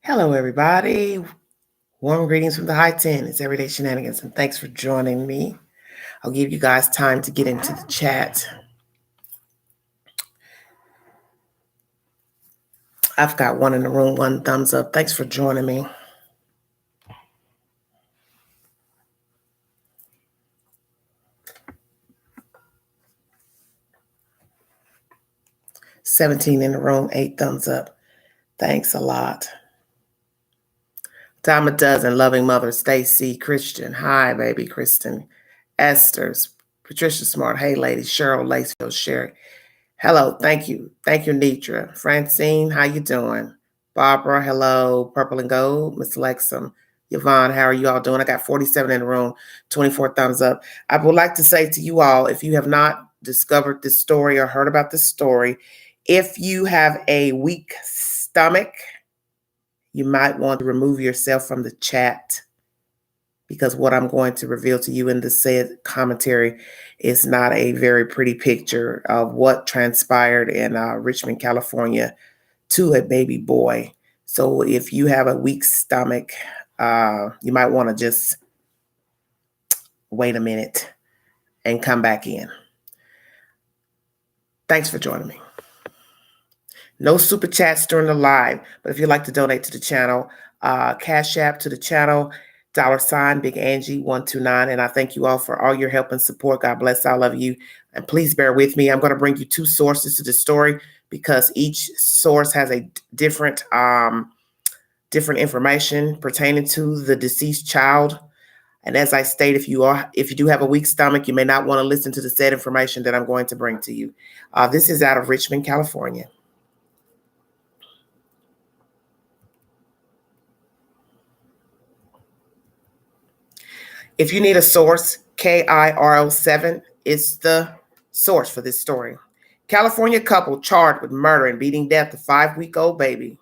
Hello, everybody. Warm greetings from the high 10. It's Everyday Shenanigans, and thanks for joining me. I'll give you guys time to get into the chat. I've got one in the room, one thumbs up. Thanks for joining me. $17 in the room, 8 thumbs up. Thanks a lot. Time a dozen, loving mother, Stacy, Christian. Hi, baby, Kristen. Esther's, Patricia Smart. Hey, ladies, Cheryl, Lacefield, Sherry. Hello, thank you. Thank you, Nitra. Francine, how you doing? Barbara, hello. Purple and Gold, Miss Lexum. Yvonne, how are you all doing? I got 47 in the room, 24 thumbs up. I would like to say to you all, if you have not discovered this story or heard about this story, if you have a weak stomach, you might want to remove yourself from the chat, because what I'm going to reveal to you in the said commentary is not a very pretty picture of what transpired in Richmond, California to a baby boy. So if you have a weak stomach, you might want to just wait a minute and come back in. Thanks for joining me. No super chats during the live, but if you'd like to donate to the channel, Cash App to the channel, $ Big Angie 129. And I thank you all for all your help and support. God bless all of you. And please bear with me. I'm going to bring you 2 sources to the story because each source has a different information pertaining to the deceased child. And as I state, if you do have a weak stomach, you may not want to listen to the said information that I'm going to bring to you. This is out of Richmond, California. If you need a source, KIRO7 is the source for this story. California couple charged with murder and beating death a 5-week-old baby.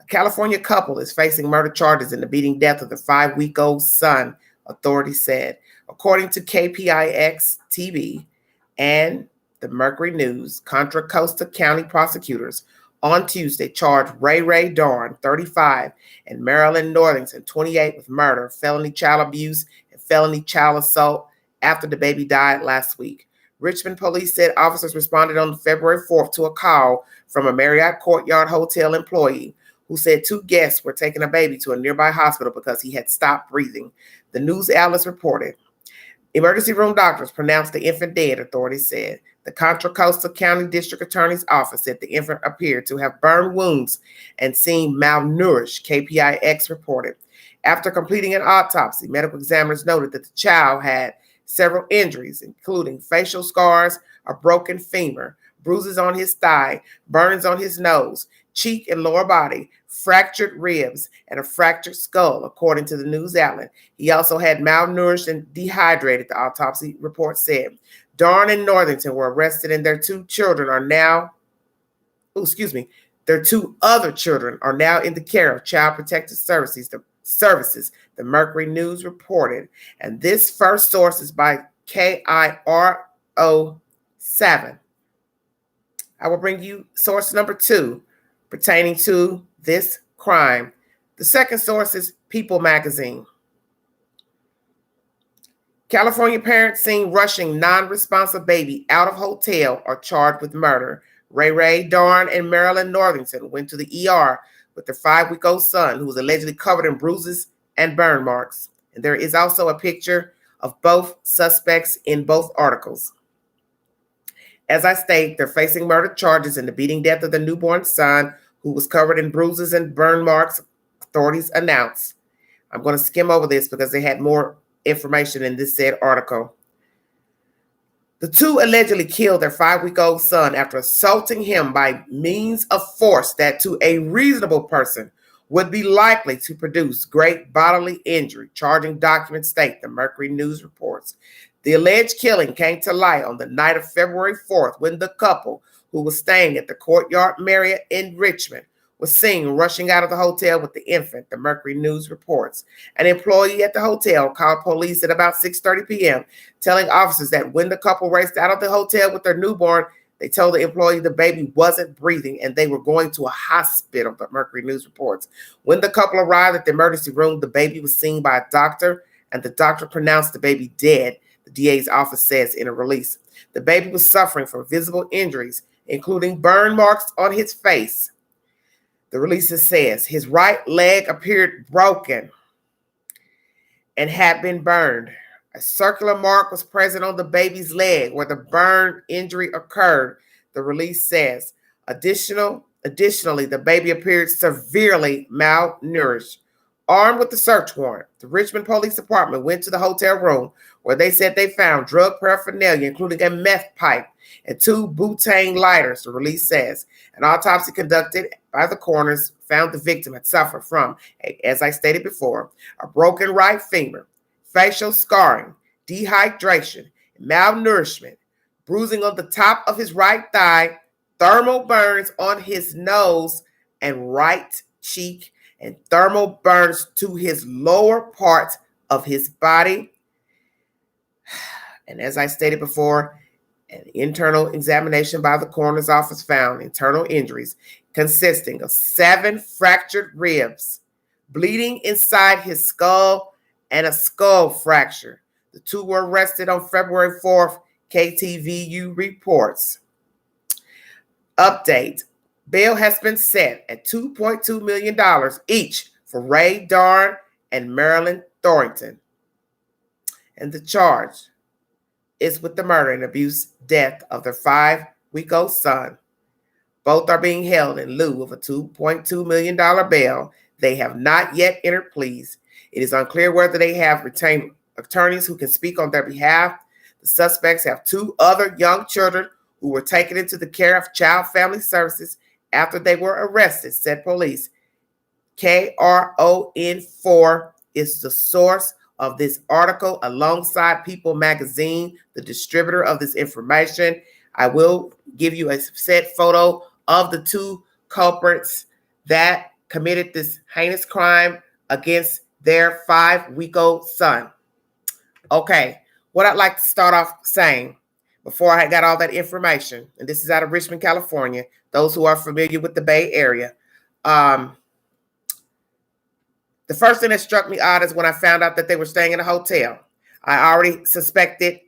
A California couple is facing murder charges in the beating death of their 5-week-old son, authorities said. According to KPIX TV and the Mercury News, Contra Costa County prosecutors on Tuesday charged Ray Dorn, 35, and Marilyn Northington, 28, with murder, felony child abuse, and felony child assault after the baby died last week. Richmond police said officers responded on February 4th to a call from a Marriott Courtyard Hotel employee who said 2 guests were taking a baby to a nearby hospital because he had stopped breathing. The news outlets reported. Emergency room doctors pronounced the infant dead, authorities said. The Contra Costa County District Attorney's Office said the infant appeared to have burn wounds and seemed malnourished, KPIX reported. After completing an autopsy, medical examiners noted that the child had several injuries, including facial scars, a broken femur, bruises on his thigh, burns on his nose, cheek and lower body, fractured ribs, and a fractured skull, according to the news outlet. He also had malnourished and dehydrated, the autopsy report said. Dorn and Northington were arrested, and their 2 other children are now in the care of Child Protective Services, the Mercury News reported. And this first source is by KIRO7. I will bring you source number 2 pertaining to this crime. The second source is People magazine. California parents seen rushing non-responsive baby out of hotel are charged with murder. Ray Dorn and Marilyn Northington went to the ER with their 5-week-old son, who was allegedly covered in bruises and burn marks. And there is also a picture of both suspects in both articles. As I state, they're facing murder charges in the beating death of the newborn son, who was covered in bruises and burn marks, authorities announced. I'm going to skim over this because they had more information in this said article. The 2 allegedly killed their 5-week-old son after assaulting him by means of force that to a reasonable person would be likely to produce great bodily injury, charging documents state, the Mercury News reports. The alleged killing came to light on the night of February 4th when the couple, who was staying at the Courtyard Marriott in Richmond, was seen rushing out of the hotel with the infant, the Mercury News reports. An employee at the hotel called police at about 6:30 p.m., telling officers that when the couple raced out of the hotel with their newborn, They told the employee the baby wasn't breathing and they were going to a hospital, the Mercury News reports. When the couple arrived at the emergency room, the baby was seen by a doctor and the doctor pronounced the baby dead, the DA's office says in a release. The baby was suffering from visible injuries, including burn marks on his face. The release says his right leg appeared broken and had been burned. A circular mark was present on the baby's leg where the burn injury occurred, the release says. Additionally, the baby appeared severely malnourished. Armed with the search warrant, the Richmond Police Department went to the hotel room where they said they found drug paraphernalia, including a meth pipe and 2 butane lighters, the release says. An autopsy conducted by the coroners found the victim had suffered from, as I stated before, a broken right femur, facial scarring, dehydration, malnourishment, bruising on the top of his right thigh, thermal burns on his nose and right cheek, and thermal burns to his lower part of his body. And as I stated before, an internal examination by the coroner's office found internal injuries consisting of 7 fractured ribs, bleeding inside his skull, and a skull fracture. The 2 were arrested on February 4th, KTVU reports. Update. Bail has been set at $2.2 million each for Ray Darn and Marilyn Thornton. And the charge is with the murder and abuse death of their 5-week-old son. Both are being held in lieu of a $2.2 million bail. They have not yet entered pleas. It is unclear whether they have retained attorneys who can speak on their behalf. The suspects have 2 other young children who were taken into the care of Child Family Services after they were arrested, said police. KRON4 is the source of this article alongside People Magazine, the distributor of this information. I will give you a set photo of the 2 culprits that committed this heinous crime against their 5-week-old son. Okay, what I'd like to start off saying before I got all that information, and this is out of Richmond, California, those who are familiar with the Bay Area. The first thing that struck me odd is when I found out that they were staying in a hotel. I already suspected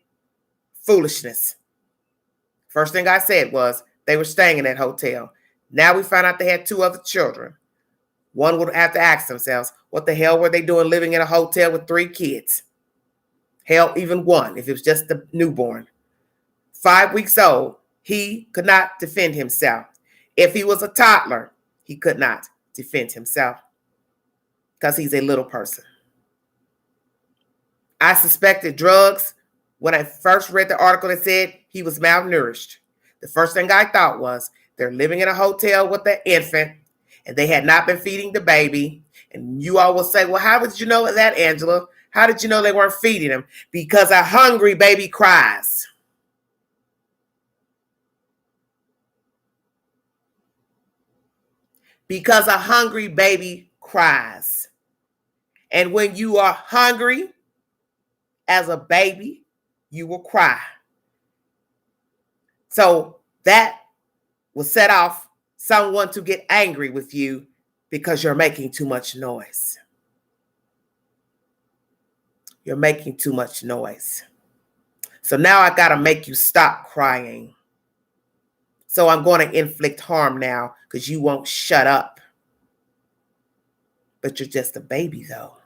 foolishness. First thing I said was they were staying in that hotel. Now we found out they had 2 other children. One would have to ask themselves, what the hell were they doing living in a hotel with 3 kids? Hell, even 1, if it was just the newborn. 5 weeks old, he could not defend himself. If he was a toddler, he could not defend himself because he's a little person. I suspected drugs when I first read the article that said he was malnourished. The first thing I thought was they're living in a hotel with an infant and they had not been feeding the baby. And you all will say, well, how did you know that, Angela? How did you know they weren't feeding him? Because a hungry baby cries. Because a hungry baby cries. And when you are hungry as a baby, you will cry. So that will set off someone to get angry with you because you're making too much noise. You're making too much noise. So now I got to make you stop crying. So I'm going to inflict harm now because you won't shut up. But you're just a baby, though.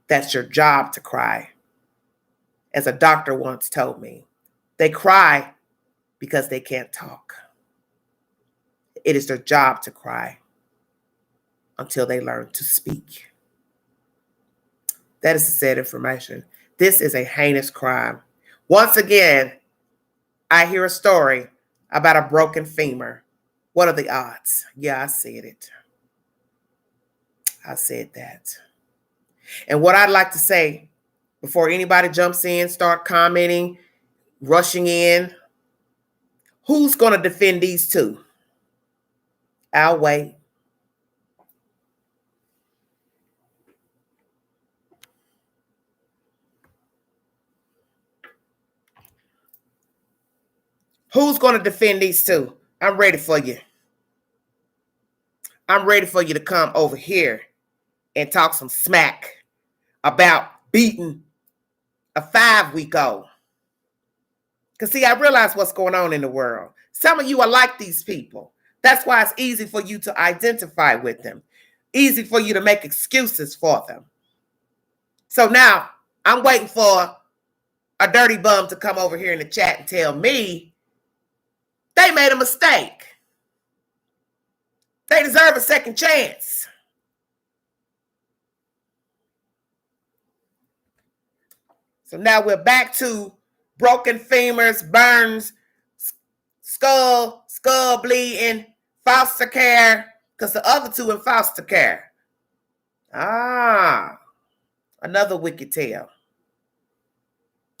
That's your job to cry. As a doctor once told me, they cry because they can't talk. It is their job to cry until they learn to speak. That is the said information. This is a heinous crime. Once again, I hear a story about a broken femur. What are the odds? Yeah, I said it. I said that. And what I'd like to say before anybody jumps in, start commenting, rushing in, who's going to defend these 2? I'll wait. Who's going to defend these two? I'm ready for you. I'm ready for you to come over here and talk some smack about beating a 5-week-old. Because, see, I realize what's going on in the world. Some of you are like these people. That's why it's easy for you to identify with them. Easy for you to make excuses for them. So now I'm waiting for a dirty bum to come over here in the chat and tell me they made a mistake. They deserve a second chance. So now we're back to broken femurs, burns, skull bleeding, foster care, because the other two in foster care. Another wicked tale.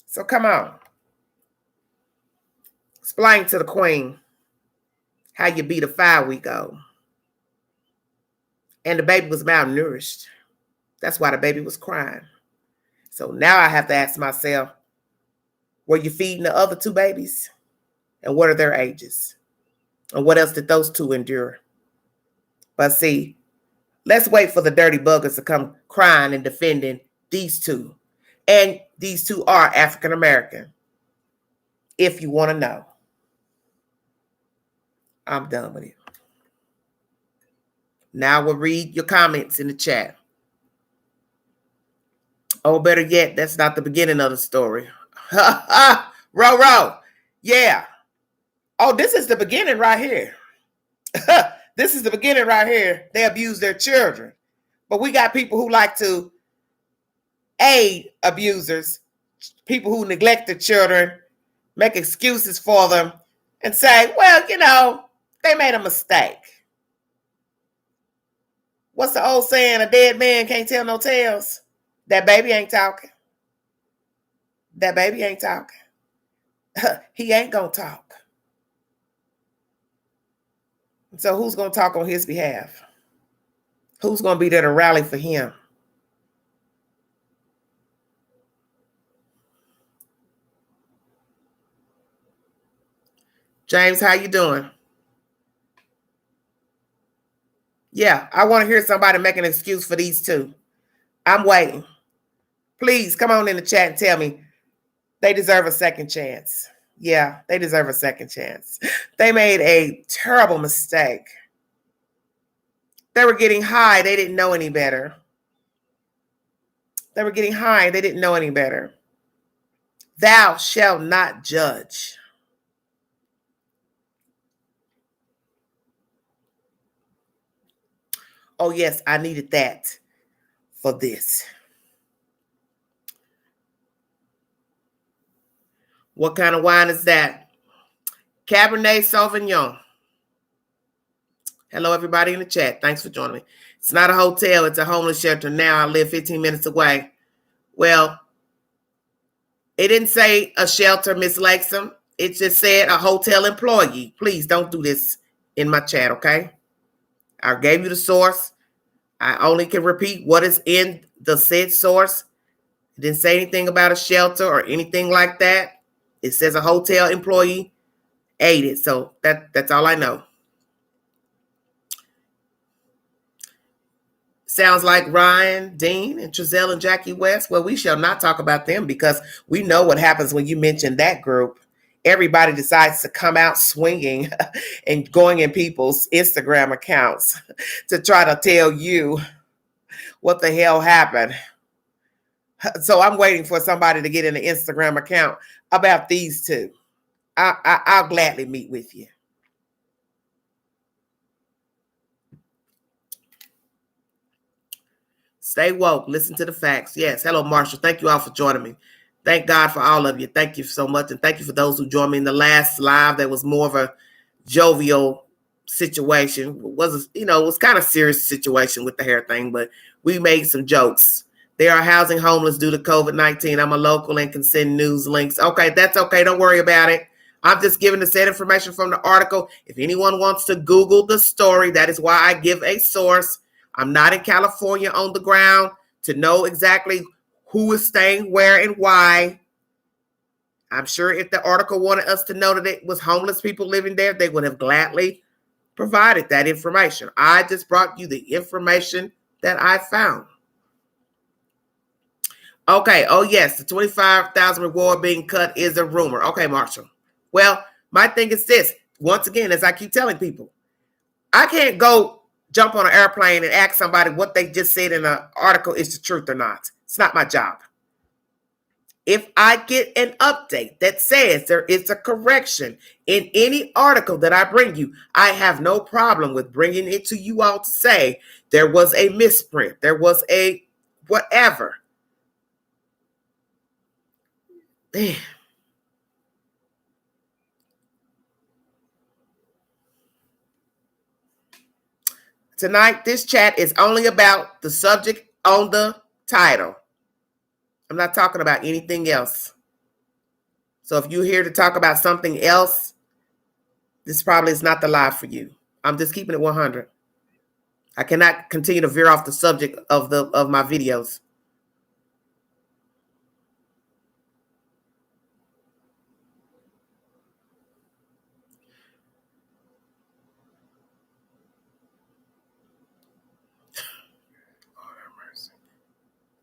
So come on. Explain to the queen how you beat a 5-week-old. And the baby was malnourished. That's why the baby was crying. So now I have to ask myself, were you feeding the other two babies? And what are their ages? And what else did those two endure? But see, let's wait for the dirty buggers to come crying and defending these two. And these two are African American, if you want to know. I'm done with it. Now we'll read your comments in the chat. Oh, better yet, that's not the beginning of the story. Row. Yeah. Oh, this is the beginning right here. This is the beginning right here. They abuse their children. But we got people who like to aid abusers, people who neglect their children, make excuses for them, and say, well, you know, they made a mistake. What's the old saying? A dead man can't tell no tales. That baby ain't talking. That baby ain't talking. He ain't gonna talk. So who's gonna talk on his behalf? Who's gonna be there to rally for him? James, how you doing? Yeah, I want to hear somebody make an excuse for these two. I'm waiting. Please come on in the chat and tell me they deserve a second chance. Yeah, they deserve a second chance. They made a terrible mistake. They were getting high. They didn't know any better. They were getting high. They didn't know any better. Thou shalt not judge. Oh, yes, I needed that for this. What kind of wine is that? Cabernet Sauvignon. Hello, everybody in the chat. Thanks for joining me. It's not a hotel. It's a homeless shelter. Now I live 15 minutes away. Well, it didn't say a shelter, Miss Lakesham. It just said a hotel employee. Please don't do this in my chat, okay? I gave you the source. I only can repeat what is in the said source. It didn't say anything about a shelter or anything like that. It says a hotel employee aided. So that's all I know. Sounds like Ryan, Dean, and Trezell and Jackie West. Well, we shall not talk about them because we know what happens when you mention that group. Everybody decides to come out swinging and going in people's Instagram accounts to try to tell you what the hell happened. So I'm waiting for somebody to get in the Instagram account about these two. I'll gladly meet with you. Stay woke. Listen to the facts. Yes. Hello, Marshall. Thank you all for joining me. Thank God for all of you. Thank you so much. And thank you for those who joined me in the last live. That was more of a jovial situation. It was kind of serious situation with the hair thing, but we made some jokes. They are housing homeless due to COVID-19. I'm a local and can send news links. Okay, that's okay. Don't worry about it. I'm just giving the said information from the article. If anyone wants to Google the story, that is why I give a source. I'm not in California on the ground to know exactly who is staying where and why. I'm sure if the article wanted us to know that it was homeless people living there, they would have gladly provided that information. I just brought you the information that I found. Okay. Oh, yes. The 25,000 reward being cut is a rumor. Okay, Marshall. Well, my thing is this. Once again, as I keep telling people, I can't go jump on an airplane and ask somebody what they just said in an article is the truth or not. It's not my job. If I get an update that says there is a correction in any article that I bring you, I have no problem with bringing it to you all to say there was a misprint, there was a whatever. Man. Tonight, this chat is only about the subject on the title. I'm not talking about anything else. So if you're here to talk about something else, this probably is not the live for you. I'm just keeping it 100. I cannot continue to veer off the subject of my videos.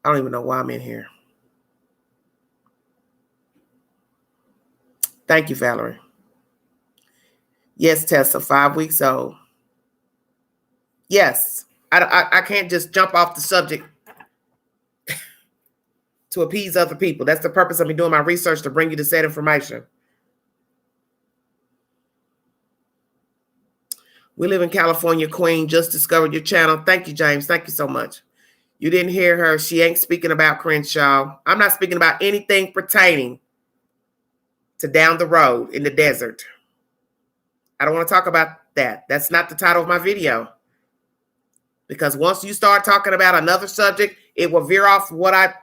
I don't even know why I'm in here. Thank you, Valerie. Yes, Tessa, 5 weeks old. Yes, I can't just jump off the subject to appease other people. That's the purpose of me doing my research, to bring you the said information. We live in California, Queen. Just discovered your channel. Thank you, James. Thank you so much. You didn't hear her. She ain't speaking about Crenshaw. I'm not speaking about anything pertaining to down the road in the desert. I don't want to talk about that. That's not the title of my video. Because once you start talking about another subject, it will veer off what I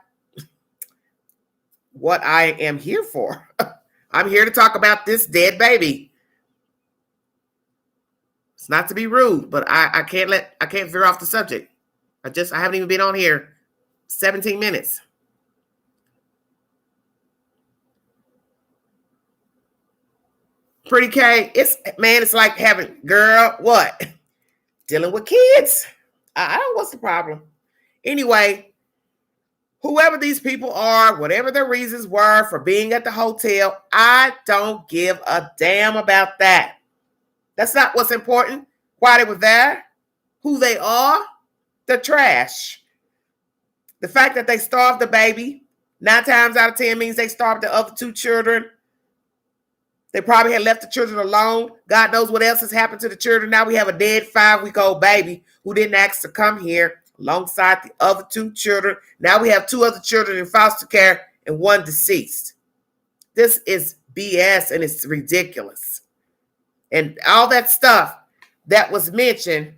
am here for. I'm here to talk about this dead baby. It's not to be rude, but I can't veer off the subject. I haven't even been on here 17 minutes. Pretty K, it's like having, girl, what? Dealing with kids. I don't know what's the problem. Anyway, whoever these people are, whatever their reasons were for being at the hotel, I don't give a damn about that. That's not what's important. Why they were there, who they are, they're trash. The fact that they starved the baby 9 times out of 10 means they starved the other 2 children. They probably had left the children alone. God knows what else has happened to the children. Now we have a dead 5-week-old baby who didn't ask to come here alongside the other 2 children. Now we have 2 other children in foster care and 1 deceased. This is BS and it's ridiculous. And all that stuff that was mentioned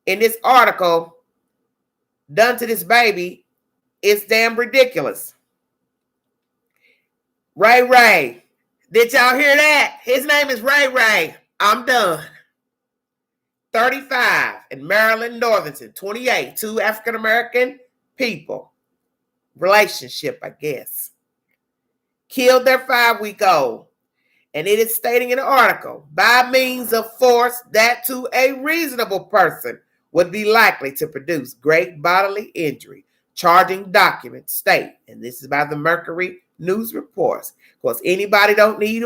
in this article done to this baby is damn ridiculous. Ray. Did y'all hear that? His name is Ray. I'm done. 35 in Maryland, Northington. 28, 2 African-American people. Relationship, I guess. Killed their 5-week-old. And it is stating in the article, by means of force that to a reasonable person would be likely to produce great bodily injury. Charging documents state, and this is by the Mercury News Reports. Of course, anybody don't need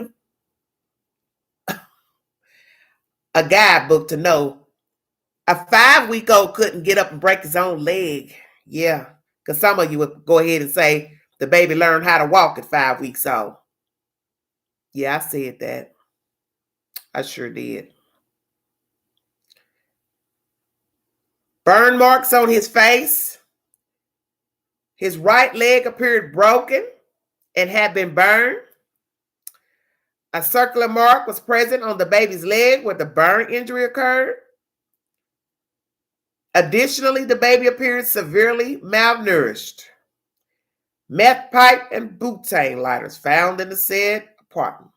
a guidebook to know a 5-week-old couldn't get up and break his own leg. Yeah, because some of you would go ahead and say the baby learned how to walk at 5 weeks old. Yeah, I said that. I sure did. Burn marks on his face. His right leg appeared broken and had been burned. A circular mark was present on the baby's leg where the burn injury occurred. Additionally, the baby appeared severely malnourished. Meth pipe and butane lighters found in the said apartment.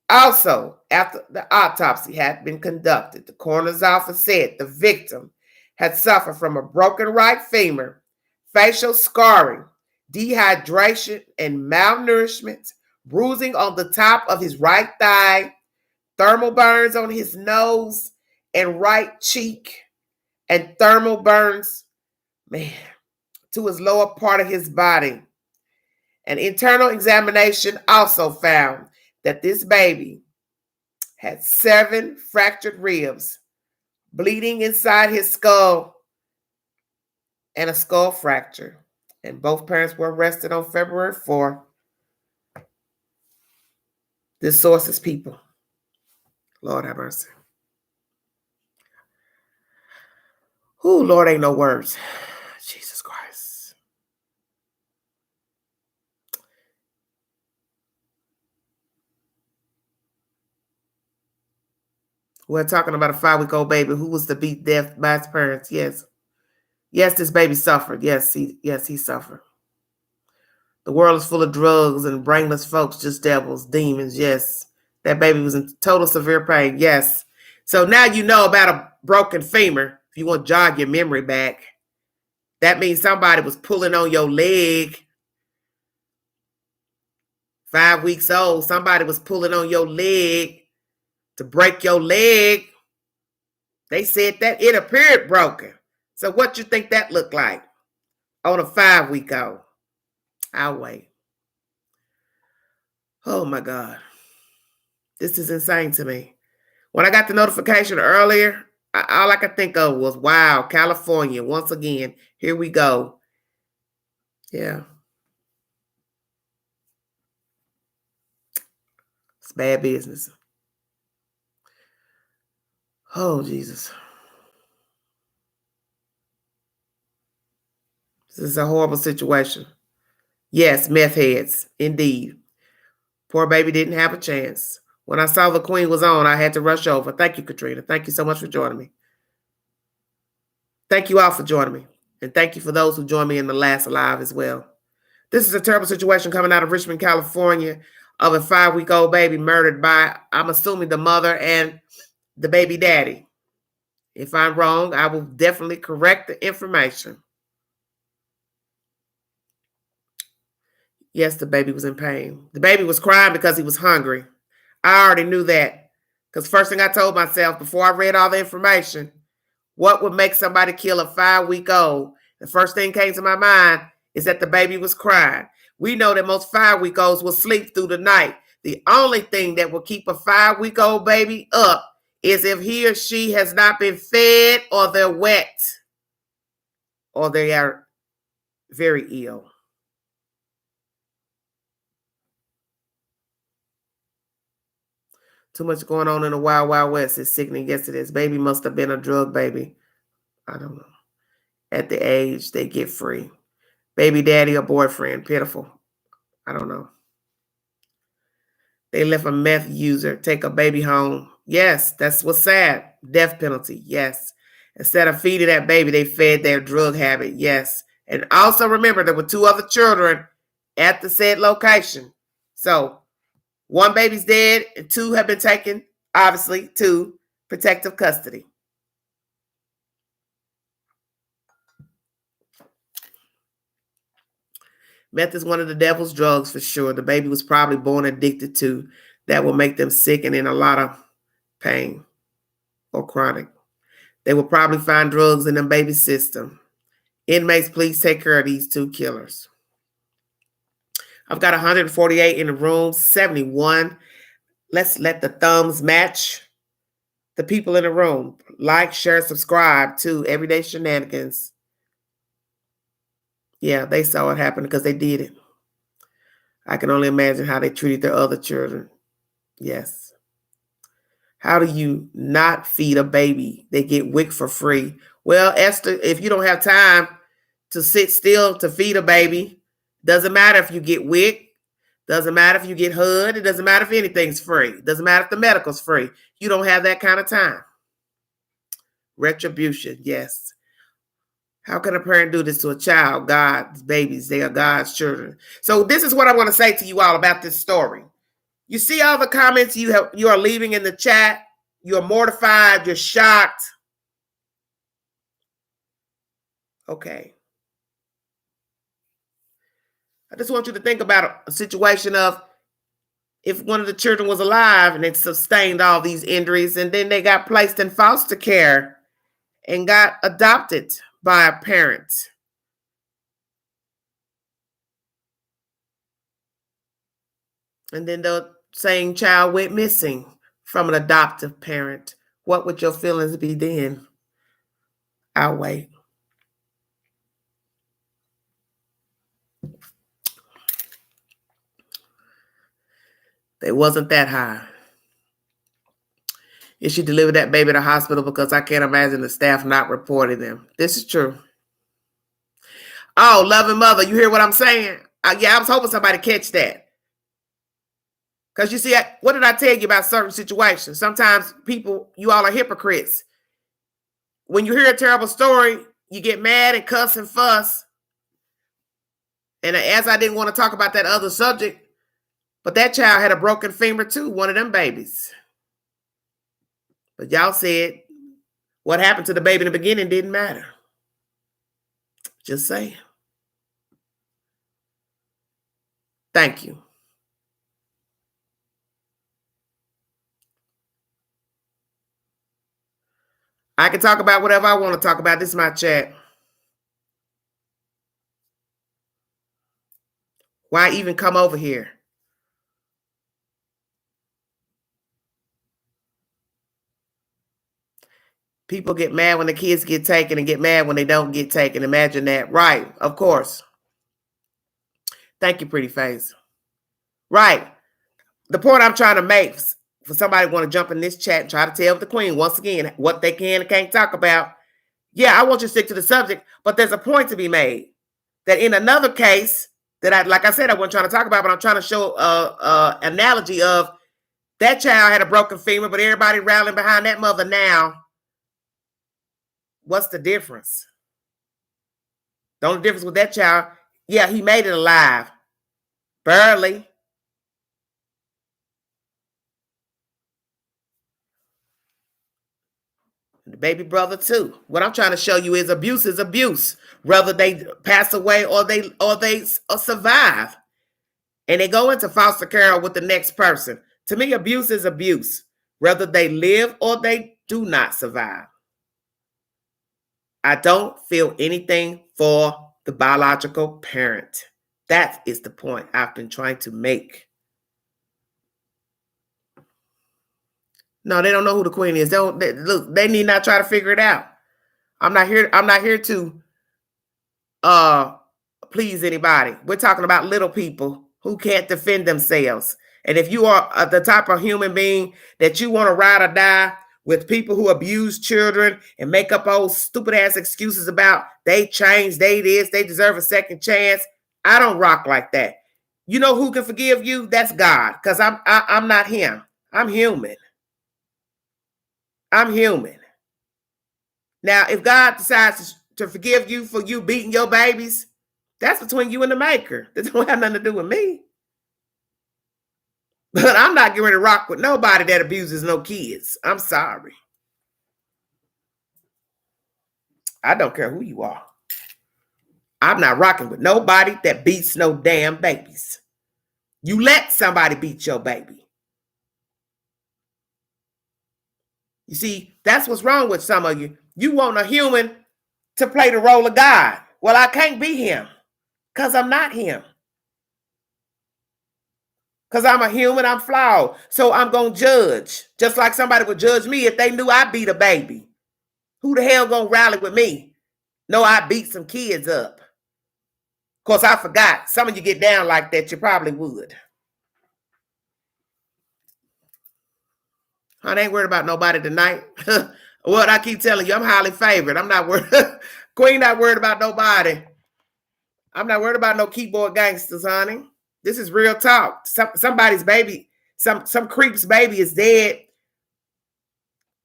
Also, after the autopsy had been conducted, the coroner's office said the victim had suffered from a broken right femur, facial scarring, dehydration, and malnourishment bruising on the top of his right thigh, thermal burns on his nose and right cheek, and thermal burns, man, to his lower part of his body. An internal examination also found that this baby had 7 fractured ribs, bleeding inside his skull, and a skull fracture. And both parents were arrested on February 4th. This source is people. Lord have mercy. Ooh, Lord, ain't no words. Jesus Christ. We're talking about a 5-week-old baby who was to beat death by his parents. Yes. Yes, this baby suffered. Yes, he suffered. The world is full of drugs and brainless folks, just devils, demons. Yes. That baby was in total severe pain. Yes. So now you know about a broken femur. If you want to jog your memory back, that means somebody was pulling on your leg. 5 weeks old, somebody was pulling on your leg to break your leg. They said that it appeared broken. So what you think that looked like on a 5-week-old? I'll wait. Oh my God. This is insane to me. When I got the notification earlier, all I could think of was, wow, California, once again, here we go. Yeah. It's bad business. Oh, Jesus. This is a horrible situation. Yes, meth heads, indeed. Poor baby didn't have a chance. When I saw the Queen was on, I had to rush over. Thank you, Katrina. Thank you so much for joining me. Thank you all for joining me. And thank you for those who joined me in the last live as well. This is a terrible situation coming out of Richmond, California, of a 5-week-old baby murdered by, I'm assuming, the mother and the baby daddy. If I'm wrong, I will definitely correct the information. Yes, the baby was in pain. The baby was crying because he was hungry. I already knew that. Because first thing I told myself before I read all the information, what would make somebody kill a 5-week-old? The first thing came to my mind is that the baby was crying. We know that most 5-week-olds will sleep through the night. The only thing that will keep a 5-week-old baby up is if he or she has not been fed, or they're wet, or they are very ill. Too much going on in the wild, wild west. It's sickening. Yes, it is. Baby must have been a drug baby. I don't know. At the age they get free. Baby daddy or boyfriend. Pitiful. I don't know. They left a meth user take a baby home. Yes, that's what's sad. Death penalty. Yes. Instead of feeding that baby, they fed their drug habit. Yes. And also remember, there were 2 other children at the said location. So 1 baby's dead and 2 have been taken, obviously, to protective custody. Meth is one of the devil's drugs for sure. The baby was probably born addicted to. That will make them sick and in a lot of pain or chronic. They will probably find drugs in the baby's system. Inmates, please take care of these 2 killers. I've got 148 in the room, 71. Let's let the thumbs match the people in the room. Like, share, subscribe to Everyday Shenanigans. Yeah, they saw it happen because they did it. I can only imagine how they treated their other children. Yes. How do you not feed a baby? They get WIC for free. Well, Esther, if you don't have time to sit still to feed a baby, doesn't matter if you get WIC, doesn't matter if you get HUD, it doesn't matter if anything's free. It doesn't matter if the medical's free. You don't have that kind of time. Retribution, yes. How can a parent do this to a child? God's babies, they are God's children. So this is what I want to say to you all about this story. You see all the comments you are leaving in the chat. You're mortified. You're shocked. Okay. I just want you to think about a situation of if one of the children was alive and it sustained all these injuries, and then they got placed in foster care and got adopted by a parent. And then the same child went missing from an adoptive parent. What would your feelings be then? I'll wait. They wasn't that high. If she delivered that baby to the hospital, because I can't imagine the staff not reporting them. This is true. Oh, loving mother, you hear what I'm saying? Yeah, I was hoping somebody catch that. Because you see, what did I tell you about certain situations? Sometimes people, you all are hypocrites. When you hear a terrible story, you get mad and cuss and fuss. And as I didn't want to talk about that other subject, but that child had a broken femur too, one of them babies. But y'all said what happened to the baby in the beginning didn't matter. Just saying. Thank you. I can talk about whatever I want to talk about. This is my chat. Why even come over here? People get mad when the kids get taken and get mad when they don't get taken. Imagine that. Right. Of course. Thank you, pretty face. Right. The point I'm trying to make for somebody want to jump in this chat and try to tell the queen once again what they can and can't talk about. Yeah, I want you to stick to the subject, but there's a point to be made that in another case that like I said, I wasn't trying to talk about, but I'm trying to show analogy of that child had a broken femur, but everybody rallying behind that mother now. What's the difference? The only difference with that child, yeah, he made it alive. Barely. The baby brother too. What I'm trying to show you is abuse, whether they pass away or they survive, and they go into foster care with the next person. To me, abuse is abuse, whether they live or they do not survive. I don't feel anything for the biological parent. That is the point I've been trying to make. No, they don't know who the queen is. Look, they need not try to figure it out. I'm not here to please anybody. We're talking about little people who can't defend themselves. And if you are the type of human being that you want to ride or die with people who abuse children and make up old stupid ass excuses about they changed, they this, they deserve a second chance, I don't rock like that. You know who can forgive you? That's God, because I'm not him. I'm human. I'm human. Now, if God decides to forgive you for you beating your babies, that's between you and the maker. That don't have nothing to do with me. But I'm not getting ready to rock with nobody that abuses no kids. I'm sorry. I don't care who you are. I'm not rocking with nobody that beats no damn babies. You let somebody beat your baby. You see, that's what's wrong with some of you. You want a human to play the role of God. Well, I can't be him because I'm not him. Because I'm a human, I'm flawed. So I'm going to judge. Just like somebody would judge me if they knew I beat a baby. Who the hell going to rally with me? No, I beat some kids up. Of course, I forgot. Some of you get down like that, you probably would. I ain't worried about nobody tonight. What I keep telling you, I'm highly favored. I'm not worried. Queen not worried about nobody. I'm not worried about no keyboard gangsters, honey. This is real talk. Somebody's baby, some creep's baby is dead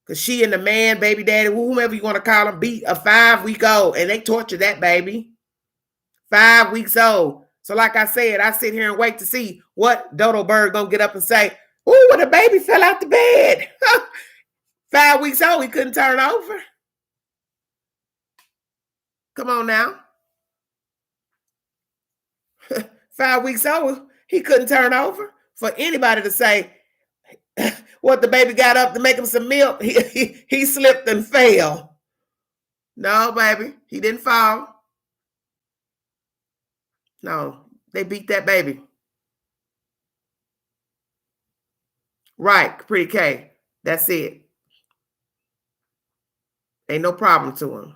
because she and the man, baby daddy, whomever you want to call him, beat a 5-week-old, and they tortured that baby. 5 weeks old. So like I said, I sit here and wait to see what Dodo Bird gonna get up and say, ooh, when the baby fell out the bed. 5 weeks old, he couldn't turn over. Come on now. 5 weeks old, he couldn't turn over. for anybody to say, what, the baby got up to make him some milk, he slipped and fell. No, baby, he didn't fall. No, they beat that baby. Right, Pretty K. That's it. Ain't no problem to him.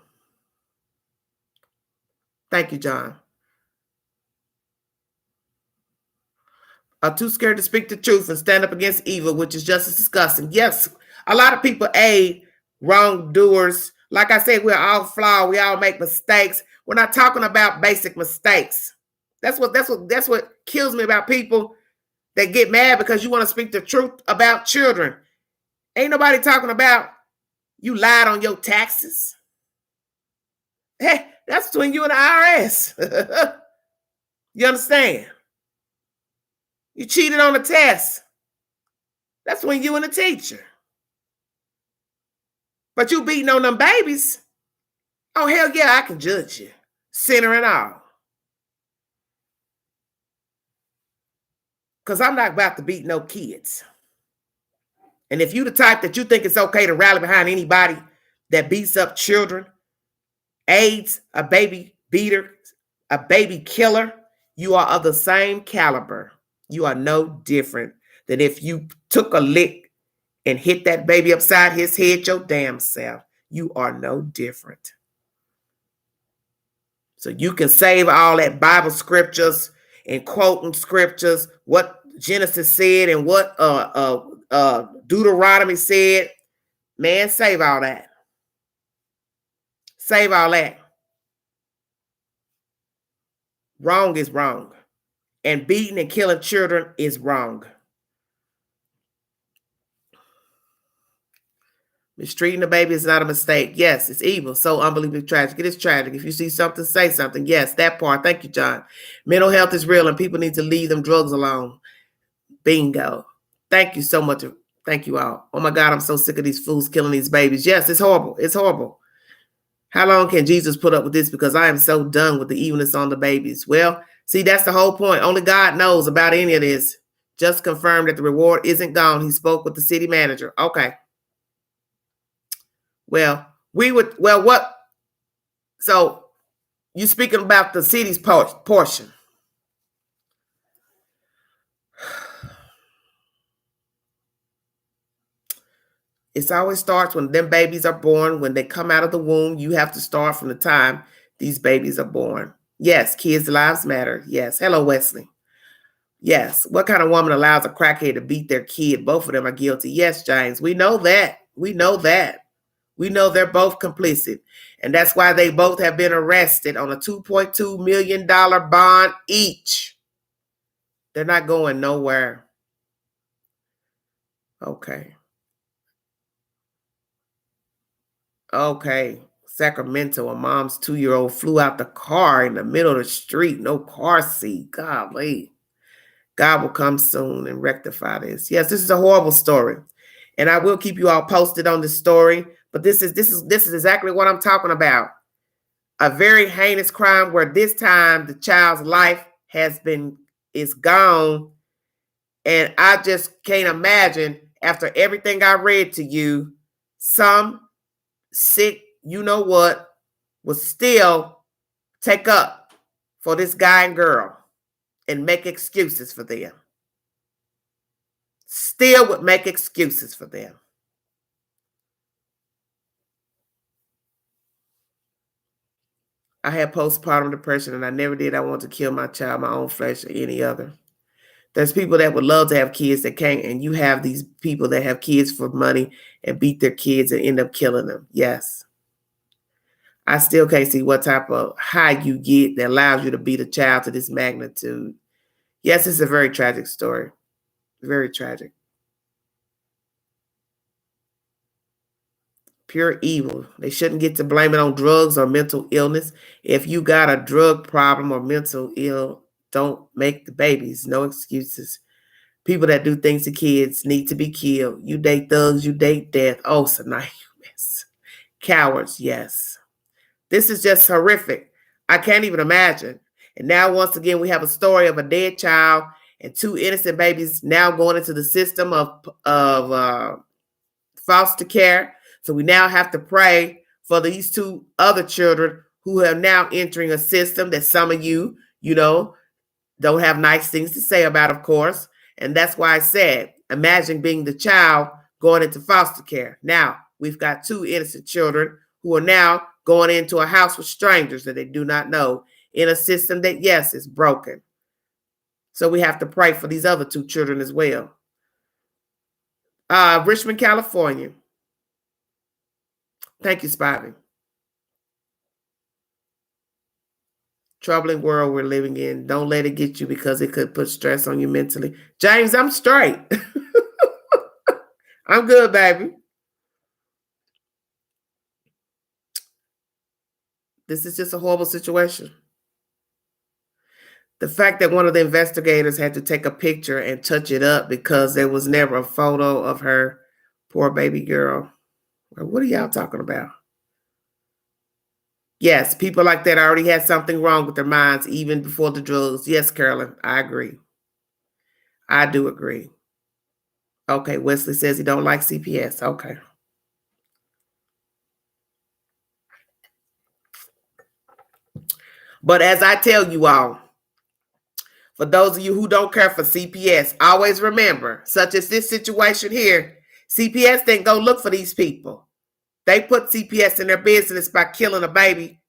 Thank you, John. Are too scared to speak the truth and stand up against evil, which is just as disgusting. Yes, a lot of people aid wrongdoers. Like I said, we're all flawed. We all make mistakes. We're not talking about basic mistakes. That's what kills me about people that get mad because you want to speak the truth about children. Ain't nobody talking about you lied on your taxes. Hey, that's between you and the IRS. You understand? You cheated on the test. That's when you and the teacher. But you beating on them babies. Oh, hell yeah, I can judge you. Sinner and all. Because I'm not about to beat no kids. And if you the type that you think it's okay to rally behind anybody that beats up children, aids a baby beater, a baby killer, you are of the same caliber. You are no different than if you took a lick and hit that baby upside his head your damn self. You are no different. So you can save all that Bible scriptures and quoting scriptures, what Genesis said and what Deuteronomy said. Man, save all that. Save all that. Wrong is wrong. And beating and killing children is wrong. Mistreating a baby is not a mistake. Yes, it's evil. So unbelievably tragic. It is tragic. If you see something, say something. Yes, that part. Thank you, John. Mental health is real and people need to leave them drugs alone. Bingo. Thank you so much. Thank you all. Oh my God, I'm so sick of these fools killing these babies. Yes, it's horrible. It's horrible. How long can Jesus put up with this? Because I am so done with the evilness on the babies. Well, see, that's the whole point. Only God knows about any of this. Just confirmed that the reward isn't gone. He spoke with the city manager. Okay. Well, what? So you speaking about the city's portion. It always starts when them babies are born. When they come out of the womb, you have to start from the time these babies are born. Yes, kids' lives matter. Yes. Hello, Wesley. Yes. What kind of woman allows a crackhead to beat their kid? Both of them are guilty. Yes, James. We know that. We know that. We know they're both complicit. And that's why they both have been arrested on a $2.2 million bond each. They're not going nowhere. Okay. Okay. Sacramento, a mom's 2-year-old flew out the car in the middle of the street. No car seat. Golly. God will come soon and rectify this. Yes, this is a horrible story. And I will keep you all posted on this story. But this is exactly what I'm talking about. A very heinous crime where this time the child's life is gone. And I just can't imagine, after everything I read to you, some sick, you know what, will still take up for this guy and girl and make excuses for them. Still would make excuses for them. I had postpartum depression and I never did. I want to kill my child, my own flesh, or any other. There's people that would love to have kids that can't, and you have these people that have kids for money and beat their kids and end up killing them. Yes. I still can't see what type of high you get that allows you to beat a child to this magnitude. Yes, it's a very tragic story. Very tragic. Pure evil. They shouldn't get to blame it on drugs or mental illness. If you got a drug problem or mental ill, don't make the babies. No excuses. People that do things to kids need to be killed. You date thugs, you date death. Oh, so now you miss. Cowards, yes. This is just horrific. I can't even imagine. And now, once again, we have a story of a dead child and 2 innocent babies now going into the system of foster care. So we now have to pray for these 2 other children who are now entering a system that some of you, don't have nice things to say about, of course. And that's why I said, imagine being the child going into foster care. Now, we've got 2 innocent children who are now going into a house with strangers that they do not know in a system that, yes, is broken. So we have to pray for these other 2 children as well. Richmond, California. Thank you, Spivey. Troubling world we're living in. Don't let it get you because it could put stress on you mentally. James, I'm straight. I'm good, baby. This is just a horrible situation. The fact that one of the investigators had to take a picture and touch it up because there was never a photo of her poor baby girl. What are y'all talking about? Yes, people like that already had something wrong with their minds even before the drugs. Yes, Carolyn, I agree. I do agree. Okay, Wesley says he don't like CPS. Okay. But as I tell you all, for those of you who don't care for CPS, always remember, such as this situation here, CPS didn't go look for these people. They put CPS in their business by killing a baby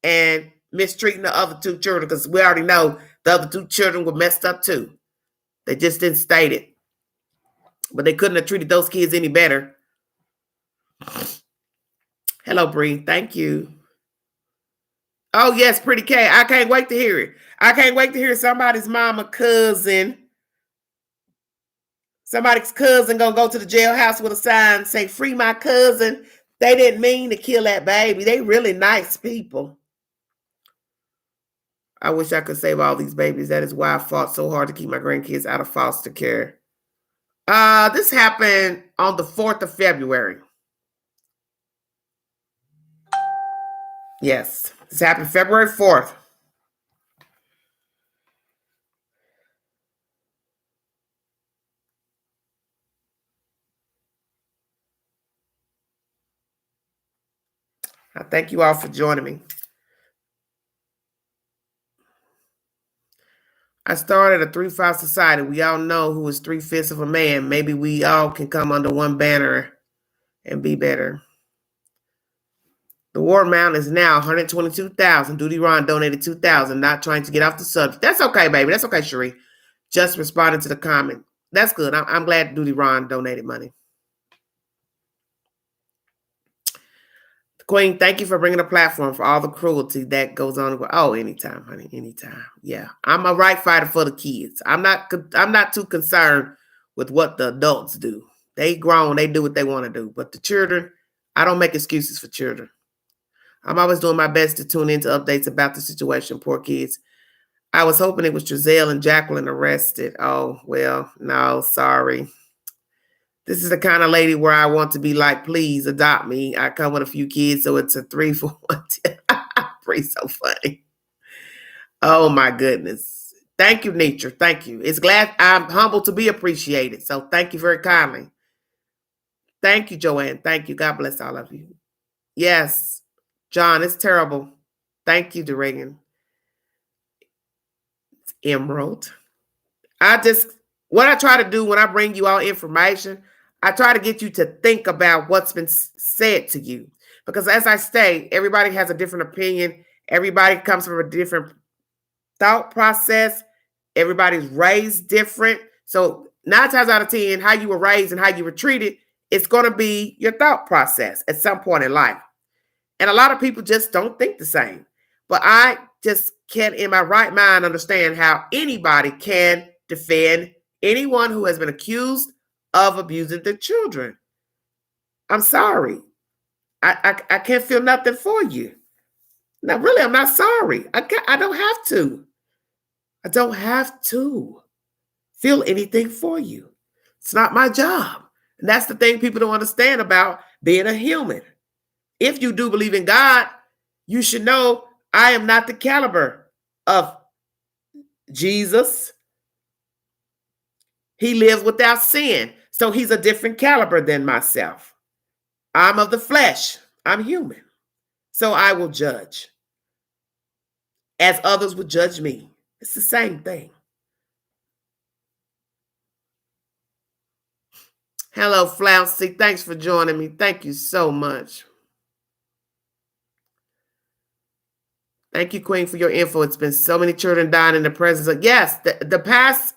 and mistreating the other 2 children, because we already know the other 2 children were messed up too. They just didn't state it. But they couldn't have treated those kids any better. Hello, Bree. Thank you. Oh, yes, Pretty K. I can't wait to hear it. I can't wait to hear somebody's mama cousin. Somebody's cousin gonna go to the jailhouse with a sign say, "Free my cousin." They didn't mean to kill that baby. They really nice people. I wish I could save all these babies. That is why I fought so hard to keep my grandkids out of foster care. This happened on the 4th of February. Yes, this happened February 4th. I thank you all for joining me. I started a 3-5 society. We all know who is 3/5 of a man. Maybe we all can come under one banner and be better. The war amount is now $122,000. Duty Ron donated $2,000. Not trying to get off the subject. That's okay, baby. That's okay, Cherie. Just responding to the comment. That's good. I'm glad Duty Ron donated money. Queen, thank you for bringing a platform for all the cruelty that goes on. Oh, anytime, honey, anytime. Yeah, I'm a right fighter for the kids. I'm not too concerned with what the adults do. They grown, they do what they want to do. But the children, I don't make excuses for children. I'm always doing my best to tune into updates about the situation. Poor kids. I was hoping it was Giselle and Jacqueline arrested. Oh, well, no, sorry. This is the kind of lady where I want to be like, please adopt me. I come with a few kids, so it's a 3 for 1. Pretty so funny. Oh my goodness. Thank you, Nature. Thank you. It's glad I'm humbled to be appreciated. So thank you very kindly. Thank you, Joanne. Thank you. God bless all of you. Yes, John, it's terrible. Thank you, Duregan. Emerald. What I try to do when I bring you all information, I try to get you to think about what's been said to you. Because as I say, everybody has a different opinion. Everybody comes from a different thought process. Everybody's raised different. So 9 times out of 10, how you were raised and how you were treated, it's going to be your thought process at some point in life. And a lot of people just don't think the same. But I just can't, in my right mind, understand how anybody can defend anyone who has been accused of abusing their children. I'm sorry. I can't feel nothing for you. No, really, I'm not sorry. I don't have to. I don't have to feel anything for you. It's not my job. And that's the thing people don't understand about being a human. If you do believe in God, you should know I am not the caliber of Jesus. He lives without sin. So he's a different caliber than myself. I'm of the flesh. I'm human. So I will judge as others would judge me. It's the same thing. Hello, Flouncy. Thanks for joining me. Thank you so much. Thank you, Queen, for your info. It's been so many children dying in the presence of, yes, the past.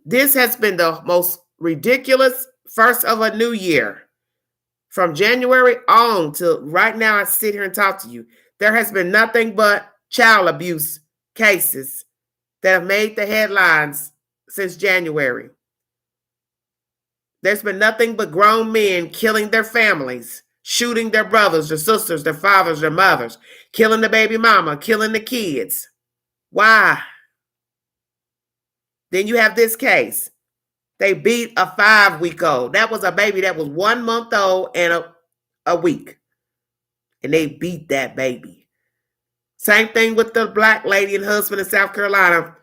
This has been the most ridiculous first of a new year. From January on till right now, I sit here and talk to you. There has been nothing but child abuse cases that have made the headlines since January. There's been nothing but grown men killing their families, shooting their brothers, their sisters, their fathers, their mothers, killing the baby mama, killing the kids. Why? Then you have this case. They beat a 5-week-old. That was a baby that was 1 month old and a week. And they beat that baby. Same thing with the black lady and husband in South Carolina,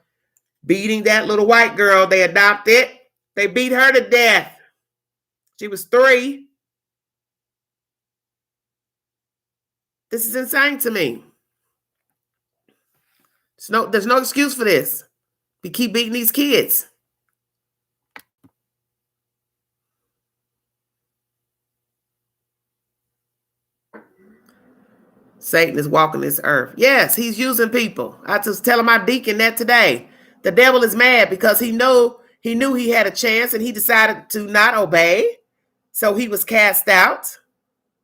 beating that little white girl they adopted. They beat her to death. She was 3. This is insane to me. There's no excuse for this. We keep beating these kids. Satan is walking this earth. Yes, he's using people. I just telling my deacon that today. The devil is mad because he knew he had a chance and he decided to not obey. So he was cast out.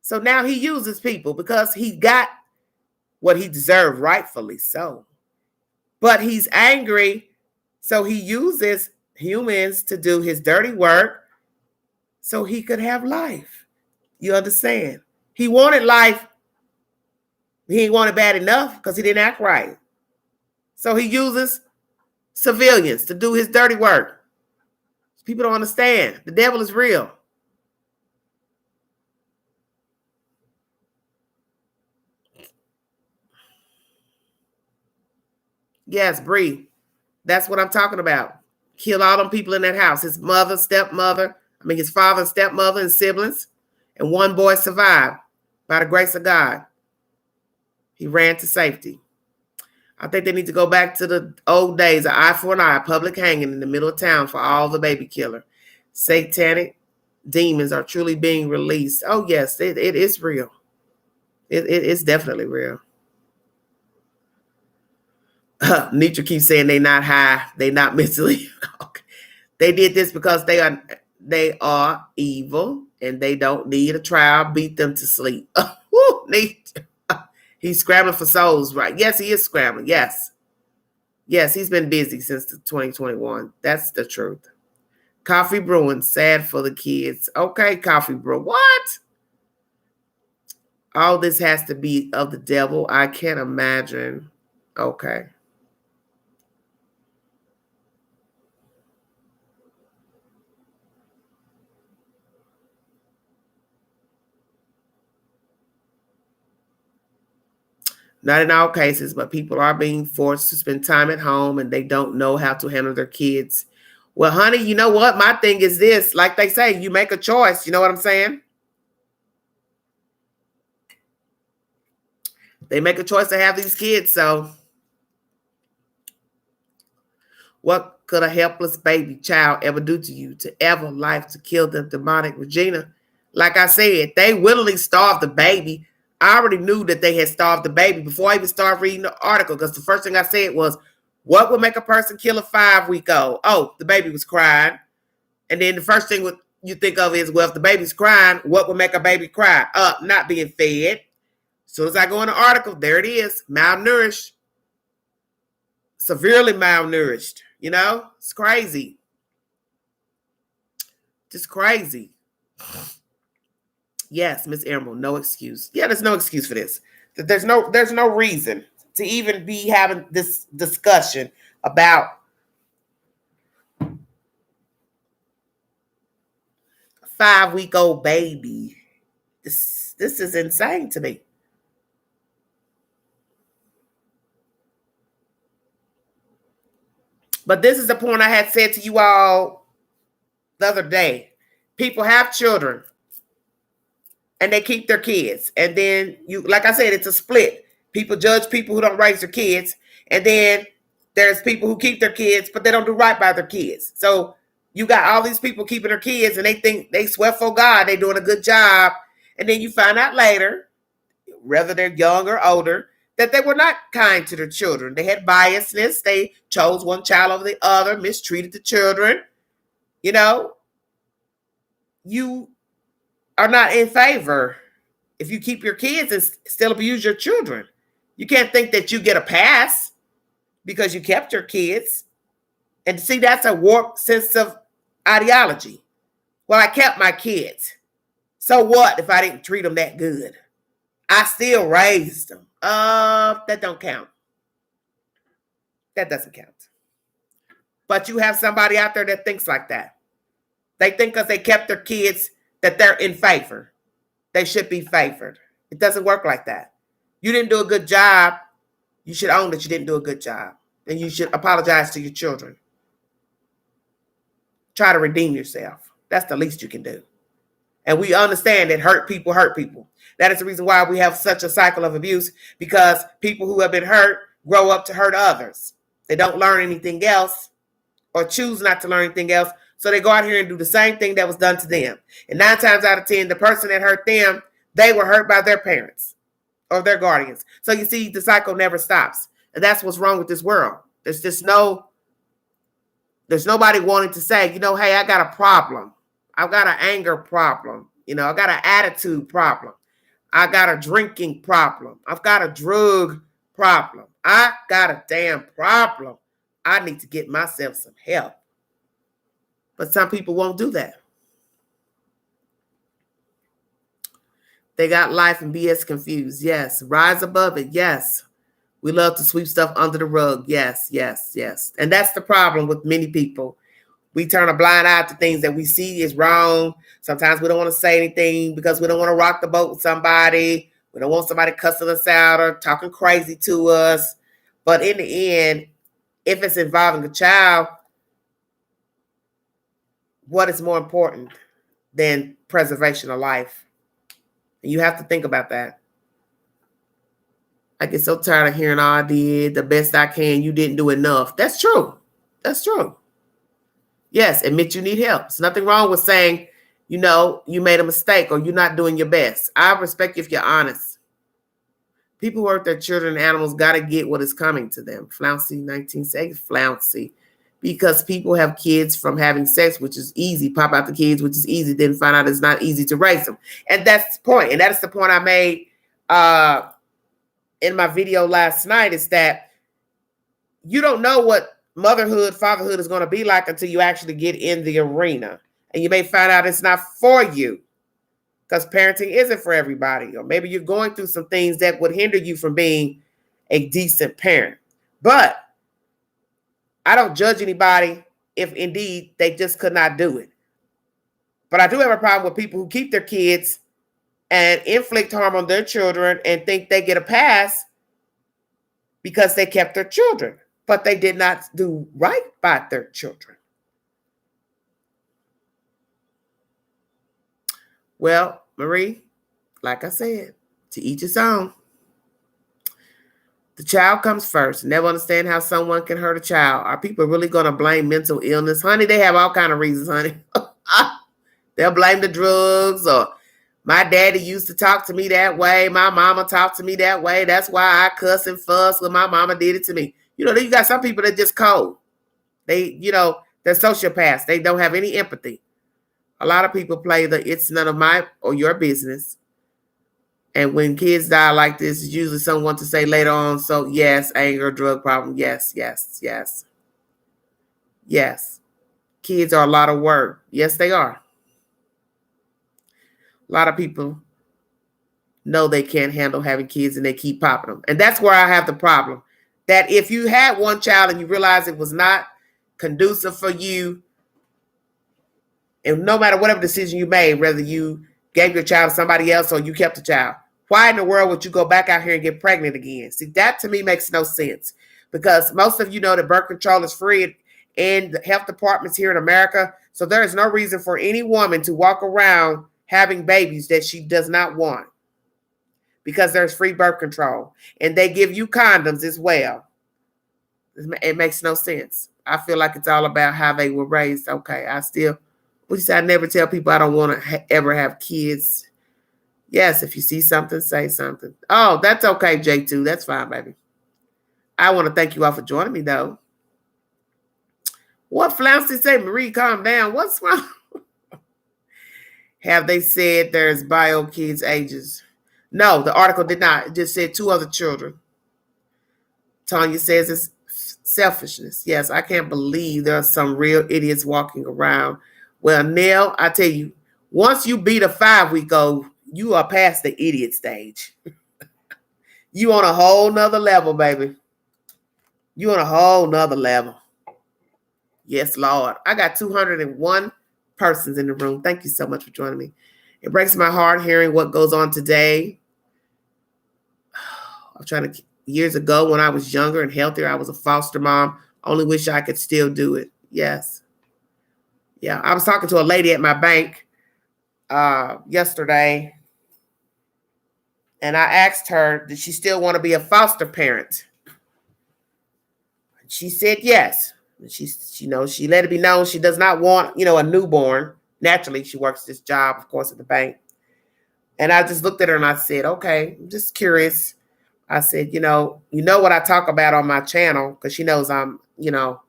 So now he uses people because he got what he deserved, rightfully so. But he's angry, so he uses humans to do his dirty work so he could have life. You understand? He wanted life. He ain't want it bad enough because he didn't act right. So he uses civilians to do his dirty work. People don't understand. The devil is real. Yes, Bree. That's what I'm talking about. Kill all them people in that house. His mother, his father, stepmother, and siblings. And one boy survived by the grace of God. He ran to safety. I think they need to go back to the old days, an eye for an eye, public hanging in the middle of town for all the baby killer. Satanic demons are truly being released. Oh, yes, it is real. It's definitely real. Nietzsche keeps saying they not high, they not mentally. Okay. They did this because they are evil and they don't need a trial. Beat them to sleep. He's scrambling for souls, right? Yes, he is scrambling. Yes, he's been busy since 2021. That's the truth. Coffee brewing, sad for the kids. Okay, coffee brew. What? All this has to be of the devil. I can't imagine. Okay. Not in all cases, but people are being forced to spend time at home and they don't know how to handle their kids. Well, honey, you know what? My thing is this, like they say, you make a choice. You know what I'm saying? They make a choice to have these kids. So what could a helpless baby child ever do to you to ever life to kill them demonic? Regina, like I said, they willingly starved the baby. I already knew that they had starved the baby before I even started reading the article because the first thing I said was, what would make a person kill a 5-week-old? Oh, the baby was crying. And then the first thing you think of is, well, if the baby's crying, what would make a baby cry? Not being fed. As soon as I go in the article, there it is, malnourished, severely malnourished. You know, it's crazy. Just crazy. Yes, Miss Emerald, no excuse. Yeah, there's no excuse for this. There's no reason to even be having this discussion about a 5-week-old baby. This is insane to me. But this is the point I had said to you all the other day. People have children and they keep their kids. And then like I said, it's a split. People judge people who don't raise their kids. And then there's people who keep their kids, but they don't do right by their kids. So you got all these people keeping their kids and they think they swear for God, they're doing a good job. And then you find out later, whether they're young or older, that they were not kind to their children. They had biasness. They chose one child over the other, mistreated the children. You know, you are not in favor if you keep your kids and still abuse your children. You can't think that you get a pass because you kept your kids. And see, that's a warped sense of ideology. Well, I kept my kids. So what if I didn't treat them that good? I still raised them. That don't count. That doesn't count. But you have somebody out there that thinks like that. They think because they kept their kids that they're in favor. They should be favored. It doesn't work like that. You didn't do a good job. You should own that you didn't do a good job. And you should apologize to your children. Try to redeem yourself. That's the least you can do. And we understand that hurt people hurt people. That is the reason why we have such a cycle of abuse, because people who have been hurt grow up to hurt others. They don't learn anything else or choose not to learn anything else. So they go out here and do the same thing that was done to them. And 9 times out of 10, the person that hurt them, they were hurt by their parents or their guardians. So you see, the cycle never stops. And that's what's wrong with this world. There's nobody wanting to say, hey, I got a problem. I've got an anger problem. I got an attitude problem. I got a drinking problem. I've got a drug problem. I got a damn problem. I need to get myself some help. But some people won't do that. They got life and BS confused. Yes. Rise above it. Yes. We love to sweep stuff under the rug. Yes, yes, yes. And that's the problem with many people. We turn a blind eye to things that we see is wrong. Sometimes we don't want to say anything because we don't want to rock the boat with somebody. We don't want somebody cussing us out or talking crazy to us. But in the end, if it's involving a child, what is more important than preservation of life? And you have to think about that. I get so tired of hearing, I did the best I can. You didn't do enough. That's true. That's true. Yes, admit you need help. There's nothing wrong with saying, you made a mistake or you're not doing your best. I respect you if you're honest. People who hurt their children and animals got to get what is coming to them. Flouncy, 1960, flouncy. Because people have kids from having sex, which is easy. Pop out the kids, which is easy. Then find out it's not easy to raise them. And that's the point. And that's the point I made in my video last night, is that you don't know what motherhood, fatherhood is going to be like until you actually get in the arena. And you may find out it's not for you, because parenting isn't for everybody. Or maybe you're going through some things that would hinder you from being a decent parent. But I don't judge anybody if indeed they just could not do it. But I do have a problem with people who keep their kids and inflict harm on their children and think they get a pass because they kept their children, but they did not do right by their children. Well, Marie, like I said, to each his own. The child comes first. Never understand how someone can hurt a child. Are people really going to blame mental illness? Honey, they have all kinds of reasons, honey. They'll blame the drugs, or my daddy used to talk to me that way. My mama talked to me that way. That's why I cuss and fuss when my mama did it to me. You got some people that just cold. They're sociopaths. They don't have any empathy. A lot of people play the it's none of my or your business. And when kids die like this, it's usually someone to say later on, so yes, anger, drug problem. Yes, yes, yes. Yes. Kids are a lot of work. Yes, they are. A lot of people know they can't handle having kids and they keep popping them. And that's where I have the problem. That if you had one child and you realize it was not conducive for you, and no matter whatever decision you made, whether you gave your child to somebody else or you kept the child, why in the world would you go back out here and get pregnant again? See, that to me makes no sense, because most of you know that birth control is free. in the health departments here in America. So there is no reason for any woman to walk around having babies that she does not want, because there's free birth control and they give you condoms as well. It makes no sense. I feel like it's all about how they were raised. Okay, I never tell people I don't want to ever have kids. Yes, if you see something, say something. Oh, that's okay, J2. That's fine, baby. I want to thank you all for joining me, though. What Flounce did say? Marie, calm down. What's wrong? Have they said there's bio kids' ages? No, the article did not. It just said 2 other children. Tanya says it's selfishness. Yes, I can't believe there are some real idiots walking around. Well, Nell, I tell you, once you beat a 5-week-old, you are past the idiot stage. You on a whole nother level, baby. You on a whole nother level. Yes, Lord. I got 201 persons in the room. Thank you so much for joining me. It breaks my heart hearing what goes on today. I'm trying to, years ago when I was younger and healthier, I was a foster mom. Only wish I could still do it. Yes. Yeah, I was talking to a lady at my bank yesterday, and I asked her, did she still want to be a foster parent? She said yes. She let it be known she does not want, a newborn. Naturally, she works this job, of course, at the bank. And I just looked at her and I said, okay, I'm just curious. I said, you know what I talk about on my channel, because she knows I'm, on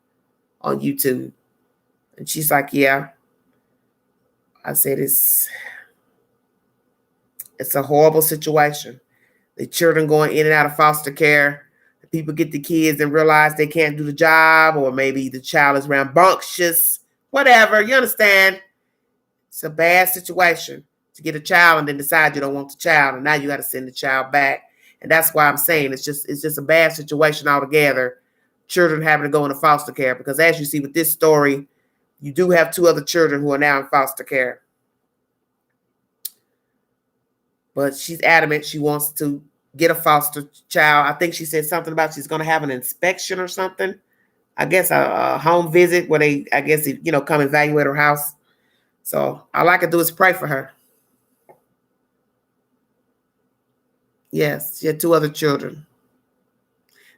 YouTube. And she's like, yeah. I said, it's a horrible situation. The children going in and out of foster care. People get the kids and realize they can't do the job, or maybe the child is rambunctious, whatever. You understand? It's a bad situation to get a child and then decide you don't want the child, and now you got to send the child back. And that's why I'm saying it's just a bad situation altogether. Children having to go into foster care, because as you see with this story, you do have 2 other children who are now in foster care. But she's adamant she wants to get a foster child. I think she said something about she's going to have an inspection or something. I guess a home visit where they, come evaluate her house. So all I can do is pray for her. Yes, she had 2 other children.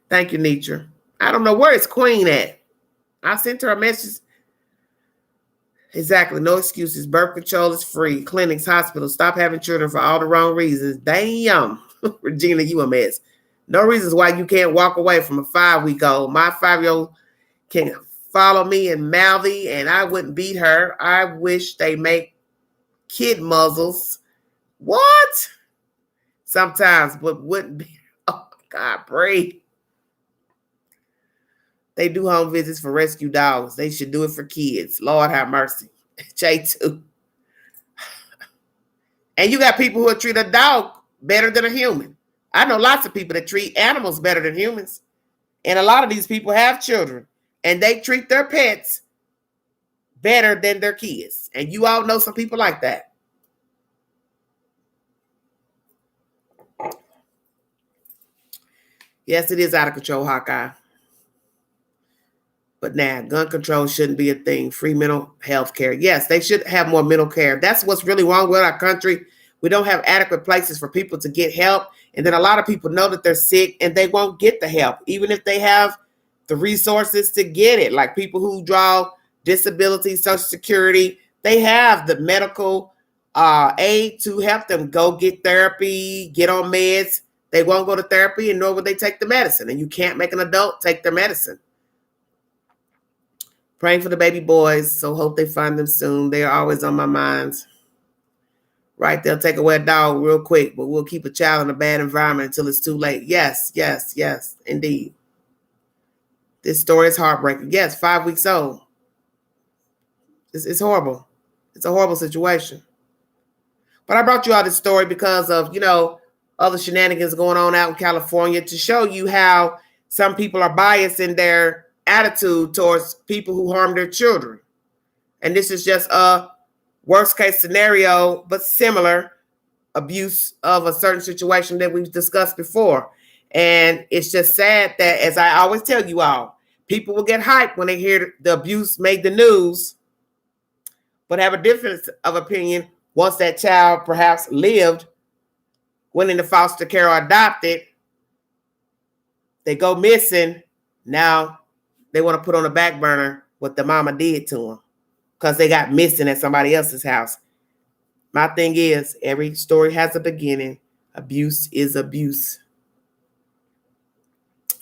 Thank you, Nietzsche. I don't know where is Queen at. I sent her a message. Exactly. No excuses. Birth control is free. Clinics, hospitals, stop having children for all the wrong reasons. Damn. Regina, you a mess. No reasons why you can't walk away from a 5-week-old. My 5-year-old can follow me and mouthy, and I wouldn't beat her. I wish they make kid muzzles. What? Sometimes, but wouldn't be. Oh, God, breathe. They do home visits for rescue dogs. They should do it for kids. Lord have mercy. J2. And you got people who treat a dog better than a human. I know lots of people that treat animals better than humans. And a lot of these people have children, and they treat their pets better than their kids. And you all know some people like that. Yes, it is out of control, Hawkeye. But now, gun control shouldn't be a thing. Free mental health care. Yes, they should have more mental care. That's what's really wrong with our country. We don't have adequate places for people to get help. And then a lot of people know that they're sick and they won't get the help, even if they have the resources to get it. Like people who draw disability, Social Security, they have the medical aid to help them go get therapy, get on meds. They won't go to therapy, and nor will they take the medicine. And you can't make an adult take their medicine. Praying for the baby boys, so hope they find them soon. They are always on my minds. Right, they'll take away a dog real quick, but we'll keep a child in a bad environment until it's too late. Yes, indeed. This story is heartbreaking. Yes, 5 weeks old. It's horrible. It's a horrible situation. But I brought you all this story because of, other shenanigans going on out in California to show you how some people are biased in their attitude towards people who harm their children. And this is just a worst case scenario, but similar abuse of a certain situation that we've discussed before. And it's just sad that, as I always tell you all, People will get hyped when they hear the abuse made the news, but have a difference of opinion once that child perhaps lived, went into foster care or adopted, they go missing. Now they want to put on the back burner what the mama did to them because they got missing at somebody else's house. My thing is, every story has a beginning. Abuse is abuse.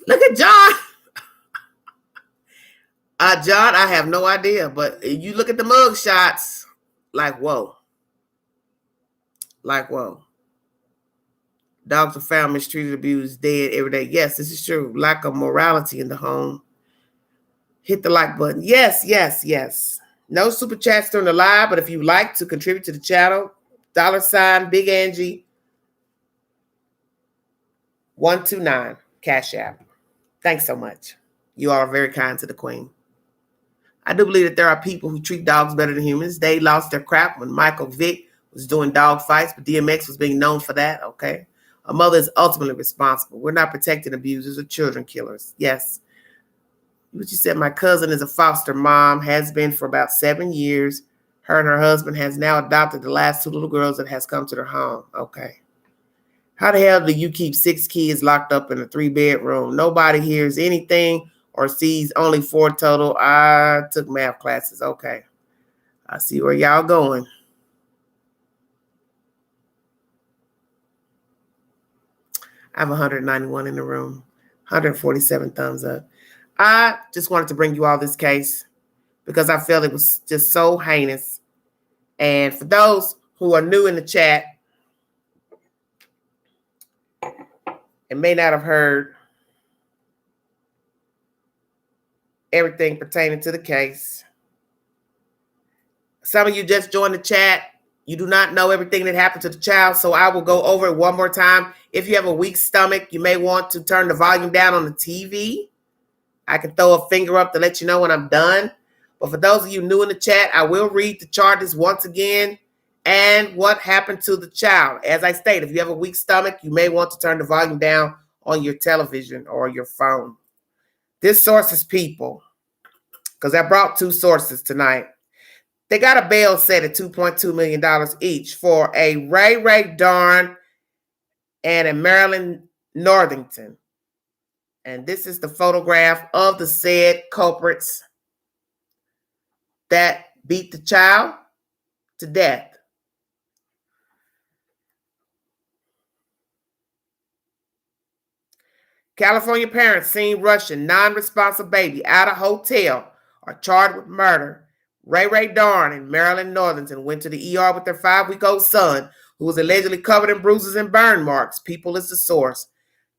Look at John. John, I have no idea, but you look at the mug shots, like whoa. Like whoa. Dogs are found mistreated, abused, dead every day. Yes, this is true. Lack of morality in the home. Hit the like button. Yes, yes, yes. No super chats during the live, but if you like to contribute to the channel, $ Big Angie 129 Cash App. Thanks so much. You all are very kind to the Queen. I do believe that there are people who treat dogs better than humans. They lost their crap when Michael Vick was doing dog fights, but DMX was being known for that, okay? A mother is ultimately responsible. We're not protecting abusers or children killers. Yes. What you said, my cousin is a foster mom, has been for about 7 years. Her and her husband has now adopted the last 2 little girls that has come to their home. Okay. How the hell do you keep 6 kids locked up in a 3-bedroom? Nobody hears anything or sees, only 4 total. I took math classes. Okay. I see where y'all going. I have 191 in the room, 147 thumbs up. I just wanted to bring you all this case because I felt it was just so heinous. And for those who are new in the chat and may not have heard everything pertaining to the case, some of you just joined the chat. You do not know everything that happened to the child, so I will go over it one more time. If you have a weak stomach, you may want to turn the volume down on the TV. I can throw a finger up to let you know when I'm done. But for those of you new in the chat, I will read the charges once again and what happened to the child. As I stated, if you have a weak stomach, you may want to turn the volume down on your television or your phone. This source is People, because I brought 2 sources tonight. They got a bail set at $2.2 million each for a Ray Darn and a Marilyn Northington. And this is the photograph of the said culprits that beat the child to death. California parents seen rushing non-responsive baby out of hotel are charged with murder. Ray Darn and Marilyn Northington went to the ER with their 5-week-old son, who was allegedly covered in bruises and burn marks. People is the source.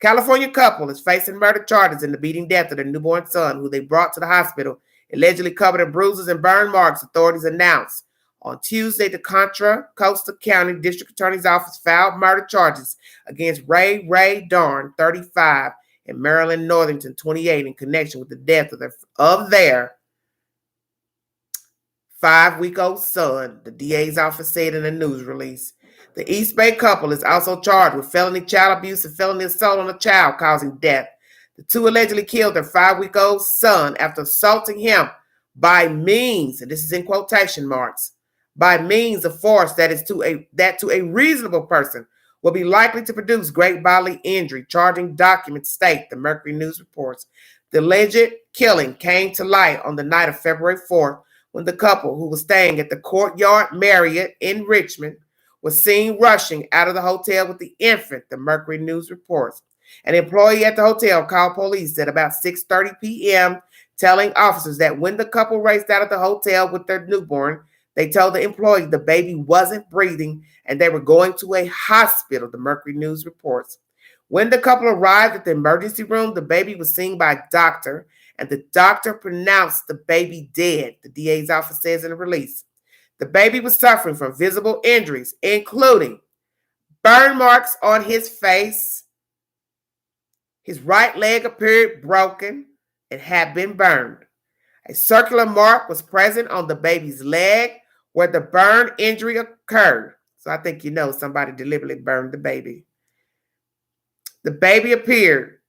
California couple is facing murder charges in the beating death of their newborn son, who they brought to the hospital, allegedly covered in bruises and burn marks, authorities announced. On Tuesday, the Contra Costa County District Attorney's Office filed murder charges against Ray Darn, 35, and Marilyn Northington, 28, in connection with the death of their 5-week-old son, the DA's office said in a news release. The East Bay couple is also charged with felony child abuse and felony assault on a child causing death. The 2 allegedly killed their 5-week-old son after assaulting him by means, and this is in quotation marks, by means of force that to a reasonable person will be likely to produce great bodily injury. Charging documents state, the Mercury News reports, the alleged killing came to light on the night of February 4th when the couple, who was staying at the Courtyard Marriott in Richmond, was seen rushing out of the hotel with the infant, the Mercury News reports. An employee at the hotel called police at about 6:30 p.m., telling officers that when the couple raced out of the hotel with their newborn, they told the employee the baby wasn't breathing and they were going to a hospital, the Mercury News reports. When the couple arrived at the emergency room, the baby was seen by a doctor, and the doctor pronounced the baby dead, the DA's office says in a release. The baby was suffering from visible injuries, including burn marks on his face. His right leg appeared broken and had been burned. A circular mark was present on the baby's leg where the burn injury occurred. So I think you know somebody deliberately burned the baby. The baby appeared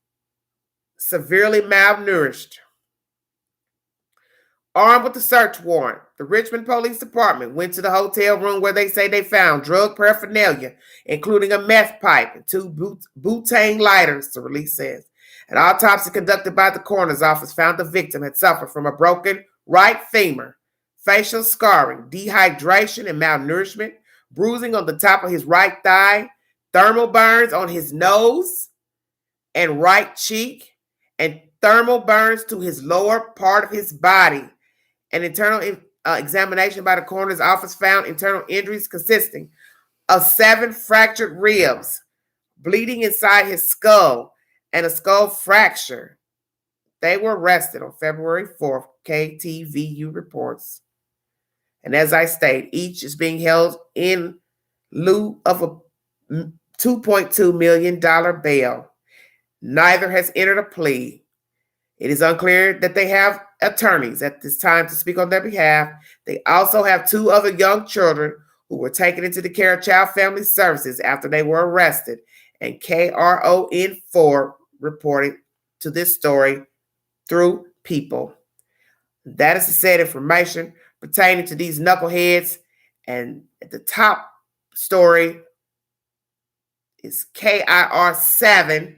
severely malnourished. Armed with a search warrant, the Richmond Police Department went to the hotel room where they say they found drug paraphernalia, including a meth pipe and two butane lighters, the release says. An autopsy conducted by the coroner's office found the victim had suffered from a broken right femur, facial scarring, dehydration and malnourishment, bruising on the top of his right thigh, thermal burns on his nose and right cheek, and thermal burns to his lower part of his body. An internal examination by the coroner's office found internal injuries consisting of 7 fractured ribs, bleeding inside his skull, and a skull fracture. They were arrested on February 4th, KTVU reports. And as I state, each is being held in lieu of a $2.2 million bail. Neither has entered a plea. It is unclear that they have attorneys at this time to speak on their behalf. They also have 2 other young children who were taken into the care of Child Family Services after they were arrested. And KRON4 reported to this story through People. That is the said information pertaining to these knuckleheads. And at the top story is KIR7,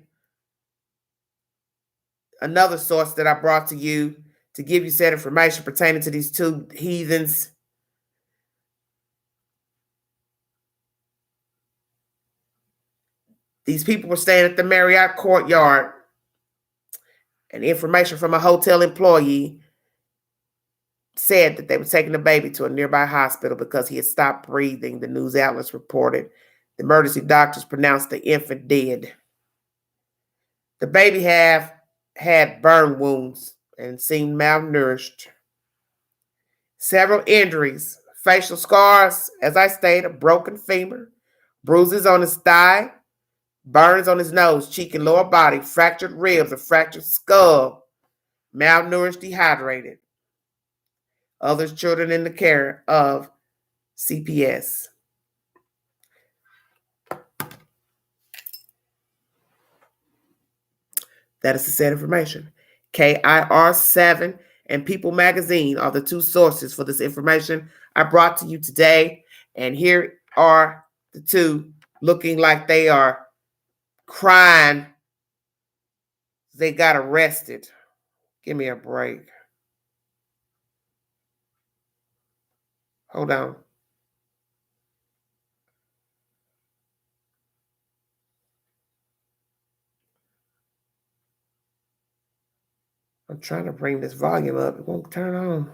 another source that I brought to you to give you said information pertaining to these 2 heathens. These people were staying at the Marriott Courtyard, and information from a hotel employee said that they were taking the baby to a nearby hospital because he had stopped breathing. The news outlets reported. The emergency doctors pronounced the infant dead. The baby had burn wounds and seemed malnourished. Several injuries, facial scars, as I stated, a broken femur, bruises on his thigh, burns on his nose, cheek, and lower body, fractured ribs, a fractured skull, malnourished, dehydrated. Others children in the care of CPS. That is the said information. KIR7 and People Magazine are the 2 sources for this information I brought to you today. And here are the 2 looking like they are crying. They got arrested. Give me a break. Hold on. I'm trying to bring this volume up. It won't turn on.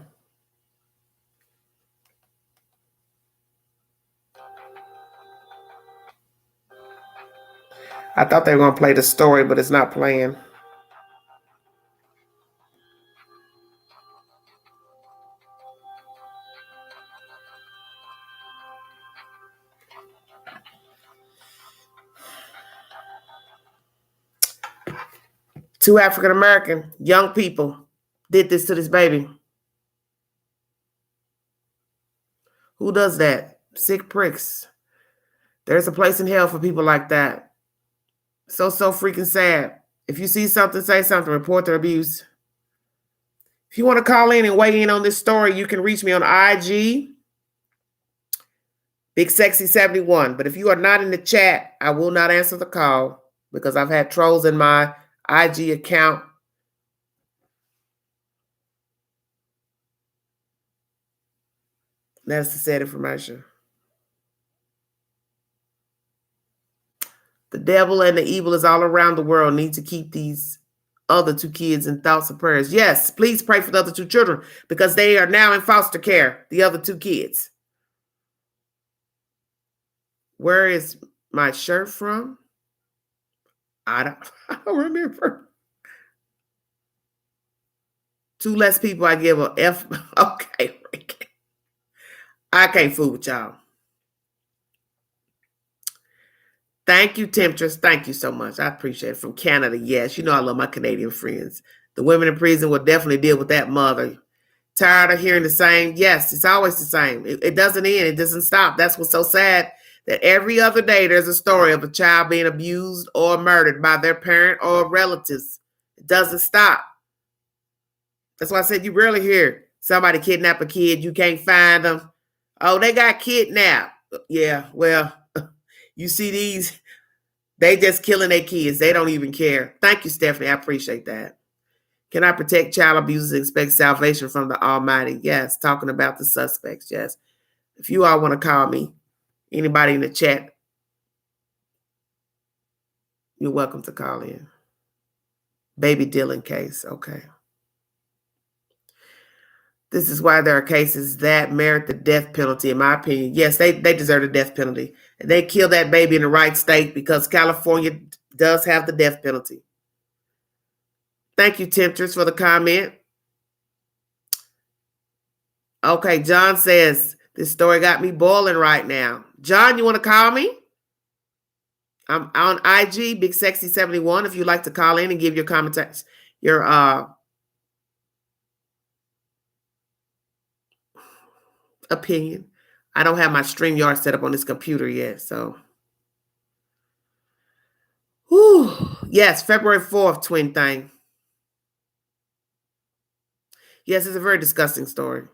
I thought they were going to play the story, but it's not playing. Two African-American young people did this to this baby. Who does that? Sick pricks. There's a place in hell for people like that. So freaking sad. If you see something, say something. Report the abuse. If you want to call in and weigh in on this story, you can reach me on IG, Big Sexy 71. But if you are not in the chat, I will not answer the call because I've had trolls in my IG account. That's the said information. The devil and the evil is all around the world. Need to keep these other 2 kids in thoughts and prayers. Yes, please pray for the other 2 children because they are now in foster care, the other 2 kids. Where is my shirt from? I don't remember. 2 less people I give a F. Okay, Rick. I can't fool with y'all. Thank you, Temptress. Thank you so much. I appreciate it. From Canada, yes. You know I love my Canadian friends. The women in prison will definitely deal with that mother. Tired of hearing the same? Yes, it's always the same. It doesn't end. It doesn't stop. That's what's so sad, that every other day there's a story of a child being abused or murdered by their parent or relatives. It doesn't stop. That's why I said you rarely hear Somebody kidnap a kid, you can't find them. Oh, they got kidnapped. Yeah, well, you see these, they just killing their kids. They don't even care. Thank you, Stephanie. I appreciate that. Can I protect child abusers and expect salvation from the Almighty? Yes. Talking about the suspects. Yes. If you all want to call me, anybody in the chat, you're welcome to call in. Baby Dylan case. Okay. This is why there are cases that merit the death penalty, in my opinion. Yes, they deserve the death penalty. They killed that baby in the right state because California does have the death penalty. Thank you, Temptress, for the comment. Okay, John says, this story got me boiling right now. John, you want to call me? I'm on IG, Big Sexy 71. If you'd like to call in and give your comments, your opinion. I don't have my StreamYard set up on this computer yet, so. Whew. Yes, February 4th, twin thing. Yes, it's a very disgusting story.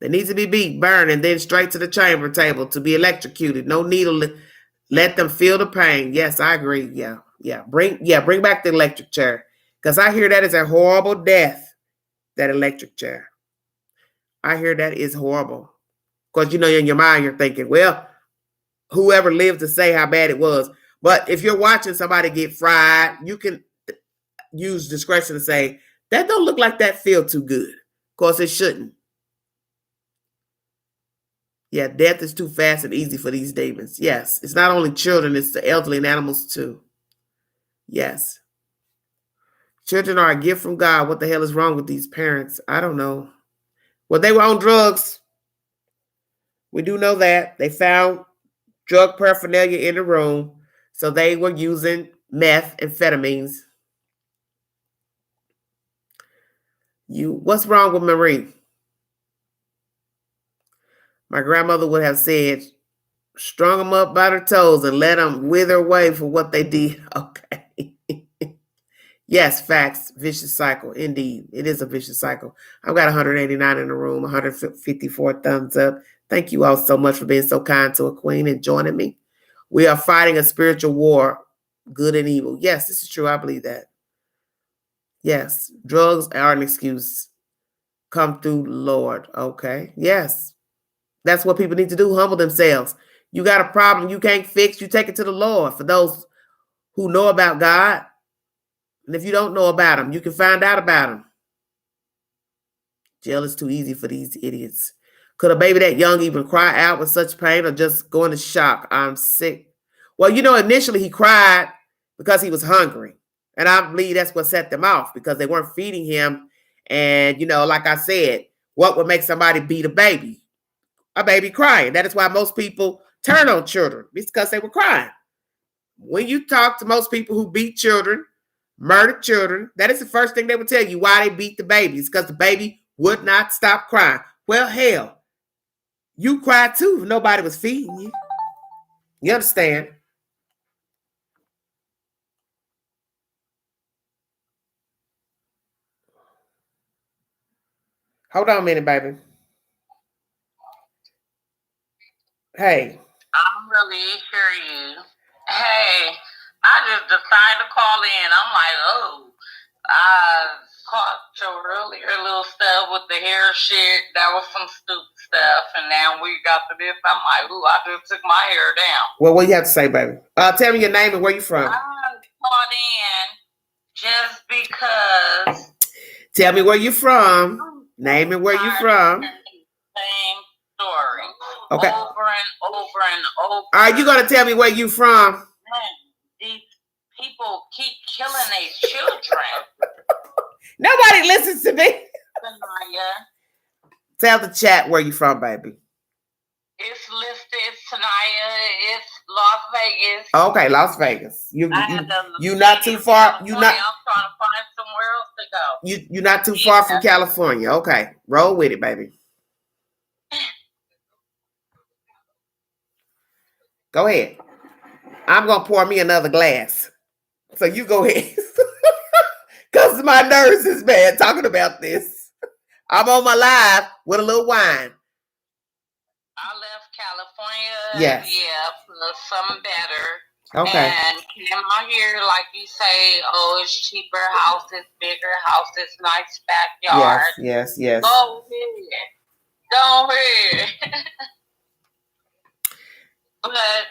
They need to be beat, burned, and then straight to the chamber table to be electrocuted. No needle. Let them feel the pain. Yes, I agree. Yeah. Bring back the electric chair. Because I hear that is a horrible death, that electric chair. I hear that is horrible. Because, in your mind, you're thinking, well, whoever lived to say how bad it was. But if you're watching somebody get fried, you can use discretion to say, that don't look like that feel too good. Of course, it shouldn't. Yeah, death is too fast and easy for these demons. Yes, it's not only children, it's the elderly and animals too. Yes. Children are a gift from God. What the hell is wrong with these parents? I don't know. Well, they were on drugs. We do know that. They found drug paraphernalia in the room. So they were using meth, amphetamines. What's wrong with Marie? My grandmother would have said, strung them up by their toes and let them wither away for what they did. Okay. Yes, facts. Vicious cycle. Indeed. It is a vicious cycle. I've got 189 in the room, 154 thumbs up. Thank you all so much for being so kind to a queen and joining me. We are fighting a spiritual war, good and evil. Yes, this is true. I believe that. Yes, drugs are an excuse. Come through, Lord. Okay. Yes. That's what people need to do, humble themselves. You got a problem you can't fix, you take it to the Lord. For those who know about God, and if you don't know about him, you can find out about him. Jail is too easy for these idiots. Could a baby that young even cry out with such pain or just go into shock? I'm sick. Well, initially he cried because he was hungry. And I believe that's what set them off because they weren't feeding him. And, like I said, what would make somebody beat a baby? A baby crying. That is why most people turn on children. It's because they were crying. When you talk to most people who beat children, murdered children, that is the first thing they would tell you why they beat the babies, because the baby would not stop crying. Well, hell, you cried too if nobody was feeding you. You understand? Hold on a minute, baby. Hey. I'm really hear you. Hey, I just decided to call in. I'm like, oh, I caught your earlier little stuff with the hair shit. That was some stupid stuff. And now we got to this. I'm like, ooh, I just took my hair down. Well, what do you have to say, baby? Tell me your name and where you from. I called in just because. Tell me where you from. Name and where you from. Same story. Okay. Over and over and over. Are you going to tell me where you from? Man, these people keep killing their children. Nobody listens to me. Tanaya. Tell the chat where you from, baby. It's listed, Tanaya. It's Las Vegas. Okay, Las Vegas. You not too far. You not. I'm trying to find somewhere else to go. You're not too far from California. Okay, roll with it, baby. Go ahead. I'm gonna pour me another glass. So you go ahead. Because my nerves is bad talking about this. I'm on my live with a little wine. I left California. Yes. Yeah, for something better. Okay. And came out here, like you say, oh, it's cheaper houses, bigger houses, nice backyard. Yes. Go ahead. Go ahead. But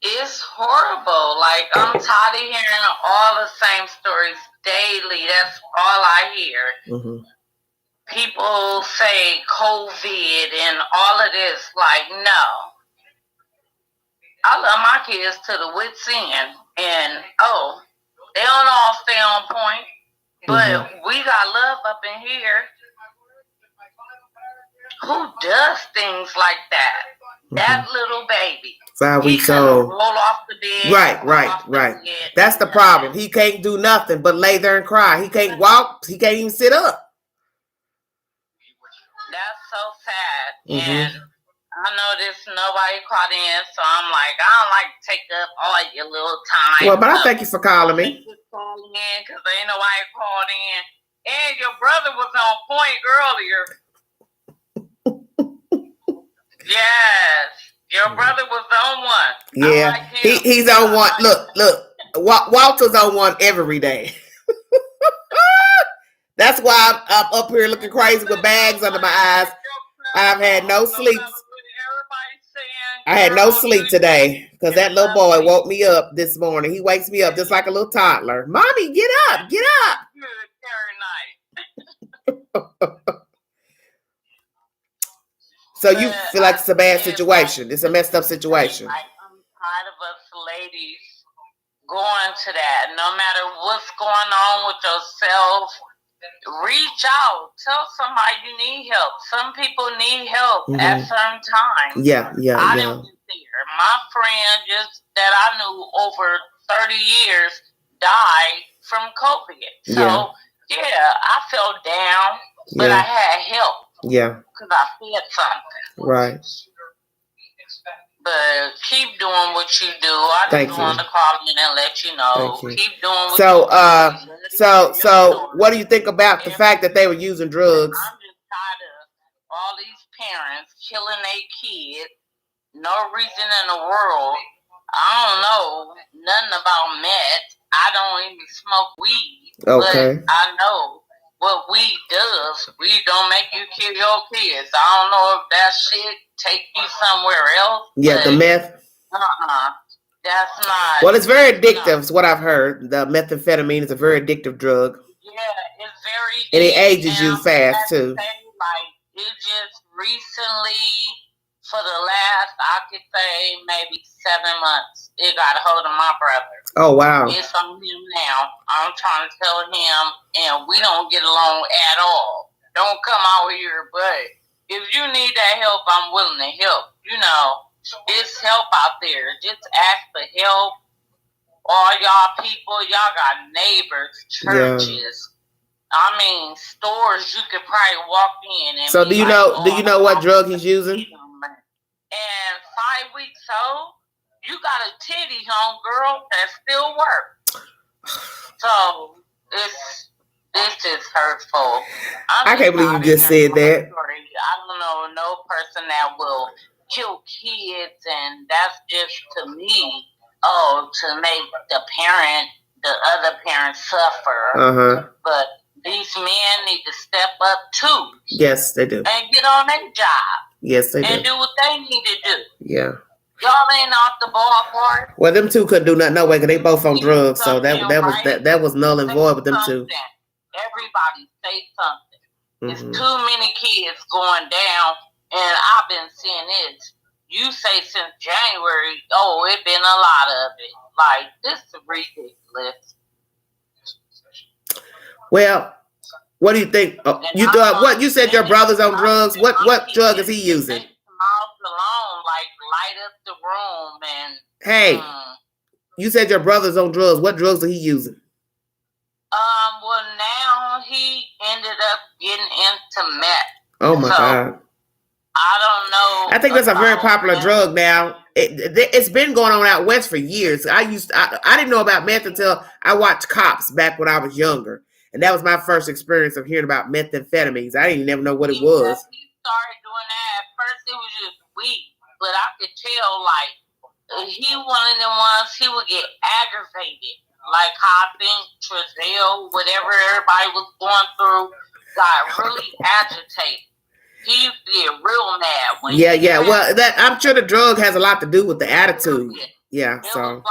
it's horrible. Like, I'm tired of hearing all the same stories daily. That's all I hear. Mm-hmm. People say COVID and all of this. Like, no. I love my kids to the wit's end. And, they don't all stay on point. But we got love up in here. Who does things like that? That little baby. 5 weeks old. Roll off the bed. Right. That's the problem. He can't do nothing but lay there and cry. He can't walk. He can't even sit up. That's so sad. And I know there's nobody caught in, so I'm like, I don't like to take up all your little time. Well, but I thank you for calling me. Calling in because ain't nobody called in. And your brother was on point earlier. Yes, your brother was on one. Yeah, like he's on one. Look, Walter's on one every day. That's why I'm up here looking crazy with bags under my eyes. I've had no sleep. I had no sleep today because that little boy woke me up this morning. He wakes me up just like a little toddler. Mommy, get up, get up. So you feel like it's a bad situation. It's a messed up situation. I'm tired of us ladies going to that. No matter what's going on with yourself, reach out. Tell somebody you need help. Some people need help at certain times. Yeah. I didn't get there. My friend that I knew over 30 years died from COVID. So, I felt down, but I had help. Yeah. Because I fed something. Right. But keep doing what you do. I just want to call in and let you know. Keep doing what you do. So what do you think about the fact that they were using drugs? I'm just tired of all these parents killing their kids. No reason in the world. I don't know nothing about meth. I don't even smoke weed. Okay. But I know what weed does. Weed don't make you kill your kids. I don't know if that shit take you somewhere else. Yeah, the meth. That's not. Well, it's very addictive. Is what I've heard. The methamphetamine is a very addictive drug. Yeah, it's very. And it ages you fast too. Like it just recently, for the last, I could say maybe 7 months, it got a hold of my brother. Oh wow! It's on him now. I'm trying to tell him, and we don't get along at all. Don't come out here, but if you need that help, I'm willing to help. You know, it's help out there. Just ask for help. All y'all people, y'all got neighbors, churches. I mean, stores you could probably walk in. And so do you know what drug he's using? And 5 weeks old, you got a titty, homegirl, that still works. So this is hurtful. I can't believe you just said that. I don't know no person that will kill kids, and that's just to me, to make the other parent suffer. But these men need to step up too. Yes, they do. And get on their job. Yes, they do. And do what they need to do. Yeah. Y'all ain't off the ballpark. Well, them two couldn't do nothing no way because they both on drugs, so that was null and void with them two. Everybody say something. There's too many kids going down, and I've been seeing this. You say since January, it's been a lot of it. Like, this is ridiculous. Well, what do you think? You thought what? You said your brother's on drugs. What drug is he using? Alone, like light up the room and. Hey, you said your brother's on drugs. What drugs are he using? Well, now he ended up getting into meth. Oh my God. I don't know. I think that's a very popular drug now. It's been going on out west for years. I didn't know about meth until I watched Cops back when I was younger. And that was my first experience of hearing about methamphetamines. I didn't even know what it was. He started doing that. At first, it was just weed, but I could tell, like, he one of them ones, he would get aggravated. Like how I think Trezell, whatever everybody was going through, got really agitated. He used to get real mad. When yeah. Well, I'm sure the drug has a lot to do with the attitude. Yeah, it was like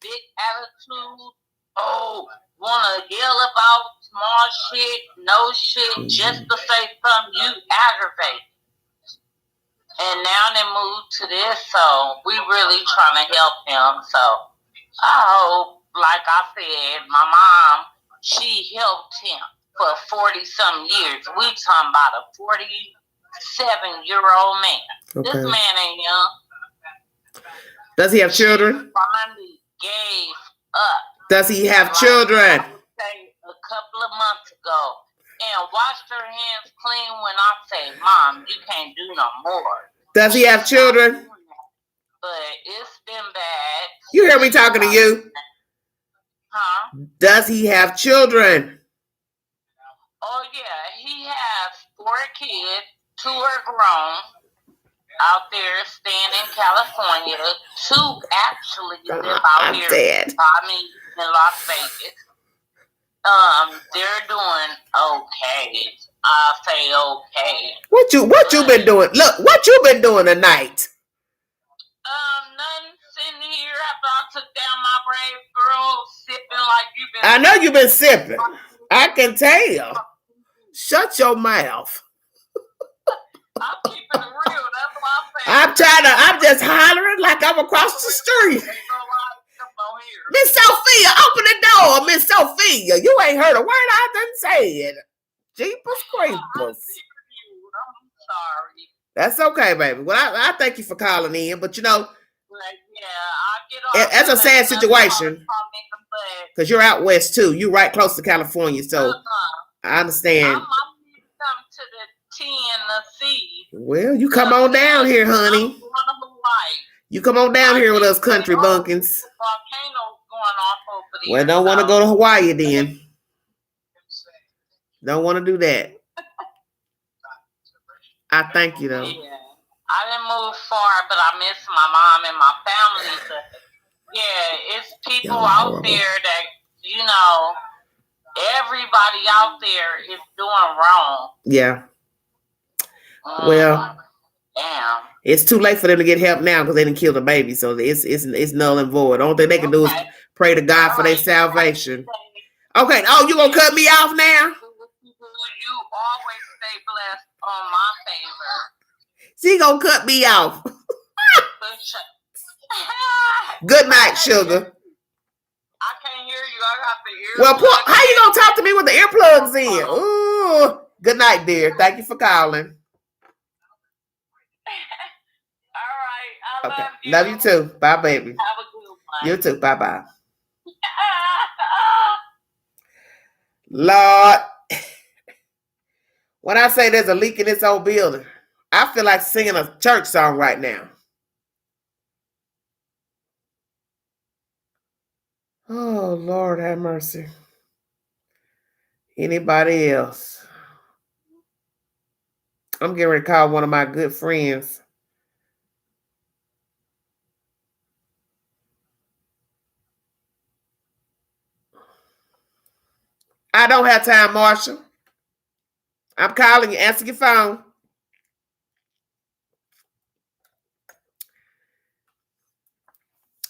big attitude. Oh, want to yell about small shit, no shit, just to say something, you aggravate. And now they moved to this, so we really trying to help him. So I hope, like I said, my mom, she helped him for 40-something years. We talking about a 47-year-old man. Okay. This man ain't young. Does he have children? She finally gave up. Does he have children? I would say a couple of months ago. And washed her hands clean when I say, Mom, you can't do no more. Does he have children? But it's been bad. You hear me talking to you? Huh? Does he have children? Oh, yeah. He has 4 kids. 2 are grown out there staying in California. 2 actually live out here. Dead. I mean, in Las Vegas. They're doing okay. I say okay. What you been doing? Look, what you been doing tonight? Nothing. Sitting here after I took down my brave girl, sipping like you've been. I know you've been sipping. I can tell. Shut your mouth. I'm keeping it real. That's what I'm saying. I'm just hollering like I'm across the street. Miss Sophia, open the door. Miss Sophia, you ain't heard a word I done said. Jeepers creepers. I'm sorry. That's okay, baby. Well, I thank you for calling in, but you know, I get off. That's a sad situation because you're out west too. You're right close to California, so I understand. I'm come to the T and the C. Well, you come on down here, honey. You come on down here with us country bunkins. Well, don't want to go to Hawaii then. Don't want to do that. I thank you though. Yeah. I didn't move far, but I miss my mom and my family. But yeah, it's people out there that, you know, everybody out there is doing wrong. Yeah. Well, damn. It's too late for them to get help now because they didn't kill the baby. So it's null and void. The only thing they can do is pray to God for their salvation. Okay. Oh, you gonna cut me off now? You always stay blessed on my favor. She gonna cut me off. Good night, sugar. I can't hear you. I got the earplugs. Well, how you gonna talk to me with the earplugs in? Ooh. Good night, dear. Thank you for calling. All right. I love you. Love you too. Bye, baby. Have a good one. You too. Bye-bye. Lord. When I say there's a leak in this old building, I feel like singing a church song right now. Oh, Lord, have mercy. Anybody else? I'm getting ready to call one of my good friends. I don't have time, Marshall. I'm calling you. Answer your phone.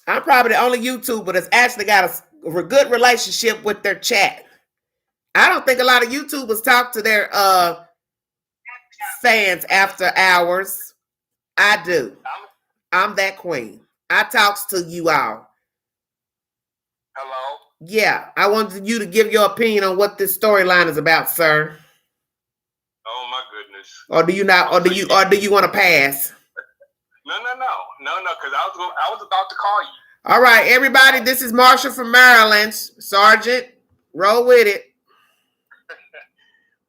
I'm probably the only YouTuber that's actually got a good relationship with their chat. I don't think a lot of YouTubers talk to their fans after hours. I do. I'm that queen. I talks to you all. Hello? Yeah, I wanted you to give your opinion on what this storyline is about, sir. Oh my goodness. Or do you not? Or do you want to pass? No, because I was about to call you. All right, everybody. This is Marshall from Maryland. Sergeant, roll with it.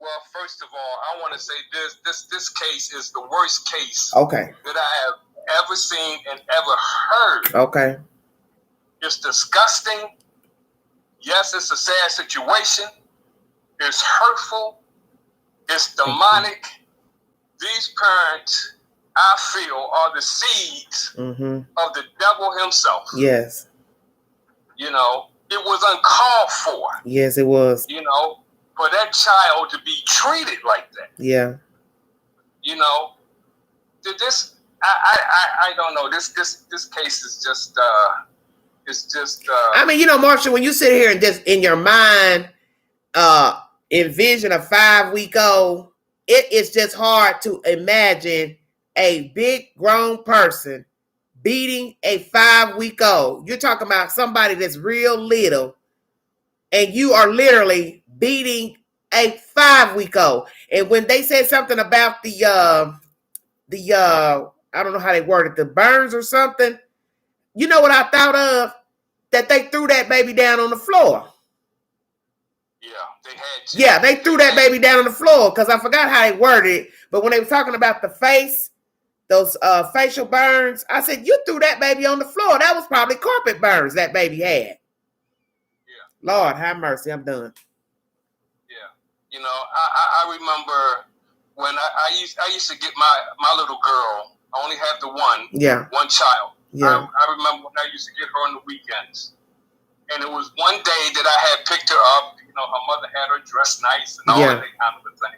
Well, first of all, I want to say this case is the worst case that I have ever seen and ever heard. Okay. It's disgusting. Yes, it's a sad situation. It's hurtful. It's demonic. These parents, I feel, are the seeds of the devil himself. Yes. You know, it was uncalled for. Yes, it was. You know, for that child to be treated like that. Yeah. You know, this I don't know. This case is just it's just. I mean, you know, Marshall, when you sit here and just in your mind envision a 5-week-old, it is just hard to imagine a big grown person beating a 5-week-old. You're talking about somebody that's real little, and you are literally beating a 5-week-old. And when they said something about the I don't know how they worded, the burns or something, you know what I thought of? That they threw that baby down on the floor. Yeah, they had to. Yeah, they threw that baby down on the floor, because I forgot how they worded it. But when they were talking about the face, those facial burns, I said, you threw that baby on the floor. That was probably carpet burns that baby had. Yeah. Lord have mercy, I'm done. Yeah. You know, I remember when I used to get my little girl. I only had the one child. Yeah. I remember when I used to get her on the weekends. And it was one day that I had picked her up. You know, her mother had her dressed nice and all of that kind of a thing.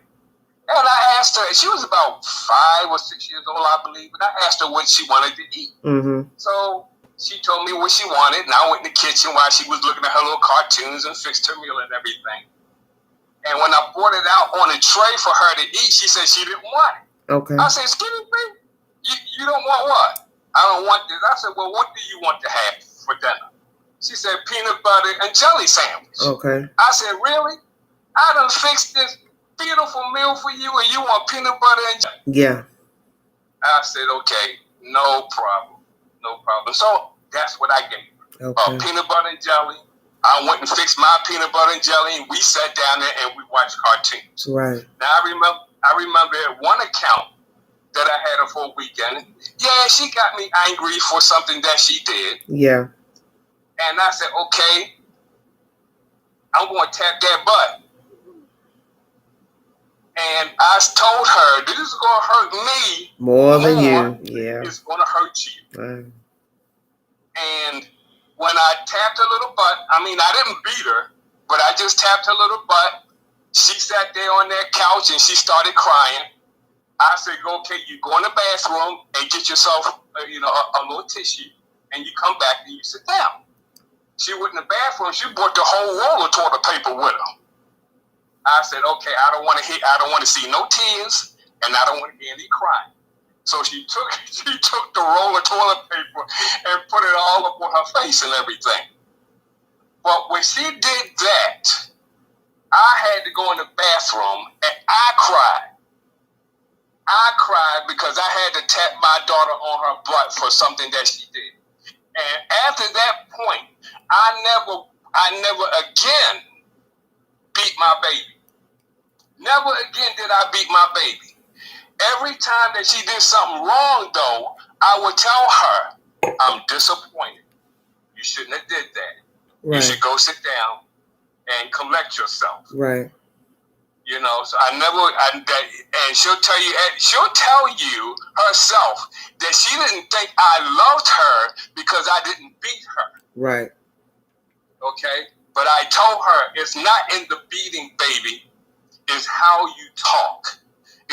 And I asked her, she was about 5 or 6 years old, I believe, and I asked her what she wanted to eat. So she told me what she wanted, and I went in the kitchen while she was looking at her little cartoons and fixed her meal and everything. And when I brought it out on a tray for her to eat, she said she didn't want it. Okay. I said, excuse me, you don't want what? I don't want this. I said, well, what do you want to have for dinner? She said, peanut butter and jelly sandwich. Okay. I said, really? I done fixed this beautiful meal for you and you want peanut butter and jelly? Yeah. I said, okay, no problem. No problem. So that's what I gave her. Okay. Peanut butter and jelly. I went and fixed my peanut butter and jelly, and we sat down there and we watched cartoons. Right. Now I remember at one account that I had her for a weekend. Yeah, she got me angry for something that she did. Yeah. And I said, okay, I'm going to tap that butt. And I told her, this is going to hurt me more than you. Yeah. It's going to hurt you. Right. And when I tapped her little butt, I mean, I didn't beat her, but I just tapped her little butt. She sat there on that couch and she started crying. I said, okay, you go in the bathroom and get yourself, a little tissue, and you come back and you sit down. She went in the bathroom. She brought the whole roll of toilet paper with her. I said, okay, I don't want to see no tears, and I don't want to hear any crying. So she took the roll of toilet paper and put it all up on her face and everything. But when she did that, I had to go in the bathroom and I cried. I cried because I had to tap my daughter on her butt for something that she did. And after that point, I never again beat my baby. Never again did I beat my baby. Every time that she did something wrong, though, I would tell her, I'm disappointed. You shouldn't have did that. Right. You should go sit down and collect yourself. Right. You know, so and she'll tell you herself that she didn't think I loved her because I didn't beat her. Right. Okay? But I told her it's not in the beating, baby. It's how you talk.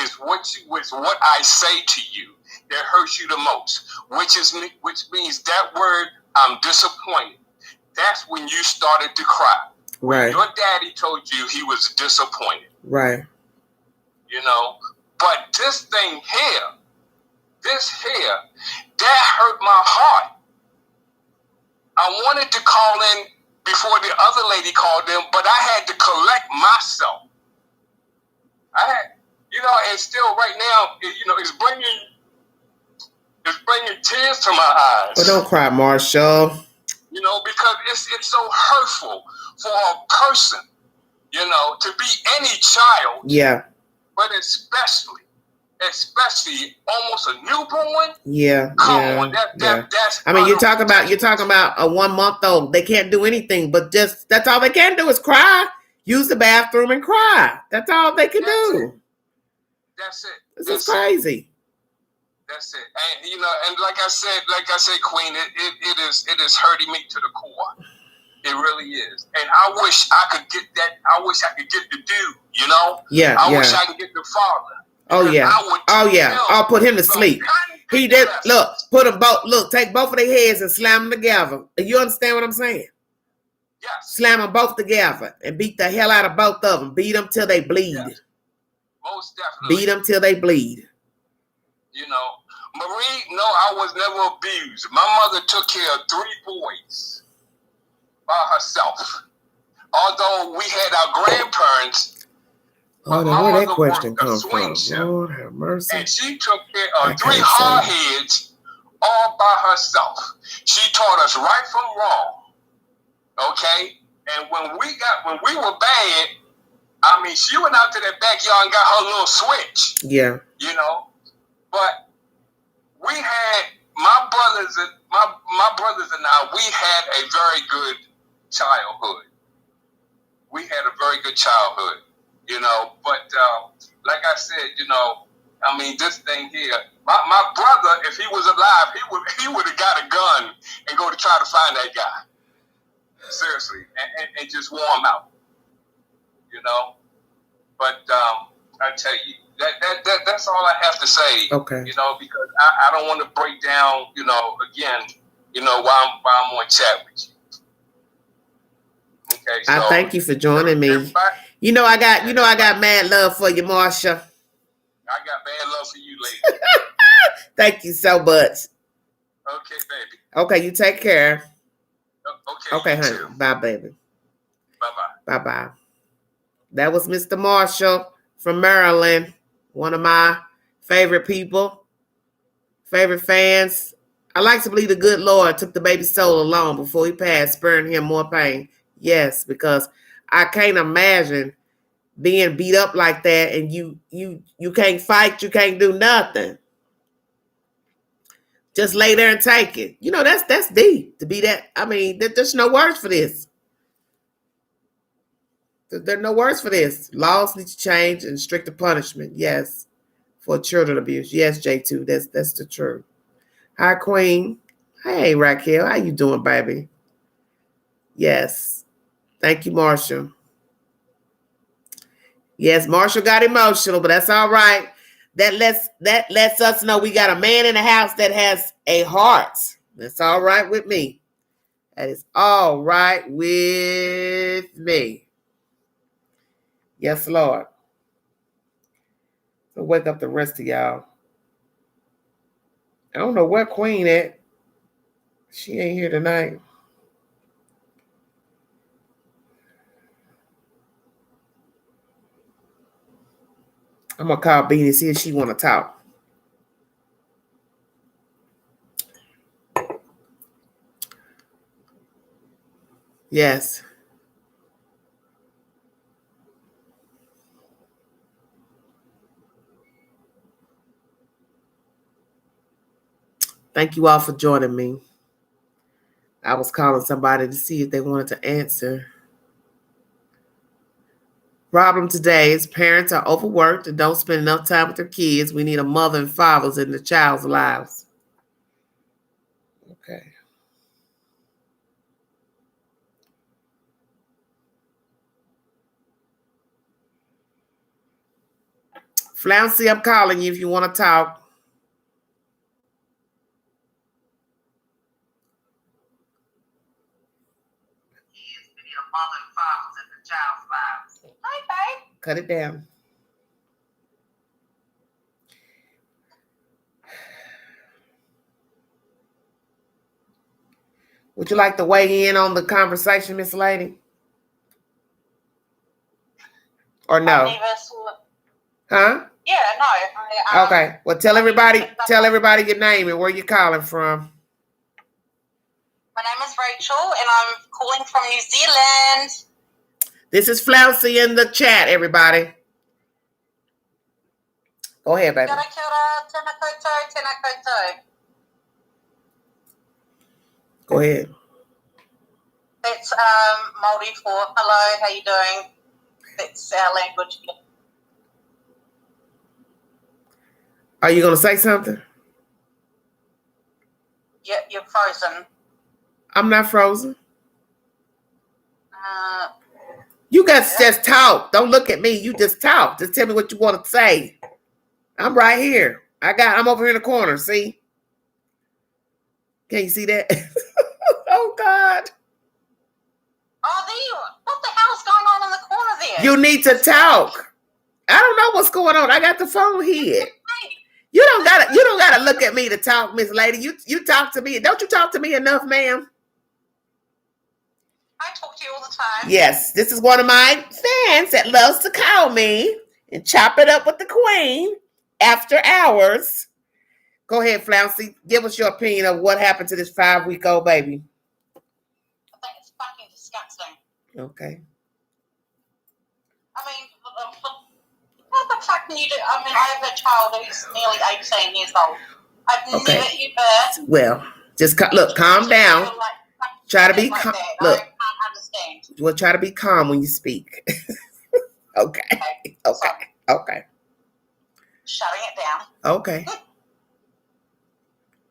It's what I say to you that hurts you the most. Which means that word, I'm disappointed. That's when you started to cry. Right. Your daddy told you he was disappointed. Right. You know, but this thing here, that hurt my heart. I wanted to call in before the other lady called in, but I had to collect myself. And still right now, it's bringing tears to my eyes. But don't cry, Marshall. Because it's so hurtful for a person, to be any child. Yeah. But especially almost a newborn. Yeah. Come on, that's. I mean, you're talking about a 1-month-old. They can't do anything, but that's all they can do is cry. use the bathroom and cry. That's all they can do. That's it. This is crazy. That's it. And and like I said, Queen, it is hurting me to the core. It really is. And I wish I could get that. I wish I could get the dude, Yeah. I wish I could get the father. Oh yeah. I'll put him to sleep. He did. Look, put them both. Look, take both of their heads and slam them together. You understand what I'm saying? Yes. Slam them both together and beat the hell out of both of them. Beat them till they bleed. Yes. Most definitely. Beat them till they bleed. Marie, no, I was never abused. My mother took care of 3 boys by herself. Although we had our grandparents. Oh, where that question come from? Lord have mercy. And she took care of 3 hardheads all by herself. She taught us right from wrong. Okay? And when we were bad, I mean, she went out to that backyard and got her little switch. Yeah. But we had my brothers and I. We had a very good childhood. But like I said, I mean, this thing here. My brother, if he was alive, he would have got a gun and go to try to find that guy. Seriously, and just warm him out. But I tell you, that's all I have to say. Okay. Because I don't want to break down, again, while I'm on chat with you. Okay. So, I thank you for joining me. I got mad love for you, Marsha. I got bad love for you, lady. Thank you so much. Okay, baby. Okay, you take care. Okay, honey. Too. Bye, baby. Bye-bye. Bye-bye. That was Mr. Marshall from Maryland, one of my favorite people, favorite fans. I like to believe the good Lord took the baby's soul along before he passed, sparing him more pain. Yes, because I can't imagine being beat up like that and you can't fight, you can't do nothing. Just lay there and take it. That's deep to be that. I mean, there's no words for this. There are no words for this. Laws need to change and stricter punishment. Yes. For children abuse. Yes, J2. That's the truth. Hi, Queen. Hey, Raquel. How you doing, baby? Yes. Thank you, Marshall. Yes, Marshall got emotional, but that's all right. That lets us know we got a man in the house that has a heart. That's all right with me. That is all right with me. Yes, Lord. So wake up the rest of y'all. I don't know where Queen at. She ain't here tonight. I'm going to call Beanie and see if she want to talk. Yes. Thank you all for joining me. I was calling somebody to see if they wanted to answer. Problem today is parents are overworked and don't spend enough time with their kids. We need a mother and fathers in the child's lives. Okay. Flouncy, I'm calling you if you want to talk. Hi, babe. Cut it down. Would you like to weigh in on the conversation, Miss Lady? Or no? Huh? Yeah, no. Okay. Well, tell everybody your name and where you're calling from. My name is Rachel, and I'm calling from New Zealand. This is Flouncy in the chat, everybody. Go ahead, baby. Kia ora, tēnā koutou, tēnā koutou. Go ahead. It's Māori for hello, how you doing? That's our language. Are you going to say something? Yeah, you're frozen. I'm not frozen. You guys just talk. Don't look at me. You just talk. Just tell me what you want to say. I'm right here. I'm over here in the corner. See? Can you see that? Oh, God. Oh, there. What the hell's going on in the corner there? You need to talk. I don't know what's going on. I got the phone here. You don't gotta look at me to talk, Miss Lady. You talk to me. Don't you talk to me enough, ma'am? I talk to you all the time. Yes, this is one of my fans that loves to call me and chop it up with the queen after hours. Go ahead, Flouncy. Give us your opinion of what happened to this 5-week-old baby. I think it's fucking disgusting. Okay. I mean, what the fuck can you do? I mean, I have a child who's nearly 18 years old. I've never ever... Well, just look, calm down. Try to be calm. Look, I can't understand. Well, try to be calm when you speak. Okay. Shutting it down. Okay.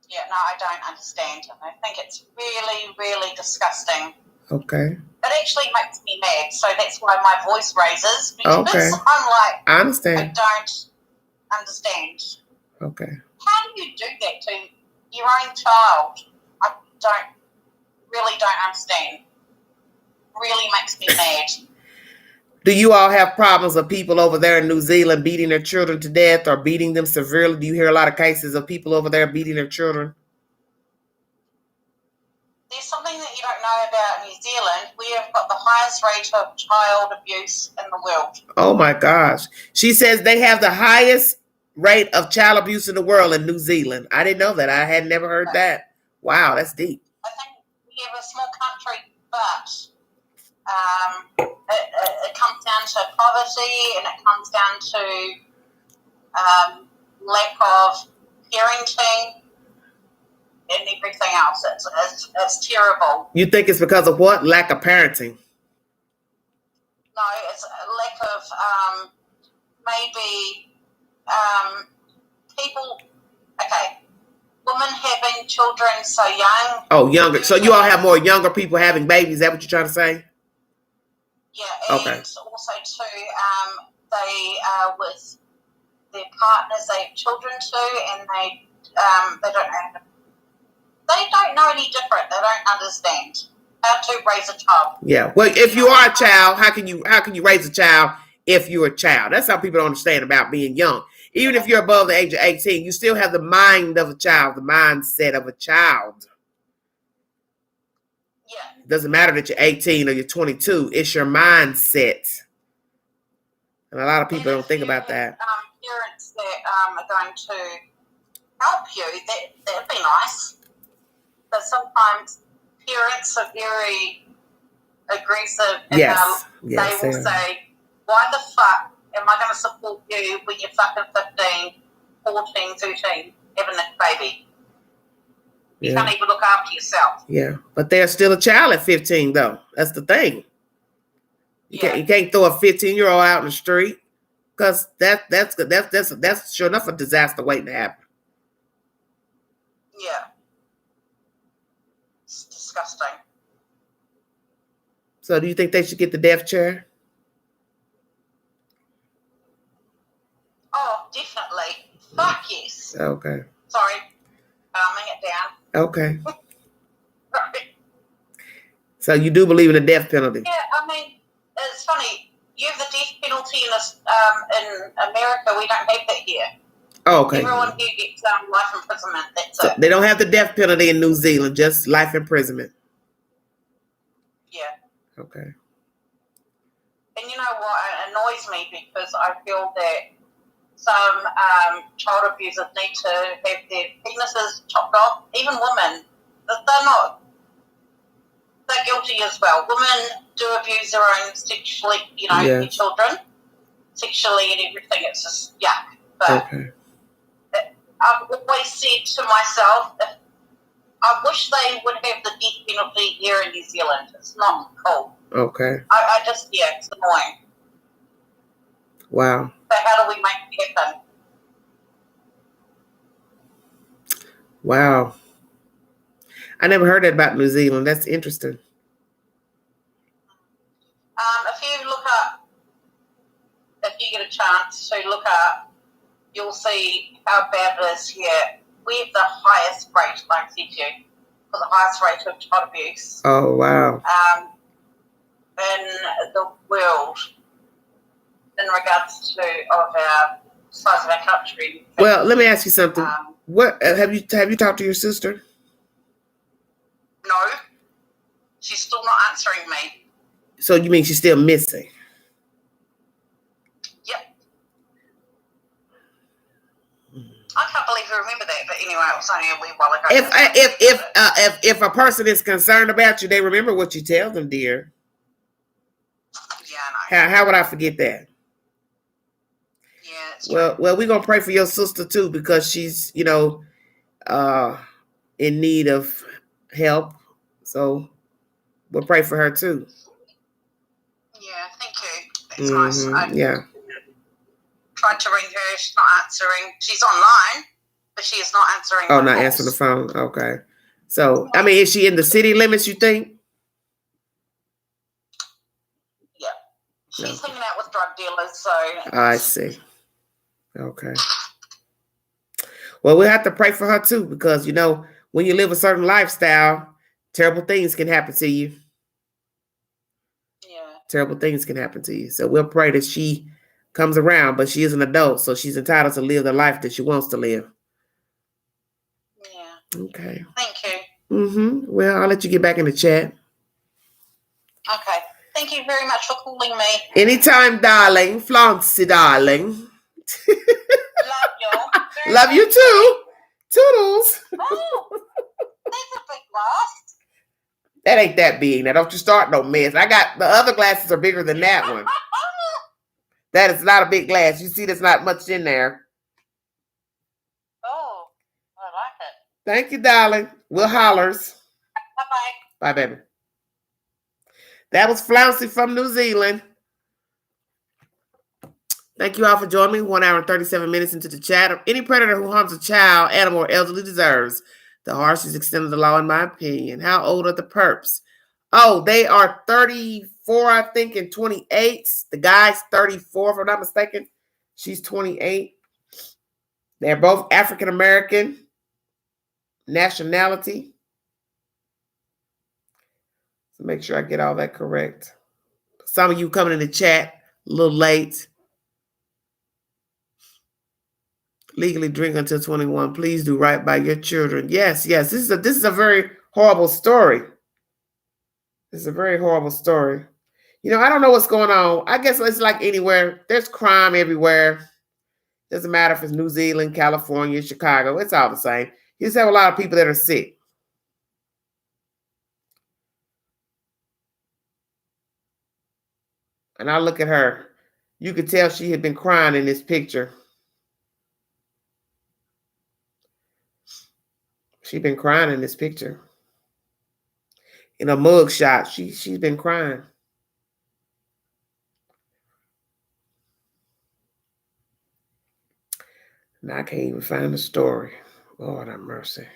Yeah, no, I don't understand. I think it's really, really disgusting. Okay. It actually makes me mad, so that's why my voice raises. Because Okay. I'm like, I understand. I don't understand. Okay. How do you do that to your own child? I really don't understand. Really makes me mad. Do you all have problems of people over there in New Zealand beating their children to death or beating them severely? Do you hear a lot of cases of people over there beating their children? There's something that you don't know about New Zealand. We have got the highest rate of child abuse in the world. Oh my gosh. She says they have the highest rate of child abuse in the world in New Zealand. I didn't know that. I had never heard that. Wow, that's deep. I think we have a small country, but it comes down to poverty and it comes down to lack of parenting and everything else. It's terrible. You think it's because of what? Lack of parenting? No, it's a lack of maybe people. Okay, women having children so young. Oh, younger. So you all have more younger people having babies. Is that what you're trying to say? Yeah, and okay. Also too, they with their partners they have children too, and they don't know any different. They don't understand how to raise a child. Yeah. Well, if you are a child, how can you raise a child if you're a child? That's how people don't understand about being young. Even if you're above the age of 18, you still have the mind of a child, the mindset of a child. Yeah. It doesn't matter that you're 18 or you're 22. It's your mindset. And a lot of people don't think about that. Parents that are going to help you, that'd be nice. But sometimes parents are very aggressive and they will say, why the fuck am I going to support you when you're fucking 15, 14, 13, having a baby? You can't even look after yourself. Yeah, but they're still a child at 15, though. That's the thing. You can't throw a 15-year-old out in the street because that's sure enough a disaster waiting to happen. Yeah. It's disgusting. So do you think they should get the death chair? Oh, definitely. Fuck yes. Okay. Sorry. Calming it down. Okay. So you do believe in the death penalty? Yeah, I mean, it's funny. You have the death penalty in America. We don't have that here. Oh, okay. Everyone here gets life imprisonment. That's so it. They don't have the death penalty in New Zealand, just life imprisonment. Yeah. Okay. And you know what? It annoys me because I feel that some child abusers need to have their penises chopped off. Even women, they're guilty as well. Women do abuse their own sexually, their children, sexually and everything. It's just yuck. But I've always said to myself, I wish they would have the death penalty here in New Zealand. It's not cool. Okay. I just, it's annoying. Wow. So how do we make it happen? Wow. I never heard that about New Zealand. That's interesting. If you look up, if you get a chance to look up, you'll see how bad it is here. We have the highest rate, like I said to you, for the highest rate of child abuse Oh, wow. in the world in regards to of our size of our country. Well, let me ask you something. What have you talked to your sister? No, she's still not answering me. So you mean she's still missing? Yep. I can't believe you remember that, but anyway, it was only a wee while ago. If a person is concerned about you, they remember what you tell them, dear. Yeah, I know. How would I forget that? Yeah, it's true. Well, we're gonna pray for your sister too, because she's, in need of help. So we'll pray for her too. Yeah, thank you. That's nice. Yeah. Tried to ring her. She's not answering. She's online, but she is not answering. Oh, not answering the phone. Okay. So, I mean, is she in the city limits, you think? Yeah. She's hanging out with drug dealers, so. I see. Okay. Well, we'll have to pray for her too, because, when you live a certain lifestyle, terrible things can happen to you. Yeah. Terrible things can happen to you. So we'll pray that she comes around, but she is an adult, so she's entitled to live the life that she wants to live. Yeah. Okay. Thank you. Well, I'll let you get back in the chat. Okay. Thank you very much for calling me. Anytime, darling. Flouncy, darling. Love you. Love you too. Toodles. Oh, that's a big glass. That ain't that big. Now, don't you start no mess. I got the other glasses are bigger than that one. That is not a big glass. You see, there's not much in there. Oh, I like it. Thank you, darling. We'll hollers. Bye-bye. Bye, baby. That was Flouncy from New Zealand. Thank you all for joining me. 1 hour and 37 minutes into the chat. Any predator who harms a child, animal, or elderly deserves the harshest extent of the law, in my opinion. How old are the perps? Oh, they are 34, I think, and 28. The guy's 34, if I'm not mistaken. She's 28. They're both African-American nationality. So make sure I get all that correct. Some of you coming in the chat a little late. Legally drink until 21. Please do right by your children. Yes. This is a very horrible story. This is a very horrible story. I don't know what's going on. I guess it's like anywhere. There's crime everywhere. Doesn't matter if it's New Zealand, California, Chicago. It's all the same. You just have a lot of people that are sick. And I look at her. You could tell she had been crying in this picture. She's been crying in this picture. In a mug shot, she's been crying. And I can't even find the story. Lord have mercy.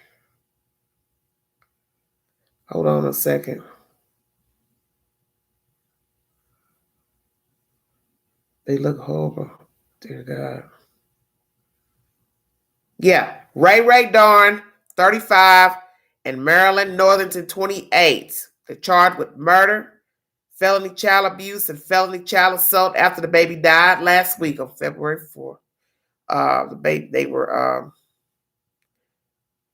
Hold on a second. They look horrible. Dear God. Yeah. Ray Darn, 35, and Marilyn Northington, 28. They're charged with murder, felony child abuse, and felony child assault after the baby died last week on February 4th. The baby, they were,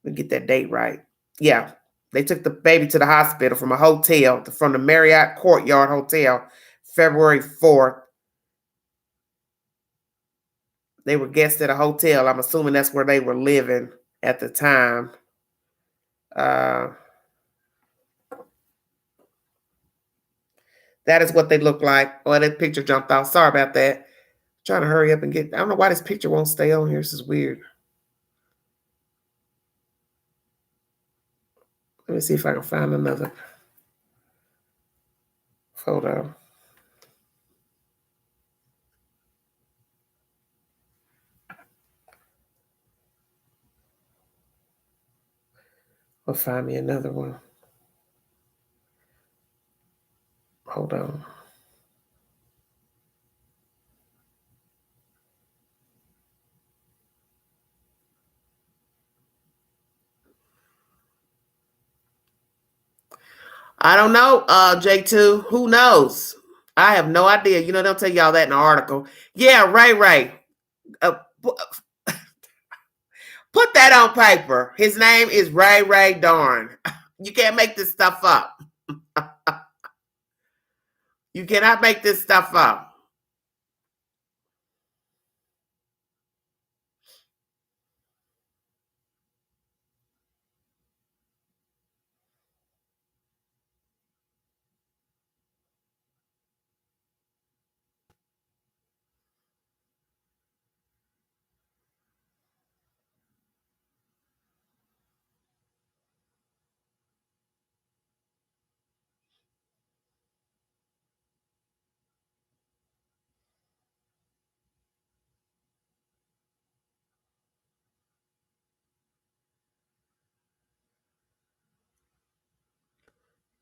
let me get that date right. Yeah. They took the baby to the hospital from a hotel, from the Marriott Courtyard Hotel, February 4th. They were guests at a hotel. I'm assuming that's where they were living at the time. That is what they look like. Oh, that picture jumped out. Sorry about that. I'm trying to hurry up and get. I don't know why this picture won't stay on here. This is weird. Let me see if I can find another photo. I'll find me another one. Hold on. I don't know, J2. Who knows? I have no idea. You know, they'll tell y'all that in the article. Yeah, Ray. Put that on paper. His name is Ray Darn. You can't make this stuff up. You cannot make this stuff up.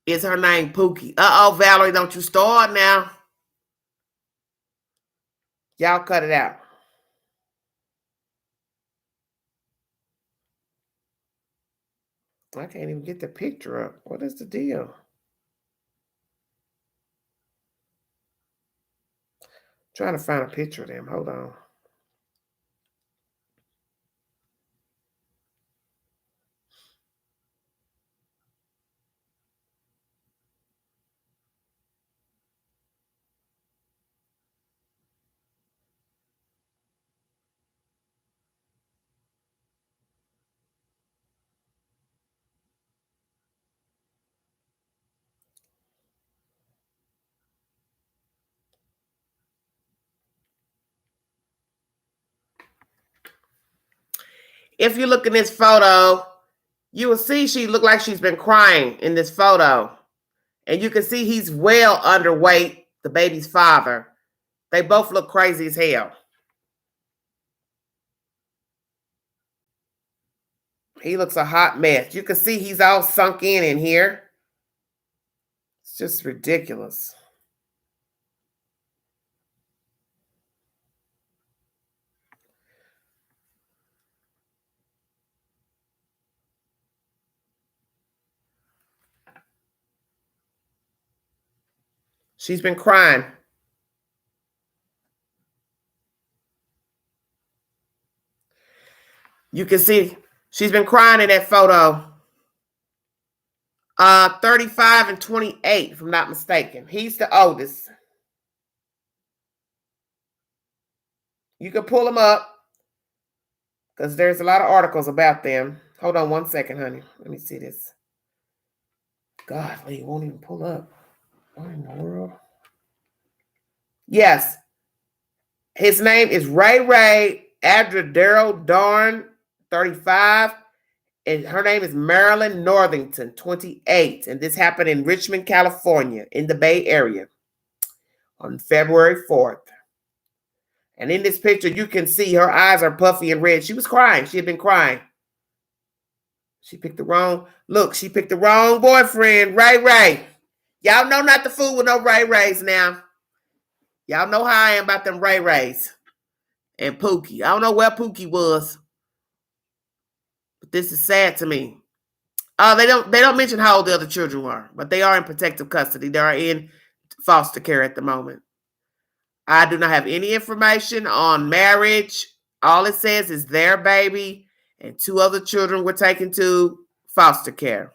Is her name Pookie? Uh-oh, Valerie, don't you start now. Y'all cut it out. I can't even get the picture up. What is the deal? Trying to find a picture of them. Hold on. If you look in this photo, you will see she looked like she's been crying in this photo. And you can see he's well underweight, the baby's father. They both look crazy as hell. He looks a hot mess. You can see he's all sunk in here. It's just ridiculous. She's been crying. You can see she's been crying in that photo. 35 and 28, if I'm not mistaken. He's the oldest. You can pull them up because there's a lot of articles about them. Hold on one second, honey. Let me see this. God, it won't even pull up. What in the world? Yes. His name is Ray Adradero Darn, 35. And her name is Marilyn Northington, 28. And this happened in Richmond, California, in the Bay Area on February 4th. And in this picture, you can see her eyes are puffy and red. She was crying. She had been crying. She picked the wrong, she picked the wrong boyfriend, Ray. Y'all know not to fool with no Rays now. Y'all know how I am about them Rays. And Pookie. I don't know where Pookie was. But this is sad to me. They don't mention how old the other children were, but they are in protective custody. They are in foster care at the moment. I do not have any information on marriage. All it says is their baby and 2 other children were taken to foster care.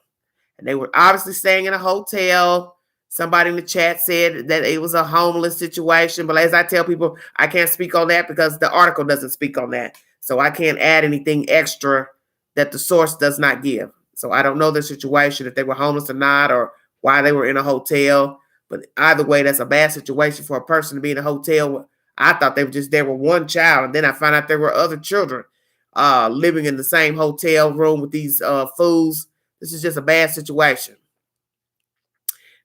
And they were obviously staying in a hotel. Somebody in the chat said that it was a homeless situation. But as I tell people, I can't speak on that because the article doesn't speak on that. So I can't add anything extra that the source does not give. So I don't know the situation, if they were homeless or not, or why they were in a hotel. But either way, that's a bad situation for a person to be in a hotel. I thought they were just there with one child. And then I found out there were other children living in the same hotel room with these fools. This is just a bad situation.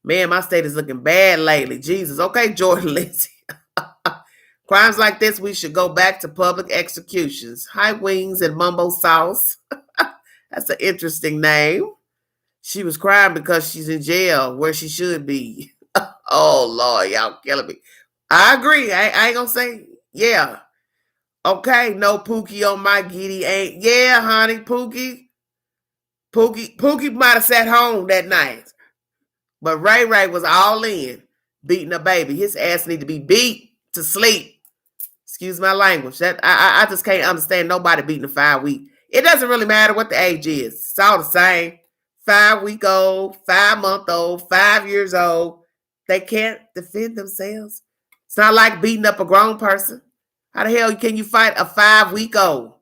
Man, my state is looking bad lately. Jesus. Okay, Jordan Lindsay. Crimes like this, we should go back to public executions. High wings and mumbo sauce. That's an interesting name. She was crying because she's in jail where she should be. Oh, Lord, y'all killing me. I agree. I ain't gonna say, yeah. Okay, no Pookie on my giddy ain't. Yeah, honey, Pookie might have sat home that night. But Ray was all in, beating a baby. His ass need to be beat to sleep. Excuse my language. That I just can't understand nobody beating a 5-week. It doesn't really matter what the age is. It's all the same. 5-week-old, 5-month-old, 5 years old. They can't defend themselves. It's not like beating up a grown person. How the hell can you fight a 5-week-old?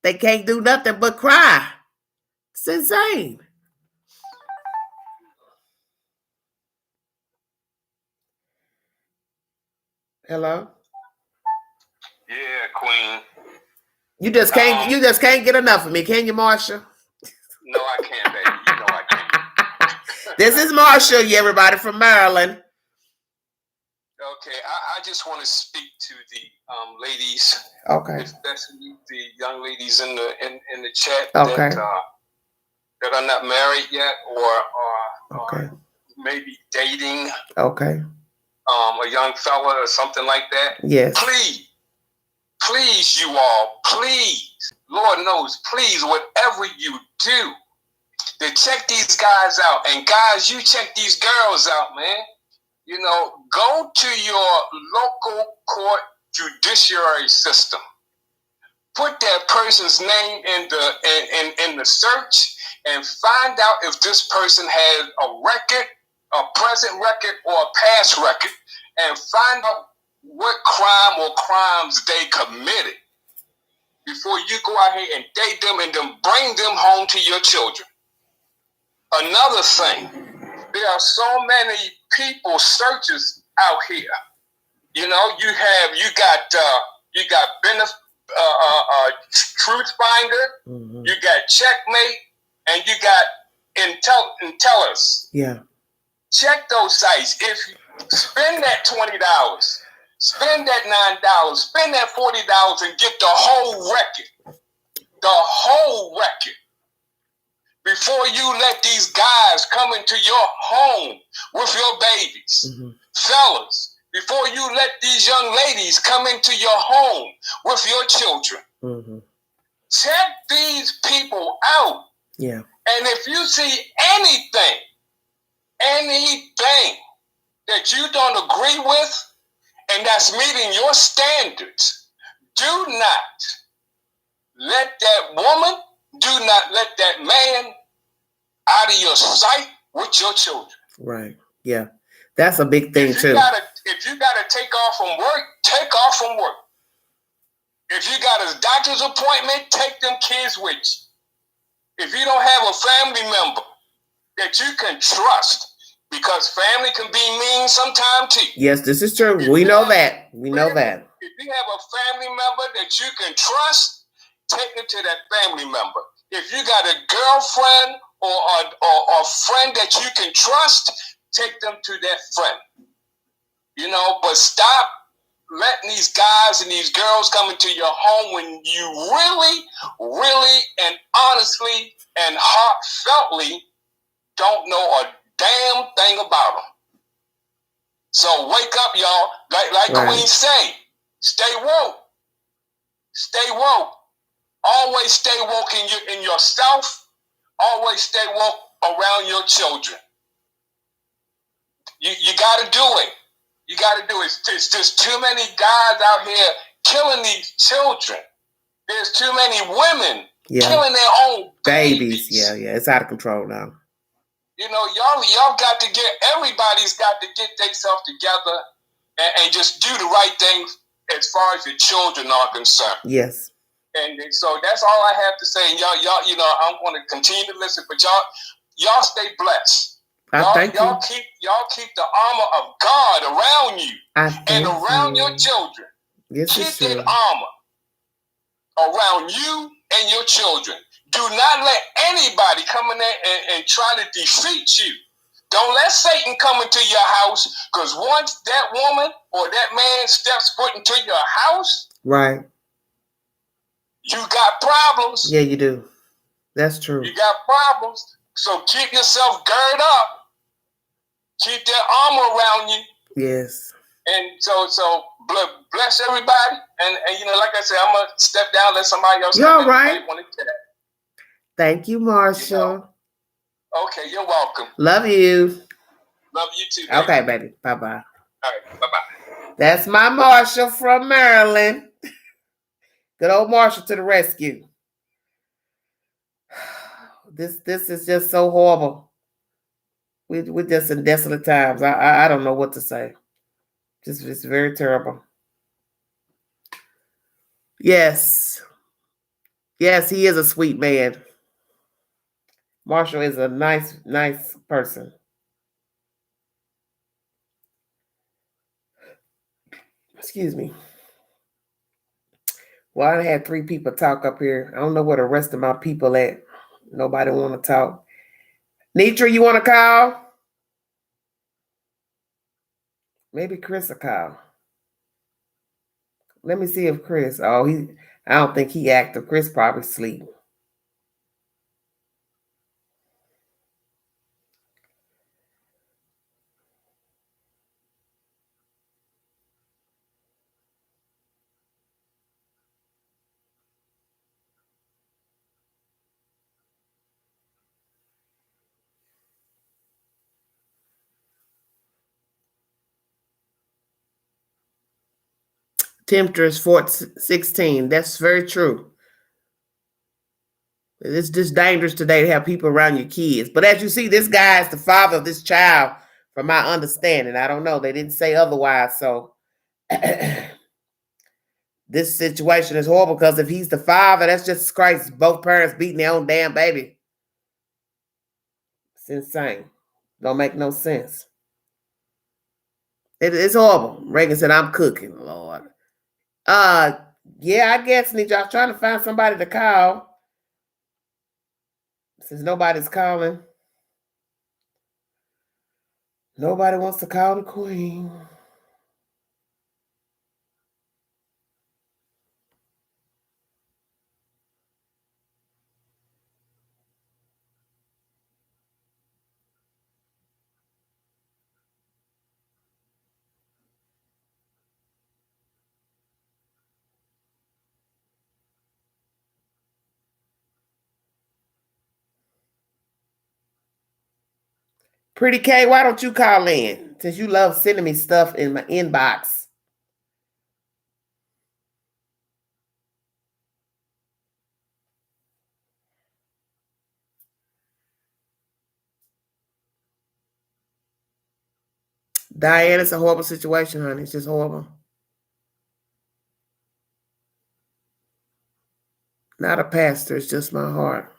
They can't do nothing but cry. It's insane. Hello? Yeah, Queen. You just can't get enough of me, can you, Marsha? No, I can't, baby. You know I can't. This is Marsha, everybody from Maryland. Okay, I just want to speak to the ladies. Okay. Especially the young ladies in the chat okay. that are not married yet or maybe dating. Okay. A young fella or something like that. Yes. Please, you all, please, Lord knows, please, whatever you do, to check these guys out. And guys, you check these girls out, man. You know, go to your local court judiciary system. Put that person's name in the search and find out if this person has a record, a present record, or a past record, and find out what crime or crimes they committed before you go out here and date them and then bring them home to your children. Another thing, there are so many people searchers out here. You know, you got Truth Finder, you got Checkmate, and you got Intellus. Yeah. Check those sites. If you spend that $20, spend that $9, spend that $40 and get the whole record. The whole record. Before you let these guys come into your home with your babies. Fellas, before you let these young ladies come into your home with your children. Check these people out. Yeah. And if you see anything that you don't agree with and that's meeting your standards, do not let that woman, do not let that man out of your sight with your children. Right. Yeah. That's a big thing too. If you gotta take off from work, take off from work. If you got a doctor's appointment, take them kids with you. If you don't have a family member that you can trust, because family can be mean sometimes too. Yes, this is true. We know that. We know that. If you have a family member that you can trust, take it to that family member. If you got a girlfriend or a friend that you can trust, take them to that friend. You know, but stop letting these guys and these girls come into your home when you really, really and honestly and heartfeltly don't know a damn thing about them. So wake up, y'all. Like right. Queen say, stay woke. Stay woke. Always stay woke in yourself. Always stay woke around your children. You got to do it. You got to do it. There's just too many guys out here killing these children. There's too many women killing their own babies. Yeah. It's out of control now. You know, y'all got to everybody's got to get themselves together and just do the right thing as far as your children are concerned. Yes. And so that's all I have to say. And y'all, you know, I'm going to continue to listen, but y'all stay blessed. Y'all keep the armor of God around you and around your children. Yes, keep that armor around you and your children. Do not let anybody come in there and try to defeat you. Don't let Satan come into your house, because once that woman or that man steps foot into your house, right, you got problems. Yeah, you do. That's true. You got problems, so keep yourself girded up. Keep that armor around you. Yes. And so bless everybody. And like I said, I'm gonna step down, let somebody else. You're all right. Want to chat. Thank you, Marshall. Okay, you're welcome. Love you. Love you too, baby. Okay, baby. Bye-bye. All right, bye-bye. That's my Marshall from Maryland. Good old Marshall to the rescue. This is just so horrible. We're just in desolate times. I don't know what to say. It's very terrible. Yes. Yes, he is a sweet man. Marshall is a nice person. Excuse me. Well, I had 3 people talk up here. I don't know where the rest of my people at. Nobody want to talk. Nitra, you want to call? Maybe Chris will call. Let me see if Chris. I don't think he active. Chris probably sleep. Tempter is 16. That's very true. It's just dangerous today to have people around your kids. But as you see, this guy is the father of this child, from my understanding. I don't know. They didn't say otherwise. So this situation is horrible because if he's the father, that's just Christ. Both parents beating their own damn baby. It's insane. Don't make no sense. It's horrible. Reagan said, I'm cooking, Lord. Yeah, I guess, Nietzsche. I was trying to find somebody to call. Since nobody's calling. Nobody wants to call the queen. Pretty K, why don't you call in? Since you love sending me stuff in my inbox. Diane, it's a horrible situation, honey. It's just horrible. Not a pastor, it's just my heart.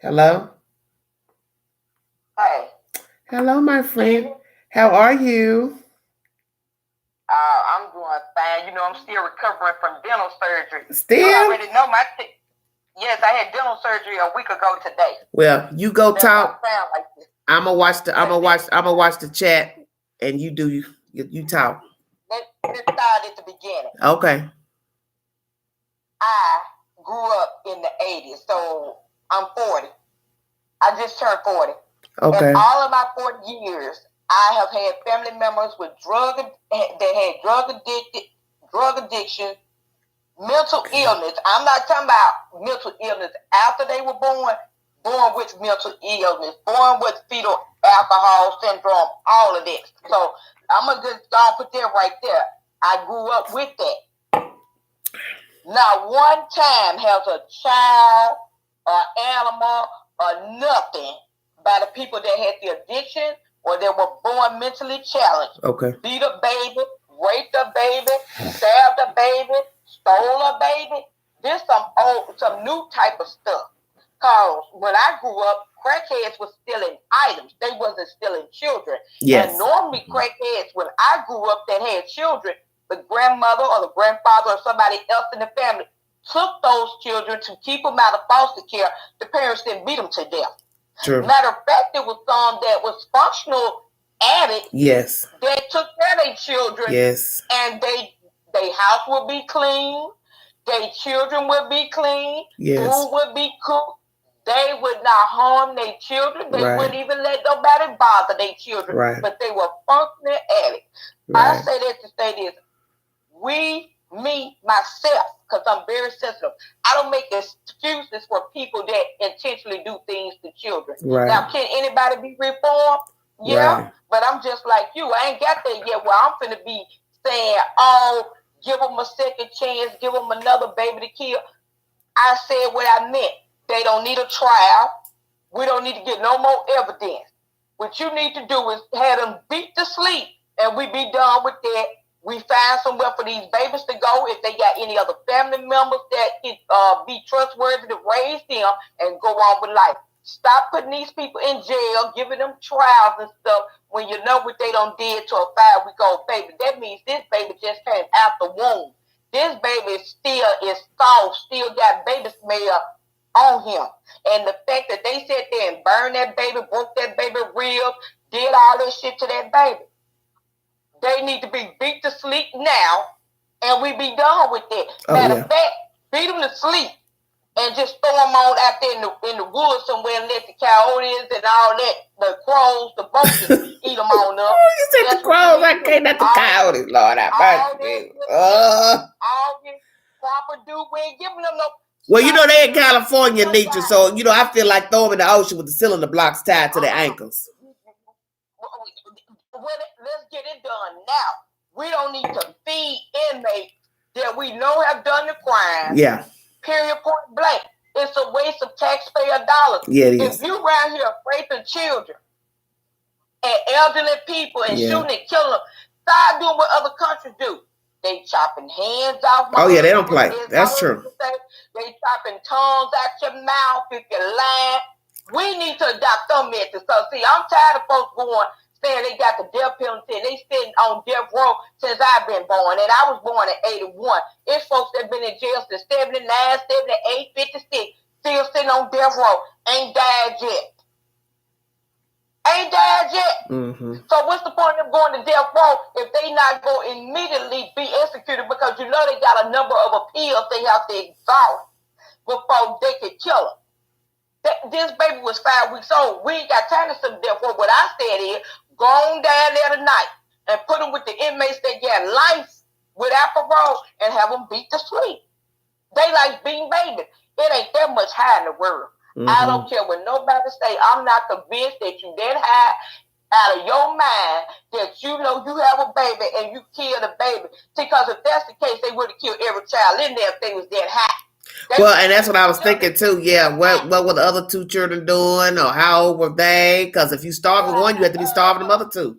Hello? Hey. Hello, my friend. How are you? I'm doing fine. I'm still recovering from dental surgery. Still? You already know yes, I had dental surgery a week ago today. Well, you go talk. Like I'm gonna watch the chat, and you do you talk. Let's start at the beginning. Okay. I grew up in the 80s, so I'm 40. I just turned 40. Okay. And all of my 40 years, I have had family members with drug addiction, mental illness. I'm not talking about mental illness after they were born with mental illness, born with fetal alcohol syndrome, all of that. So I'm going to just put that right there. I grew up with that. Not one time has a child or animal or nothing by the people that had the addiction or that were born mentally challenged. Okay. Beat a baby, raped a baby, stabbed a baby, stole a baby. This some new type of stuff. Cause when I grew up, crackheads were stealing items. They wasn't stealing children. Yes. And normally crackheads, when I grew up that had children, the grandmother or the grandfather or somebody else in the family took those children to keep them out of foster care. The parents didn't beat them to death. True. Matter of fact, there was some that was functional addicts. Yes. They took care of their children. Yes. And their house would be clean. Their children would be clean. Yes. Food would be cooked. They would not harm their children. They Right. wouldn't even let nobody bother their children. Right. But they were functioning addicts. Right. I say that to say this. Me, myself, because I'm very sensitive, I don't make excuses for people that intentionally do things to children. Right. Now, can anybody be reformed? Yeah. Right. But I'm just like you. I ain't got there yet where I'm finna be saying, oh, give them a second chance, give them another baby to kill. I said what I meant. They don't need a trial. We don't need to get no more evidence. What you need to do is have them beat to sleep, and we be done with that. We find somewhere for these babies to go. If they got any other family members that can be trustworthy to raise them and go on with life. Stop putting these people in jail, giving them trials and stuff when you know what they done did to a 5-week-old baby. That means this baby just came out the womb. This baby still is soft, still got baby smell on him. And the fact that they sat there and burned that baby, broke that baby ribs, did all this shit to that baby. They need to be beat to sleep now, and we be done with it. Matter of fact, beat them to sleep. And just throw them on out there in the woods somewhere and let the coyotes and all that, the crows, the vultures, eat them on up. Oh, you said that's the crows, I can't, not the coyotes, Lord, I mercy. All this proper do, we ain't giving them no. Well, you know, they in California, nature, so, you know, I feel like throw them in the ocean with the cylinder blocks tied to their ankles. Well, let's get it done now. We don't need to feed inmates that we know have done the crime. Yeah. Period, point blank. It's a waste of taxpayer dollars. Yeah, it is. If you around here raping children and elderly people and shooting and killing them, start doing what other countries do. They chopping hands off. Oh, yeah, they don't play. That's true. They chopping tongues out your mouth if you're lying. We need to adopt some methods. So, see, I'm tired of folks going, saying they got the death penalty and they sitting on death row since I've been born. And I was born in 81. It's folks that been in jail since 79, 78, 56, still sitting on death row. Ain't died yet. Ain't died yet. Mm-hmm. So what's the point of going to death row if they not going to immediately be executed because you know they got a number of appeals they have to exhaust before they can kill them. This baby was 5 weeks old. We ain't got time to sit there for. What I said is, go on down there tonight and put them with the inmates that get life without parole and have them beat to sleep. They like beating babies. It ain't that much high in the world. Mm-hmm. I don't care what nobody say. I'm not convinced that you that high out of your mind that you know you have a baby and you kill the baby. Because if that's the case, they would have killed every child in there if they was that high. Well, and that's what I was thinking too. Yeah, what were the other two children doing, or how old were they? Because if you starving one, you have to be starving the other two.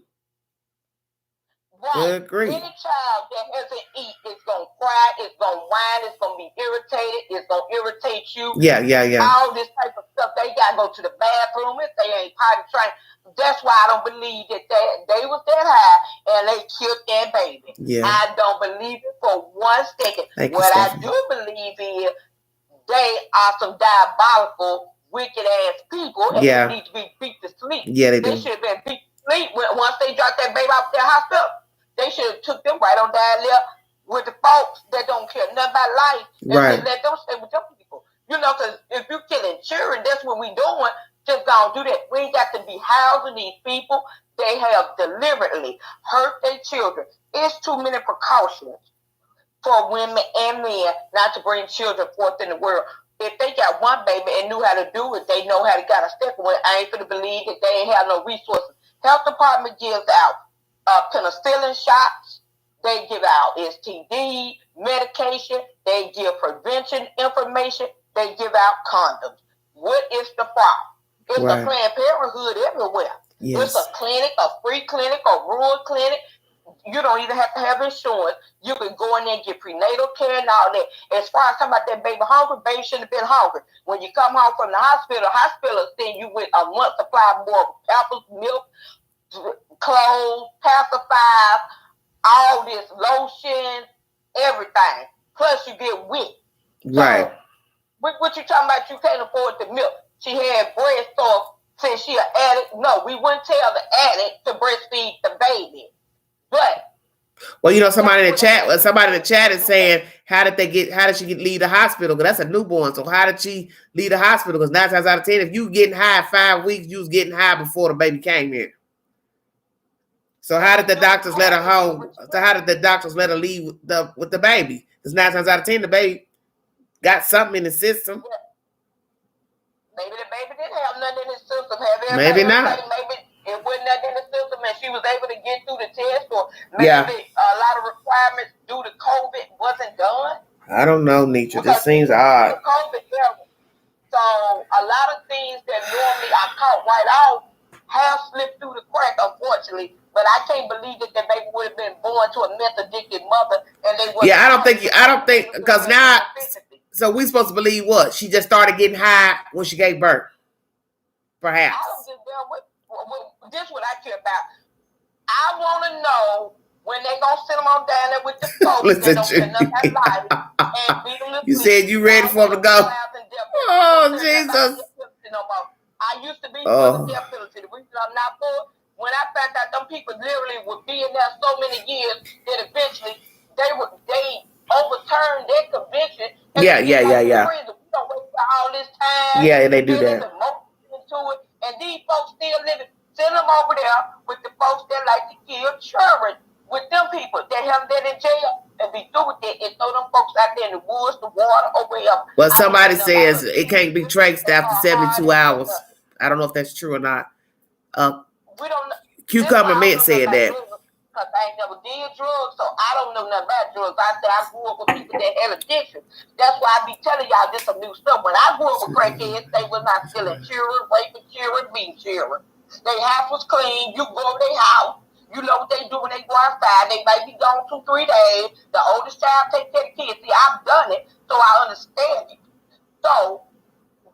Right. Agree. Any child that hasn't eat is gonna cry, it's gonna whine, it's gonna be irritated, it's gonna irritate you. Yeah. All this type of stuff. They gotta go to the bathroom if they ain't potty trained. That's why I don't believe that they was that high and they killed that baby. Yeah. I don't believe it for 1 second. What I do believe is they are some diabolical, wicked ass people and they need to be beat to sleep. Yeah, they should have been beat to sleep once they dropped that baby off their hospital. They should have took them right on down there with the folks that don't care nothing about life. And let them stay with them people. You know, because if you killing children, that's what we doing. Just gonna do that. We ain't got to be housing these people. They have deliberately hurt their children. It's too many precautions for women and men not to bring children forth in the world. If they got one baby and knew how to do it, they know how to get a second one. I ain't gonna believe that they ain't have no resources. Health department gives out penicillin shots. They give out STD medication. They give prevention information. They give out condoms. What is the problem? It's a Planned Parenthood everywhere. Yes. It's a clinic, a free clinic, a rural clinic. You don't even have to have insurance. You can go in there and get prenatal care and all that. As far as talking about that baby hungry, baby shouldn't have been hungry. When you come home from the hospital send you with a month supply more of pampers, milk, clothes, pacifiers, all this lotion, everything. Plus you get wet. Right. So, what you talking about? You can't afford the milk. She had breast stuff since she an addict, no, we wouldn't tell the addict to breastfeed the baby. But well, you know, somebody in the chat is saying, how did she leave the hospital? Because that's a newborn. So how did she leave the hospital? Because 9 times out of 10, if you getting high 5 weeks, you was getting high before the baby came here. So how did the doctors let her home? So how did the doctors let her leave with the baby? Because 9 times out of 10, the baby got something in the system. Maybe the baby didn't have nothing in his system. Maybe not. Maybe it wasn't nothing in the system, and she was able to get through the test, or maybe a lot of requirements due to COVID wasn't done. I don't know, Nietzsche. This seems odd. COVID era. So a lot of things that normally I caught right off have slipped through the crack, unfortunately. But I can't believe that the baby would have been born to a meth addicted mother, and they would. Yeah, I don't think because now. So we supposed to believe what? She just started getting high when she gave birth. Perhaps. I don't give a damn this is what I care about. I want to know when they gonna send them on down there with the folks that don't send them that body and beat them. You said you ready for them to go. Oh, Jesus. I used to be for the death penalty. The reason I'm not for, when I found out them people literally would be in there so many years that eventually they overturned their conviction. Yeah. We don't waste all this time. Yeah, they do that. Into it, and these folks still living. Send them over there with the folks that like to kill children, with them people that have been in jail, and be through with it, and throw them folks out there in the woods, the water, or wherever. Well, somebody says it can't be traced after 72 hours. I don't know if that's true or not. We don't know. Cucumber Mint said that. Because I ain't never did drugs, so I don't know nothing about drugs. I said I grew up with people that had addiction. That's why I be telling y'all this some new stuff. When I grew up with crackheads, they was not stealing children, raping children, beating children. Their house was clean. You go to their house. You know what they do when they go outside. They might be gone 2-3 days. The oldest child take care of the kids. See, I've done it, so I understand it. So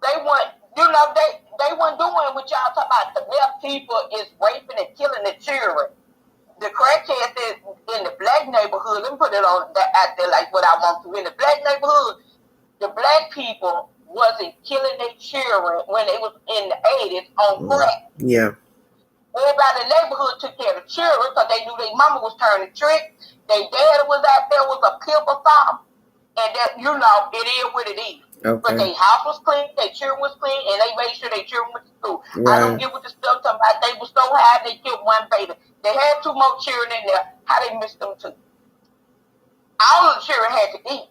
they weren't, they weren't doing what y'all talking about. The meth people is raping and killing the children. The crackheads in the black neighborhood, let me put it on that out there like what I want to. In the black neighborhood, the black people wasn't killing their children when they was in the 80s on crack. Yeah. Everybody in the neighborhood took care of the children because they knew their mama was turning trick. Their dad was out there, was a pimp or something. And that, it is what it is. Okay. But their house was clean, their children was clean, and they made sure their children went to school. Right. I don't get what the stuff talking about. They were so high, they killed one baby. They had 2 more children in there. How they missed them 2? All of the children had to eat.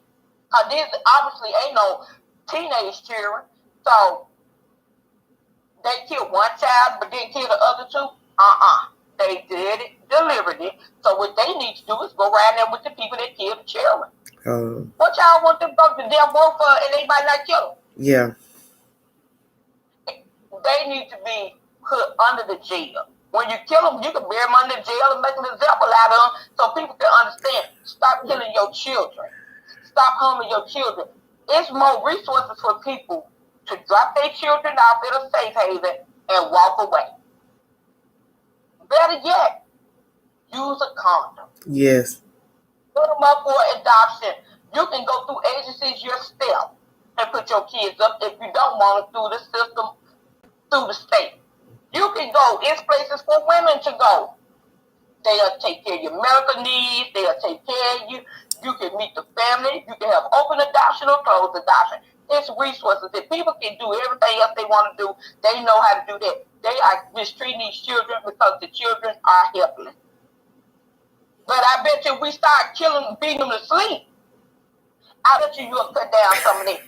Because this obviously ain't no teenage children. So they killed one child, but didn't kill the other 2. They did it, delivered it. So what they need to do is go around there with the people that killed the children. What y'all want them to go to their work for, and they might not kill them? Yeah. They need to be put under the jail. When you kill them, you can bury them under the jail and make an example out of them so people can understand. Stop killing your children. Stop harming your children. It's more resources for people to drop their children off at a safe haven and walk away. Better yet, use a condom. Yes. Put them up for adoption. You can go through agencies yourself and put your kids up if you don't want to through the system, through the state. You can go. It's places for women to go. They'll take care of your medical needs. They'll take care of you. You can meet the family. You can have open adoption or closed adoption. It's resources. If people can do everything else they want to do, they know how to do that. They are mistreating these children because the children are helpless. But I bet you if we start killing, beating them to sleep, I bet you'll cut down some of that.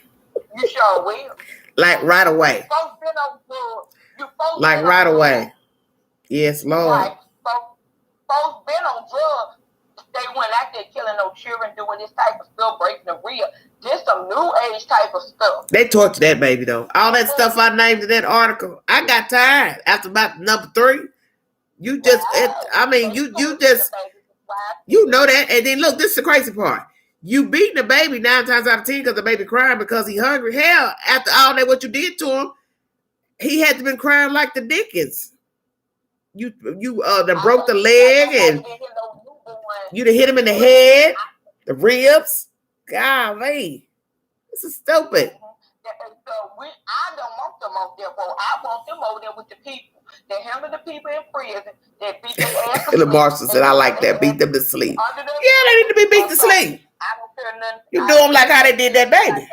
You sure will. Like right away. Folks been on drugs. Like right away. Yes, Lord. Right. Folks been on drugs. They went out there killing no children, doing this type of stuff, breaking the real. This some new age type of stuff. They tortured that baby though. All that stuff I named in that article. I got tired after about number 3. You just, you know that. And then look, this is the crazy part. You beating the baby 9 times out of 10 because the baby crying because he hungry. Hell, after all that, what you did to him, he had to been crying like the Dickens. You broke the leg and you done hit him in the head, the ribs. Golly, this is stupid. I don't want them over there, bro. I want them over there with the people. They handle the people in prison. They beat their ass to sleep. The marshal said, I like that. Beat them to sleep. Yeah, they need to be beat to sleep. I don't care nothing. You do them like how they did that baby.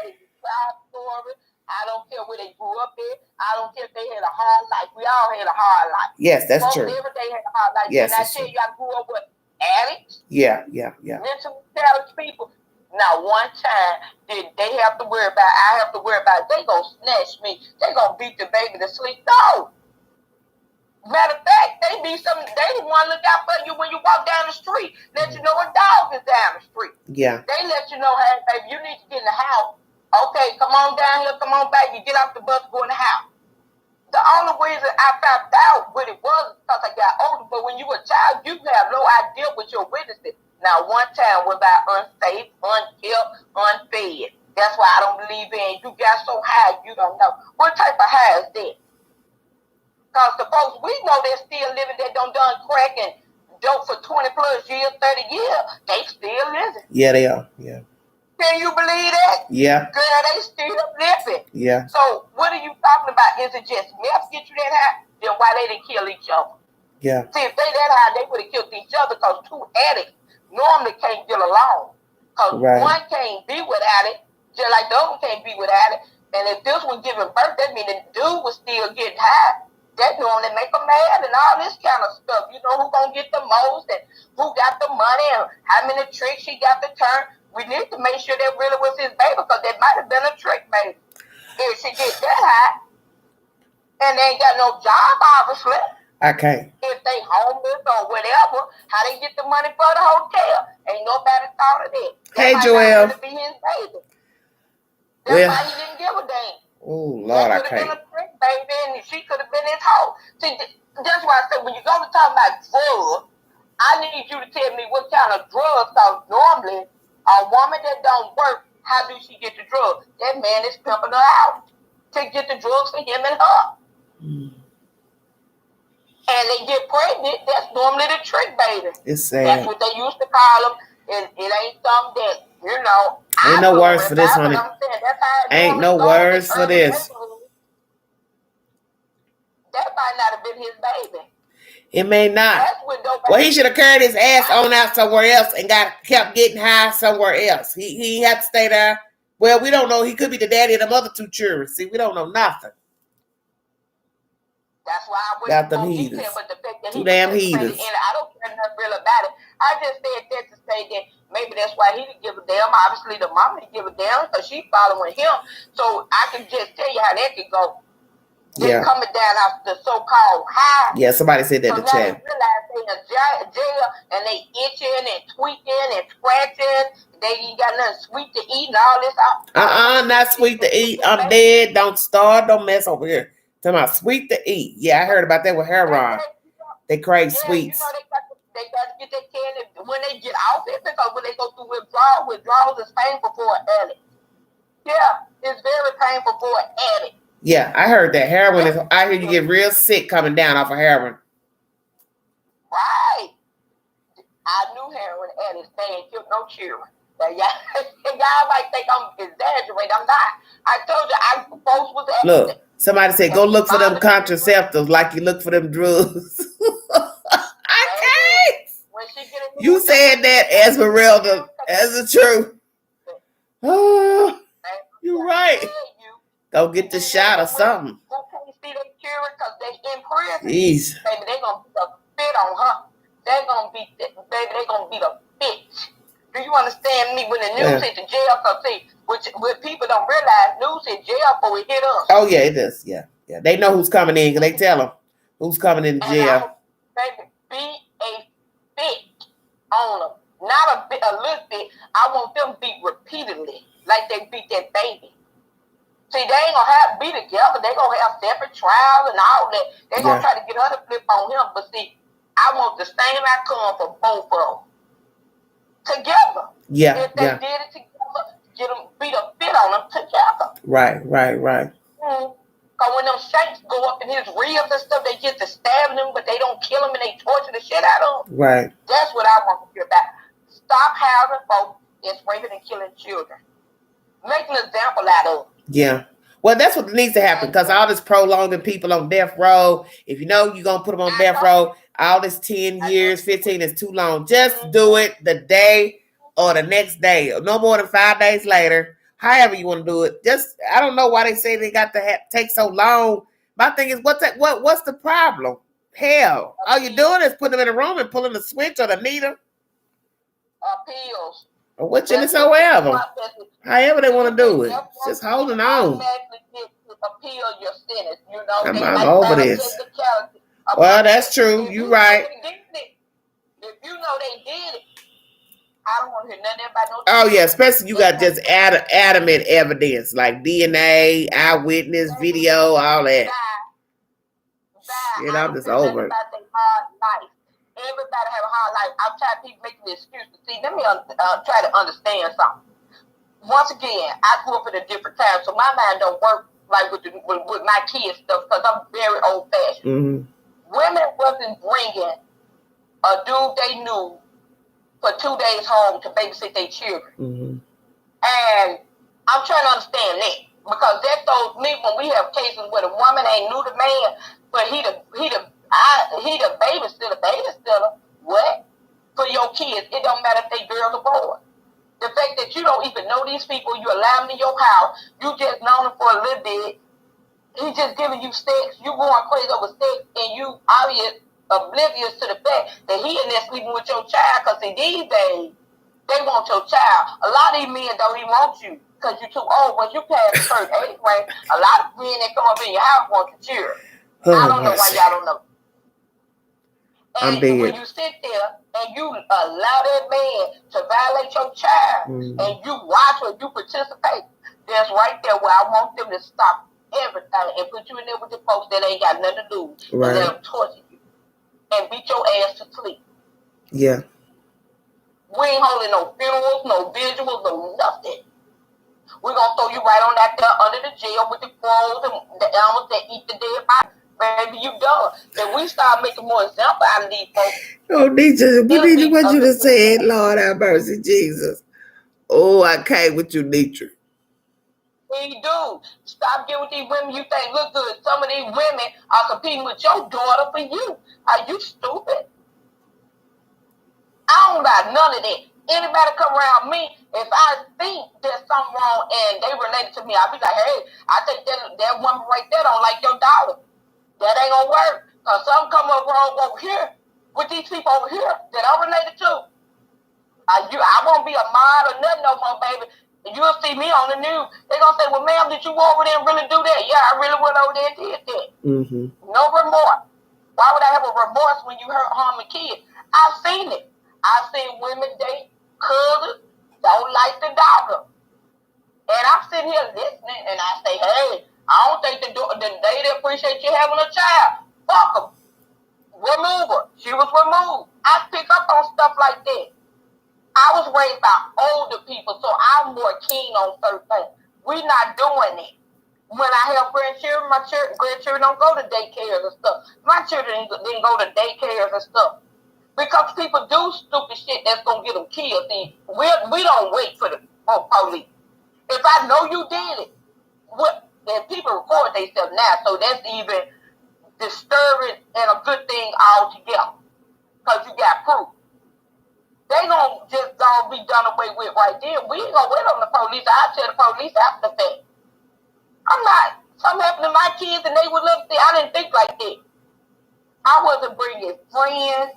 I don't care where they grew up in. I don't care if they had a hard life. We all had a hard life. Yes, that's true. Every day had a hard life. Yes, and I tell you, I grew up with addicts. Yeah. Mentally challenged people. Now, one time, did they have to worry about, I have to worry about, they gonna snatch me. They gonna beat the baby to sleep. No. Matter of fact, they the one look out for you when you walk down the street. Let you know a dog is down the street. Yeah. They let you know, hey, baby, you need to get in the house. Okay, come on down here, come on back. You get off the bus, go in the house. The only reason I found out what it was because I got older, but when you were a child, you have no idea what you're witnessing. Now, one time was I unsafe, unkept, unfed. That's why I don't believe in you got so high you don't know. What type of high is that? Because the folks we know they're still living, they done crack and dope for 20 plus years, 30 years. They still living. Yeah, they are. Yeah. Can you believe that? Yeah. Girl, they still living. Yeah. So what are you talking about? Is it just meth get you that high? Then why they didn't kill each other? Yeah. See, if they that high, they would have killed each other because two addicts normally can't get along. Because one can't be without it, just like the other can't be without it. And if this one giving birth, that means the dude was still getting high. That normally make them mad and all this kind of stuff. You know who gonna get the most and who got the money and how many tricks he got to turn. We need to make sure that really was his baby because that might have been a trick, baby. If she get that high and they ain't got no job, obviously. I can't. If they homeless or whatever, how they get the money for the hotel? Ain't nobody thought of that. Hey, Joel. Be his baby. That's why he didn't give a damn. Oh, Lord, I can't. That could have been a trick, baby, and she could have been his hoe. See, that's why I said when you go to talk about drugs, I need you to tell me what kind of drugs, because normally a woman that don't work, how do she get the drugs? That man is pimping her out to get the drugs for him and her. And they get pregnant, that's normally the trick, baby. It's sad. That's what they used to call them. And it ain't something that, you know. Ain't no words for this, honey. Ain't no words for this. That might not have been his baby. It may not. Well, he should have carried his ass on out somewhere else and kept getting high somewhere else. He had to stay there. Well, we don't know. He could be the daddy of them other two children. See, we don't know nothing. That's why I got them heathens. Too damn heathens. And I don't care nothing real about it. I just said that to say that maybe that's why he didn't give a damn. Obviously, the mama didn't give a damn because she following him. So I can just tell you how that could go. They're coming down off the so-called high. Yeah, somebody said that in the chat. They realize they in jail and they itching and tweaking and scratching. They ain't got nothing sweet to eat and all this. Not sweet to eat. I'm dead. Don't starve. Don't mess over here. Talking about sweet to eat. Yeah, I heard about that with heroin. They crave sweets. You know, they got to get that candy when they get off it because when they go through withdrawals is painful for an addict. Yeah, it's very painful for an addict. Yeah, I heard that heroin is. I hear you get real sick coming down off of heroin. Right. I knew heroin addicts. They ain't killed no children. Y'all might think I'm exaggerating. I'm not. I told you, folks was addicts. Look, somebody said go look for them contraceptives like you look for them drugs. I can't. You said that, Esmeralda, as the truth. Oh, you're right. Go get the shot or something. Who can't see their children because they in prison? Jeez. Baby, they gonna beat the fit on her. They gonna beat the baby. They gonna beat a bitch. Do you understand me? When the news hit the jail, because see, what people don't realize, news hit jail before it hit us. Oh yeah, it does. Yeah. They know who's coming in because they tell them who's coming in jail. Baby, be a fit on them, not a little bit. I want them beat repeatedly, like they beat that baby. See, they ain't gonna be together. They gonna have separate trials and all that. They gonna try to get her to flip on him. But see, I want the same outcome for both of them together. Yeah, if they did it together, get them beat a fit on them together. Right. Because when them shanks go up in his ribs and stuff, they get to stabbing him, but they don't kill him and they torture the shit out of him. Right. That's what I want to hear about. Stop housing folks that's raping and killing children. Make an example out of them. Yeah. Well, that's what needs to happen because all this prolonging people on death row. If you know you're gonna put them on death row, all this 10 years, 15 is too long. Just do it the day or the next day, no more than 5 days later. However you want to do it. Just I don't know why they say they got to take so long. My thing is, what's the problem? Hell, all you're doing is putting them in a room and pulling the switch or the needle. Pills. Or whatsoever. However they want to do it. Just holding on. Appeal your sentence, you know. I'm over this. Well, that's true. You're right. If you know they did it, I don't want to hear nothing about no. Oh yeah, especially you got just adamant evidence like DNA, eyewitness, video, all that. You know, I'm just over it. Everybody have a hard life. I'm tired of people making the excuse. See, let me try to understand something. Once again, I grew up in a different time, so my mind don't work like with my kids stuff because I'm very old fashioned. Mm-hmm. Women wasn't bringing a dude they knew for 2 days home to babysit their children. Mm-hmm. And I'm trying to understand that because that throws me when we have cases where the woman ain't knew the man, but he the babysitter. What? For your kids, it don't matter if they girls or boys. The fact that you don't even know these people, you allow them in your house, you just known them for a little bit, he just giving you sex, you going crazy over sex, and you oblivious to the fact that he in there sleeping with your child, because in these days, they want your child. A lot of these men don't even want you, because you're too old. Once you pass a certain age range, a lot of men that come up in your house want your children. I don't know why y'all don't know. And when you sit there and you allow that man to violate your child, and you watch or you participate, that's right there where I want them to stop everything and put you in there with the folks that ain't got nothing to do, and let them torture you and beat your ass to sleep. Yeah. We ain't holding no funerals, no visuals, no nothing. We're gonna throw you right on that there under the jail with the crows and the animals that eat the dead body. Baby, you done. If we start making more examples out of these folks. Oh, Nietzsche, what you just said, Lord have mercy, Jesus. Oh, I came with you, Nietzsche. We do. Stop getting with these women you think look good. Some of these women are competing with your daughter for you. Are you stupid? I don't got none of that. Anybody come around me, if I think there's something wrong and they related to me, I'll be like, hey, I think that woman right there don't like your daughter. That ain't gonna work. Because something come up wrong over here with these people over here that I'm related to. I won't be a mod or nothing no more, baby. You'll see me on the news. They're gonna say, well, ma'am, did you go over there and really do that? Yeah, I really went over there and did that. Mm-hmm. No remorse. Why would I have a remorse when you harm a kid? I've seen it. I've seen women date cousins, don't like the daughter. And I'm sitting here listening and I say, hey, I don't think the lady appreciate you having a child. Fuck them. Remove her. She was removed. I pick up on stuff like that. I was raised by older people, so I'm more keen on certain things. We're not doing it. When I have grandchildren, my grandchildren don't go to daycares and stuff. My children didn't go to daycares and stuff. Because people do stupid shit that's going to get them killed. See, we don't wait for the police. If I know you did it, and people record themselves now, so that's even disturbing and a good thing altogether. Because you got proof. They gonna just gonna be done away with right there. We ain't gonna wait on the police. I'll tell the police after the fact. I'm not. Something happened to my kids and they would look there. I didn't think like that. I wasn't bringing friends,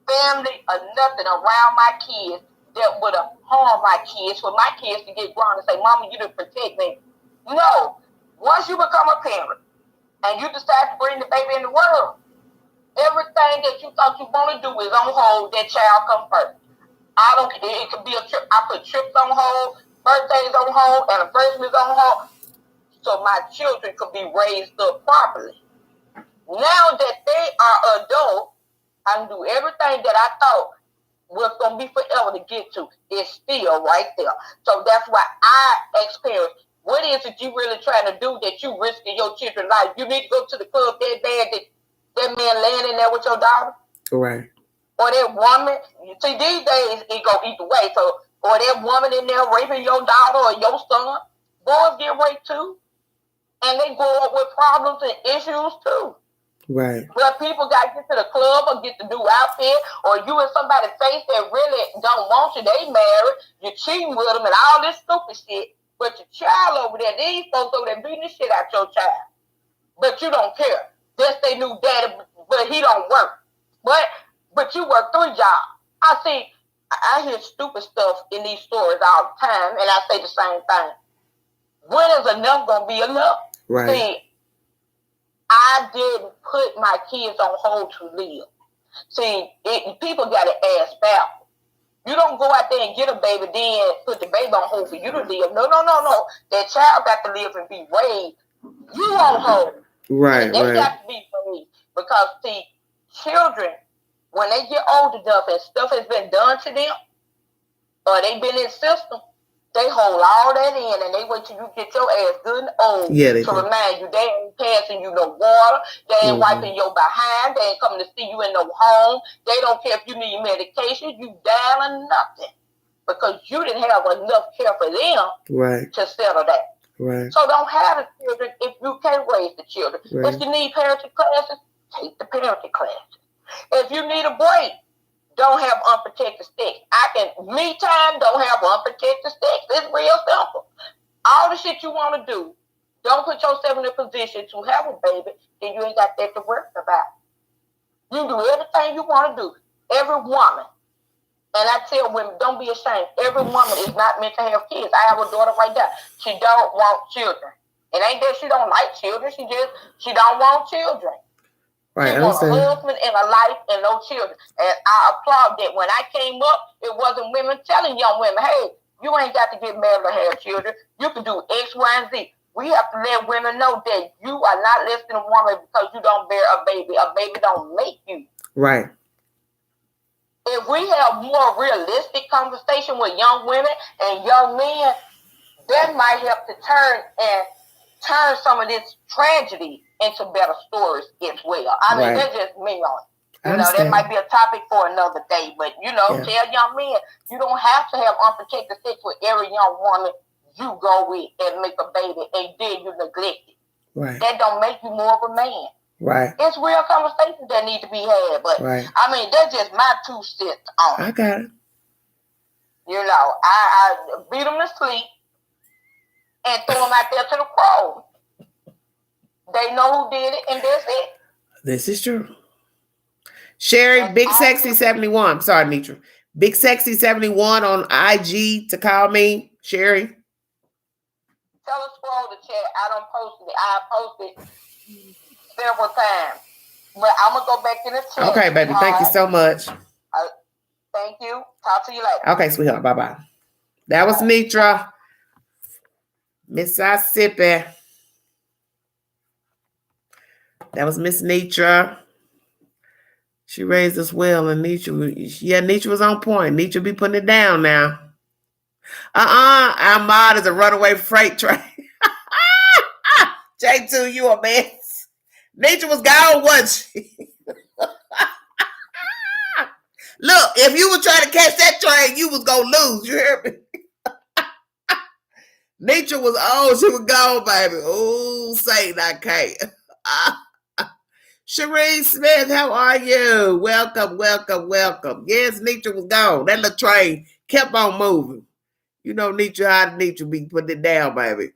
family, or nothing around my kids that would have harmed my kids for my kids to get grown and say, Mama, you didn't protect me. No. Once you become a parent and you decide to bring the baby in the world, everything that you thought you want to do is on hold. That child come first. It could be a trip. I put trips on hold, birthdays on hold, anniversaries on hold, so my children could be raised up properly. Now that they are adults, I can do everything that I thought was going to be forever to get to. It's still right there. So that's why I experienced, what is it you really trying to do that you risking your children's life? You need to go to the club that bad that man laying in there with your daughter? Right. Or that woman, you see, these days it go either way. So, or that woman in there raping your daughter or your son, boys get raped too. and they grow up with problems and issues too. Right. But people got to get to the club or get the new outfit, or you in somebody's face that really don't want you. They married, you cheating with them, and all this stupid shit. But your child over there, these folks over there beating the shit out your child. But you don't care. That's their new daddy, but he don't work. But you work 3 jobs. I hear stupid stuff in these stories all the time, and I say the same thing. When is enough gonna be enough? Right. See, I didn't put my kids on hold to live. See, people got to ask back. You don't go out there and get a baby, then put the baby on hold for you to live. No. That child got to live and be raised. You on hold. Right, and they got to be raised. Because, see, children, when they get old enough and stuff has been done to them, or they've been in the system, they hold all that in and they wait till you get your ass good and old to remind you they ain't passing you no water, they ain't wiping your behind, they ain't coming to see you in no home, they don't care if you need medication, you down or nothing. Because you didn't have enough care for them to settle that. Right. So don't have the children if you can't raise the children. Right. If you need parenting classes, take the parenting classes. If you need a break, don't have unprotected sex. Me time, don't have unprotected sex. It's real simple. All the shit you want to do, don't put yourself in a position to have a baby, then you ain't got that to worry about. You do everything you want to do. Every woman, and I tell women, don't be ashamed. Every woman is not meant to have kids. I have a daughter right now. She don't want children. It ain't that she don't like children. She don't want children. Right, she wants a husband and a life and no children. And I applaud that. When I came up, it wasn't women telling young women, hey, you ain't got to get married or have children. You can do X, Y, and Z. We have to let women know that you are not less than a woman because you don't bear a baby. A baby don't make you. Right. If we have more realistic conversation with young women and young men, that might help to turn some of this tragedy into better stories as well. I mean, that's just me on it. You know, that might be a topic for another day, but, tell young men, you don't have to have unprotected sex with every young woman you go with and make a baby and then you neglect it. Right. That don't make you more of a man. Right. It's real conversations that need to be had, but, I mean, that's just my 2 cents on it. I got it. I beat them to sleep and throw them out there to the crows. They know who did it, and that's it. This is true. Sherry, Big Sexy 71. Sorry, Nitra. Big Sexy 71 on IG to call me. Sherry. Tell us scroll the chat. I don't post it. I posted several times. But I'm going to go back in the chat. Okay, baby. Thank you so much. Thank you. Talk to you later. Okay, sweetheart. Bye-bye. That was Nitra. Mississippi. That was Miss Nitra. She raised us well, and Nitra was on point. Nitra be putting it down now. Our mod is a runaway freight train. J2, you a mess. Nitra was gone, wasn't she? Look, if you were trying to catch that train, you was gonna lose. You hear me? Nitra was she was gone, baby. Oh, Satan, I can't. Sheree Smith, how are you? Welcome. Yes, Nitra was gone. That little train kept on moving. You know, Nitra be putting it down, baby.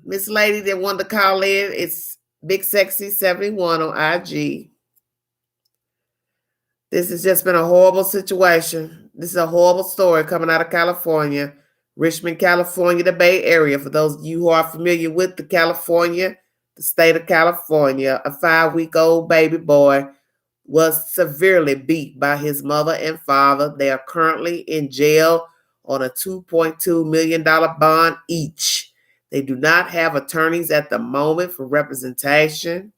Miss Lady that wanted to call in, it's Big Sexy 71 on IG. This has just been a horrible situation. This is a horrible story coming out of California. Richmond, California, the Bay Area. For those of you who are familiar with the state of California, a 5-week-old baby boy was severely beat by his mother and father. They are currently in jail on a $2.2 million bond each. They do not have attorneys at the moment for representation.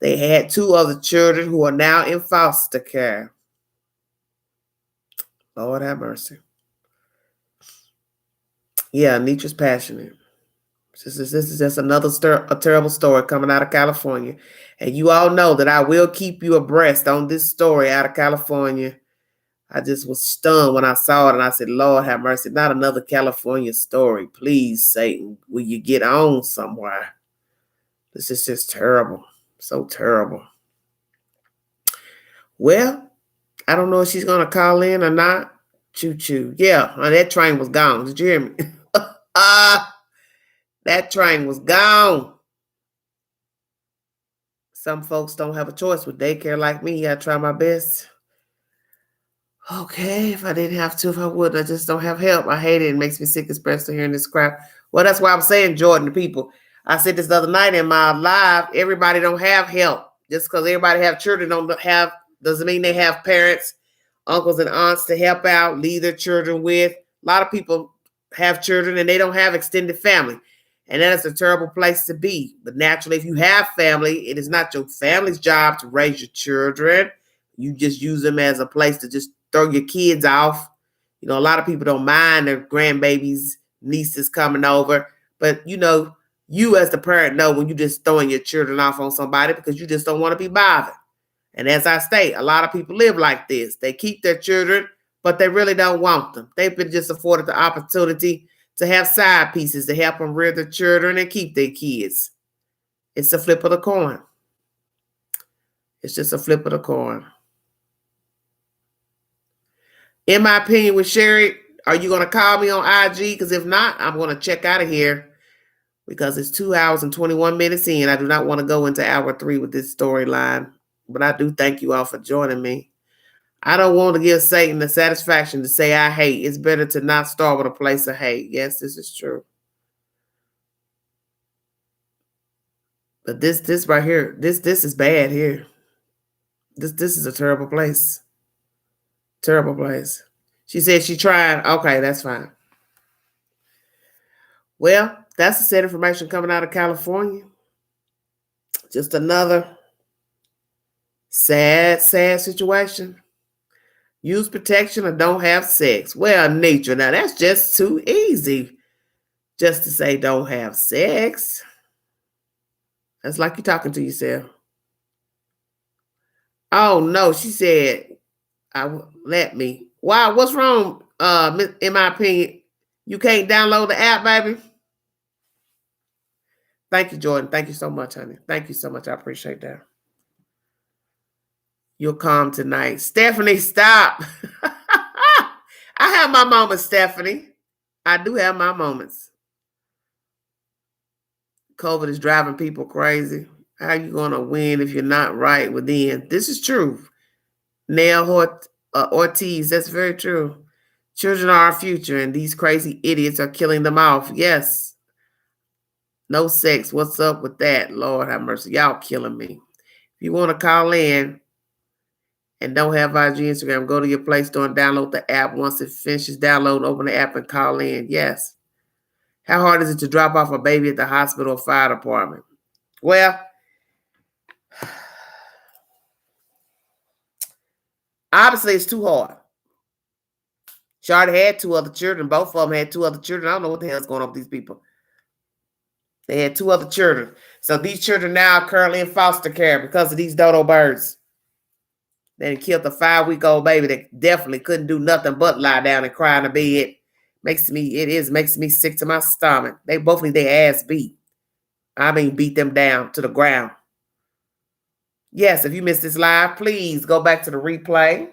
They had 2 other children who are now in foster care. Lord have mercy. Yeah, Nitra's passionate. This is just a terrible story coming out of California. And you all know that I will keep you abreast on this story out of California. I just was stunned when I saw it, and I said, Lord have mercy, not another California story. Please, Satan, will you get on somewhere? This is just terrible. So terrible. Well, I don't know if she's going to call in or not. Choo-choo. Yeah, that train was gone. Did you hear me? That train was gone. Some folks don't have a choice with daycare like me. I try my best. Okay, if I didn't have to, if I would, I just don't have help. I hate it. It makes me sick, especially hearing this crap. Well, that's why I'm saying, Jordan, to people. I said this the other night in my live, everybody don't have help. Just because everybody have children doesn't mean they have parents, uncles and aunts to help out, leave their children with. A lot of people have children and they don't have extended family. And that is a terrible place to be. But naturally, if you have family, it is not your family's job to raise your children. You just use them as a place to just throw your kids off. You know, a lot of people don't mind their grandbabies, nieces coming over. But, you know, you as the parent know when you're just throwing your children off on somebody because you just don't want to be bothered. And as I state, a lot of people live like this. They keep their children, but they really don't want them. They've been just afforded the opportunity to have side pieces to help them rear their children and keep their kids. It's a flip of the coin. It's just a flip of the coin. In my opinion with Sherry, are you going to call me on IG? Because if not, I'm going to check out of here because it's 2 hours and 21 minutes in. I do not want to go into hour 3 with this storyline, but I do thank you all for joining me. I don't want to give Satan the satisfaction to say I hate. It's better to not start with a place of hate. Yes, this is true. But this right here, this is bad here. This is a terrible place. Terrible place. She said she tried. Okay, that's fine. Well, that's the sad information coming out of California. Just another sad situation. Use protection or don't have sex. Well, nature. Now, that's just too easy. Just to say don't have sex. That's like you're talking to yourself. Oh, no. She said, let me. Wow, what's wrong? In my opinion, you can't download the app, baby. Thank you, Jordan. Thank you so much, honey. Thank you so much. I appreciate that. You're calm tonight. Stephanie, stop. I have my moments, Stephanie. I do have my moments. COVID is driving people crazy. How are you going to win if you're not right within? This is true. Nell Ortiz, that's very true. Children are our future, and these crazy idiots are killing them off. Yes. No sex. What's up with that? Lord have mercy. Y'all killing me. If you want to call in and don't have IG Instagram, go to your Play Store and download the app. Once it finishes downloading, open the app and call in. Yes. How hard is it to drop off a baby at the hospital or fire department? Well, obviously it's too hard. She already had 2 other children. Both of them had 2 other children. I don't know what the hell's going on with these people. They had 2 other children. So these children now are currently in foster care because of these dodo birds. They killed a 5-week-old baby that definitely couldn't do nothing but lie down and cry in the bed. Makes me sick to my stomach. They both need their ass beat. I mean, beat them down to the ground. Yes, if you missed this live, please go back to the replay.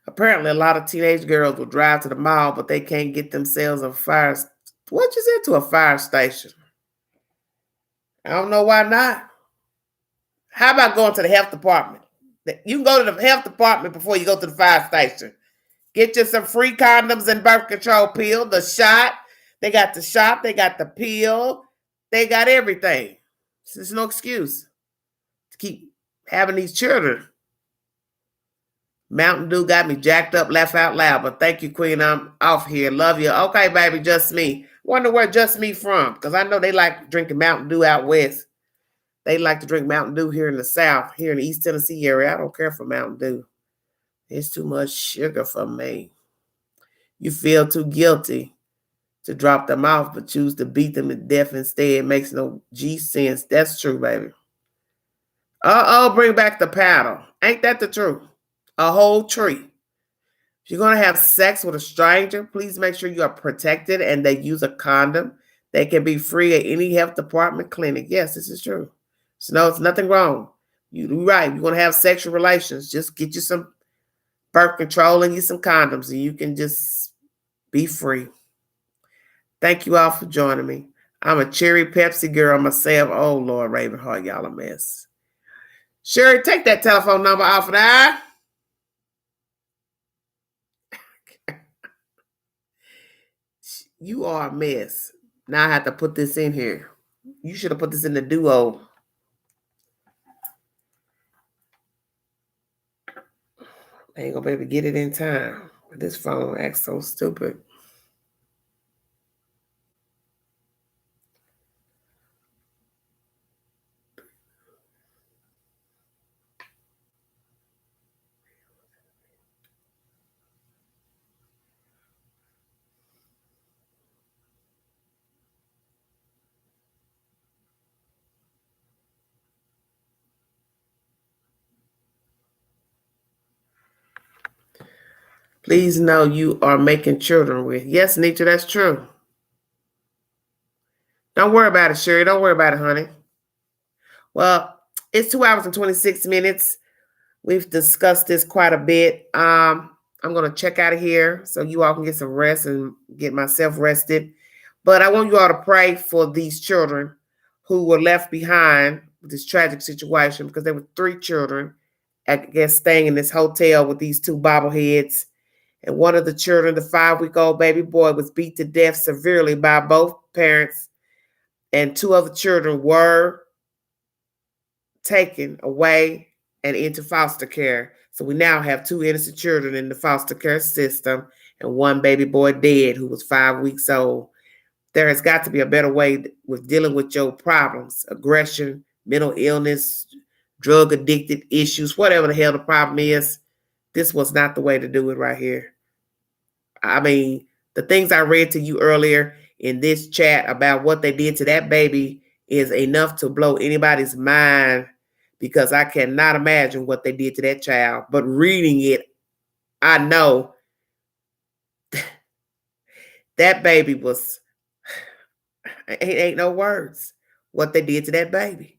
Apparently, a lot of teenage girls will drive to the mall, but they can't get themselves a fire. What you said to a fire station? I don't know why not. How about going to the health department? You can go to the health department before you go to the fire station. Get you some free condoms and birth control pill, the shot. They got the shot. They got the pill. They got everything. There's no excuse to keep having these children. Mountain Dew got me jacked up, laugh out loud. But thank you, Queen. I'm off here. Love you. Okay, baby, just me. Wonder where just me from, because I know they like drinking Mountain Dew out west. They like to drink Mountain Dew here in the South, here in the East Tennessee area. I don't care for Mountain Dew. It's too much sugar for me. You feel too guilty to drop them off, but choose to beat them to death instead. It makes no G sense. That's true, baby. Bring back the paddle. Ain't that the truth? A whole tree. If you're going to have sex with a stranger, please make sure you are protected and they use a condom. They can be free at any health department clinic. Yes, this is true. So no, it's nothing wrong. You're right. You want to have sexual relations, just get you some birth control and you some condoms and you can just be free. Thank you all for joining me. I'm a cherry Pepsi girl myself. Oh, Lord Ravenheart, y'all a mess. Sherry, take that telephone number off of there. You are a mess. Now I have to put this in here. You should have put this in the duo. I ain't gonna be able to get it in time. This phone acts so stupid. Please know you are making children with. Yes, Nietzsche, that's true. Don't worry about it, Sherry. Don't worry about it, honey. Well, it's 2 hours and 26 minutes. We've discussed this quite a bit. I'm going to check out of here so you all can get some rest and get myself rested. But I want you all to pray for these children who were left behind with this tragic situation because there were 3 children, I guess, staying in this hotel with these 2 bobbleheads. And one of the children, the 5-week-old baby boy, was beat to death severely by both parents. And 2 other children were taken away and into foster care. So we now have 2 innocent children in the foster care system and 1 baby boy dead who was 5 weeks old. There has got to be a better way with dealing with your problems, aggression, mental illness, drug addicted issues, whatever the hell the problem is. This was not the way to do it right here. I mean, the things I read to you earlier in this chat about what they did to that baby is enough to blow anybody's mind because I cannot imagine what they did to that child. But reading it, I know that baby was, it ain't no words, what they did to that baby.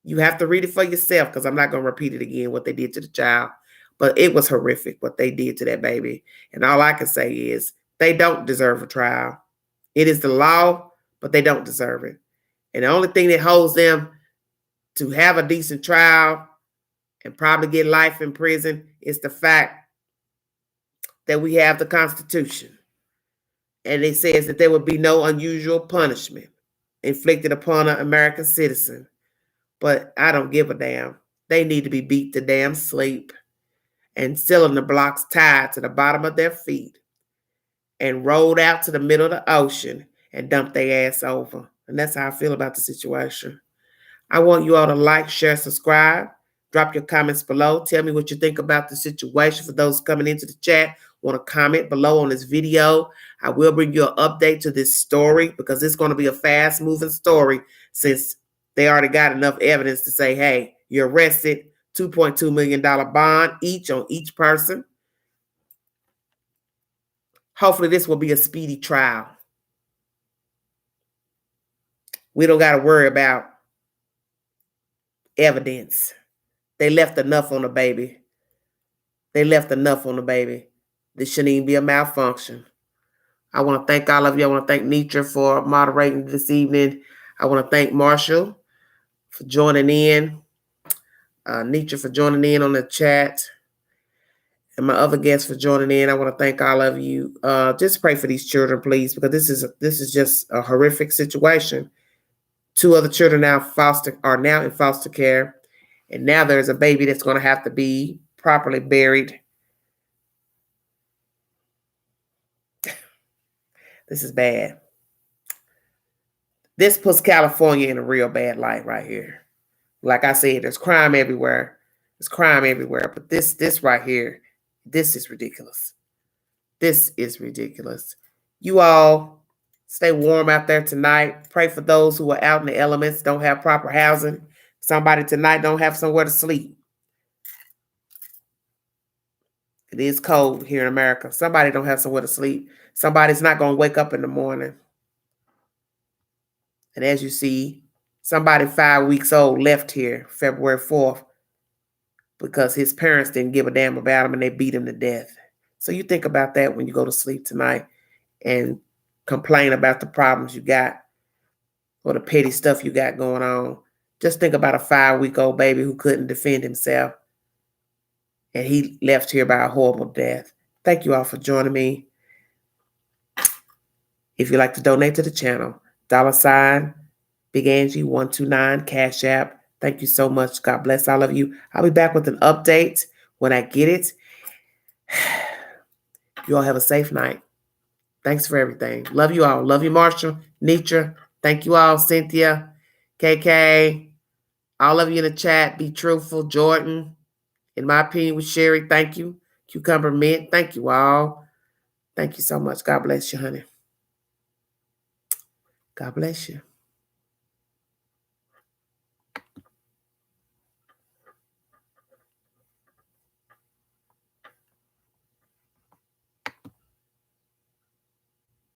You have to read it for yourself because I'm not going to repeat it again, what they did to the child. But it was horrific what they did to that baby. And all I can say is they don't deserve a trial. It is the law, but they don't deserve it. And the only thing that holds them to have a decent trial and probably get life in prison is the fact that we have the Constitution. And it says that there would be no unusual punishment inflicted upon an American citizen. But I don't give a damn. They need to be beat to damn sleep and cylinder blocks tied to the bottom of their feet and rolled out to the middle of the ocean and dumped their ass over. And that's how I feel about the situation. I want you all to like, share, subscribe. Drop your comments below. Tell me what you think about the situation. For those coming into the chat, want to comment below on this video. I will bring you an update to this story because it's going to be a fast-moving story since they already got enough evidence to say, hey, you're arrested, $2.2 million bond each on each person. Hopefully this will be a speedy trial. We don't got to worry about evidence. They left enough on the baby. They left enough on the baby. This shouldn't even be a malfunction. I want to thank all of you. I want to thank Nitra for moderating this evening. I want to thank Marshall for joining in. Nitra for joining in on the chat. And my other guests for joining in. I want to thank all of you. Just pray for these children, please, because this is just a horrific situation. 2 other children are now in foster care. And now there's a baby that's going to have to be properly buried. This is bad. This puts California in a real bad light right here. Like I said, there's crime everywhere. There's crime everywhere. But this right here, this is ridiculous. This is ridiculous. You all stay warm out there tonight. Pray for those who are out in the elements, don't have proper housing. Somebody tonight don't have somewhere to sleep. It is cold here in America. Somebody don't have somewhere to sleep. Somebody's not going to wake up in the morning. And as you see, somebody 5 weeks old left here February 4th because his parents didn't give a damn about him and they beat him to death. So you think about that when you go to sleep tonight and complain about the problems you got or the petty stuff you got going on. Just think about a 5-week-old baby who couldn't defend himself and he left here by a horrible death. Thank you all for joining me. If you'd like to donate to the channel, $ Big Angie 129 Cash App. Thank you so much. God bless all of you. I'll be back with an update when I get it. You all have a safe night. Thanks for everything. Love you all. Love you, Marshall, Nitra. Thank you all, Cynthia, KK, all of you in the chat. Be truthful, Jordan. In my opinion, with Sherry, thank you. Cucumber Mint, thank you all. Thank you so much. God bless you, honey. God bless you.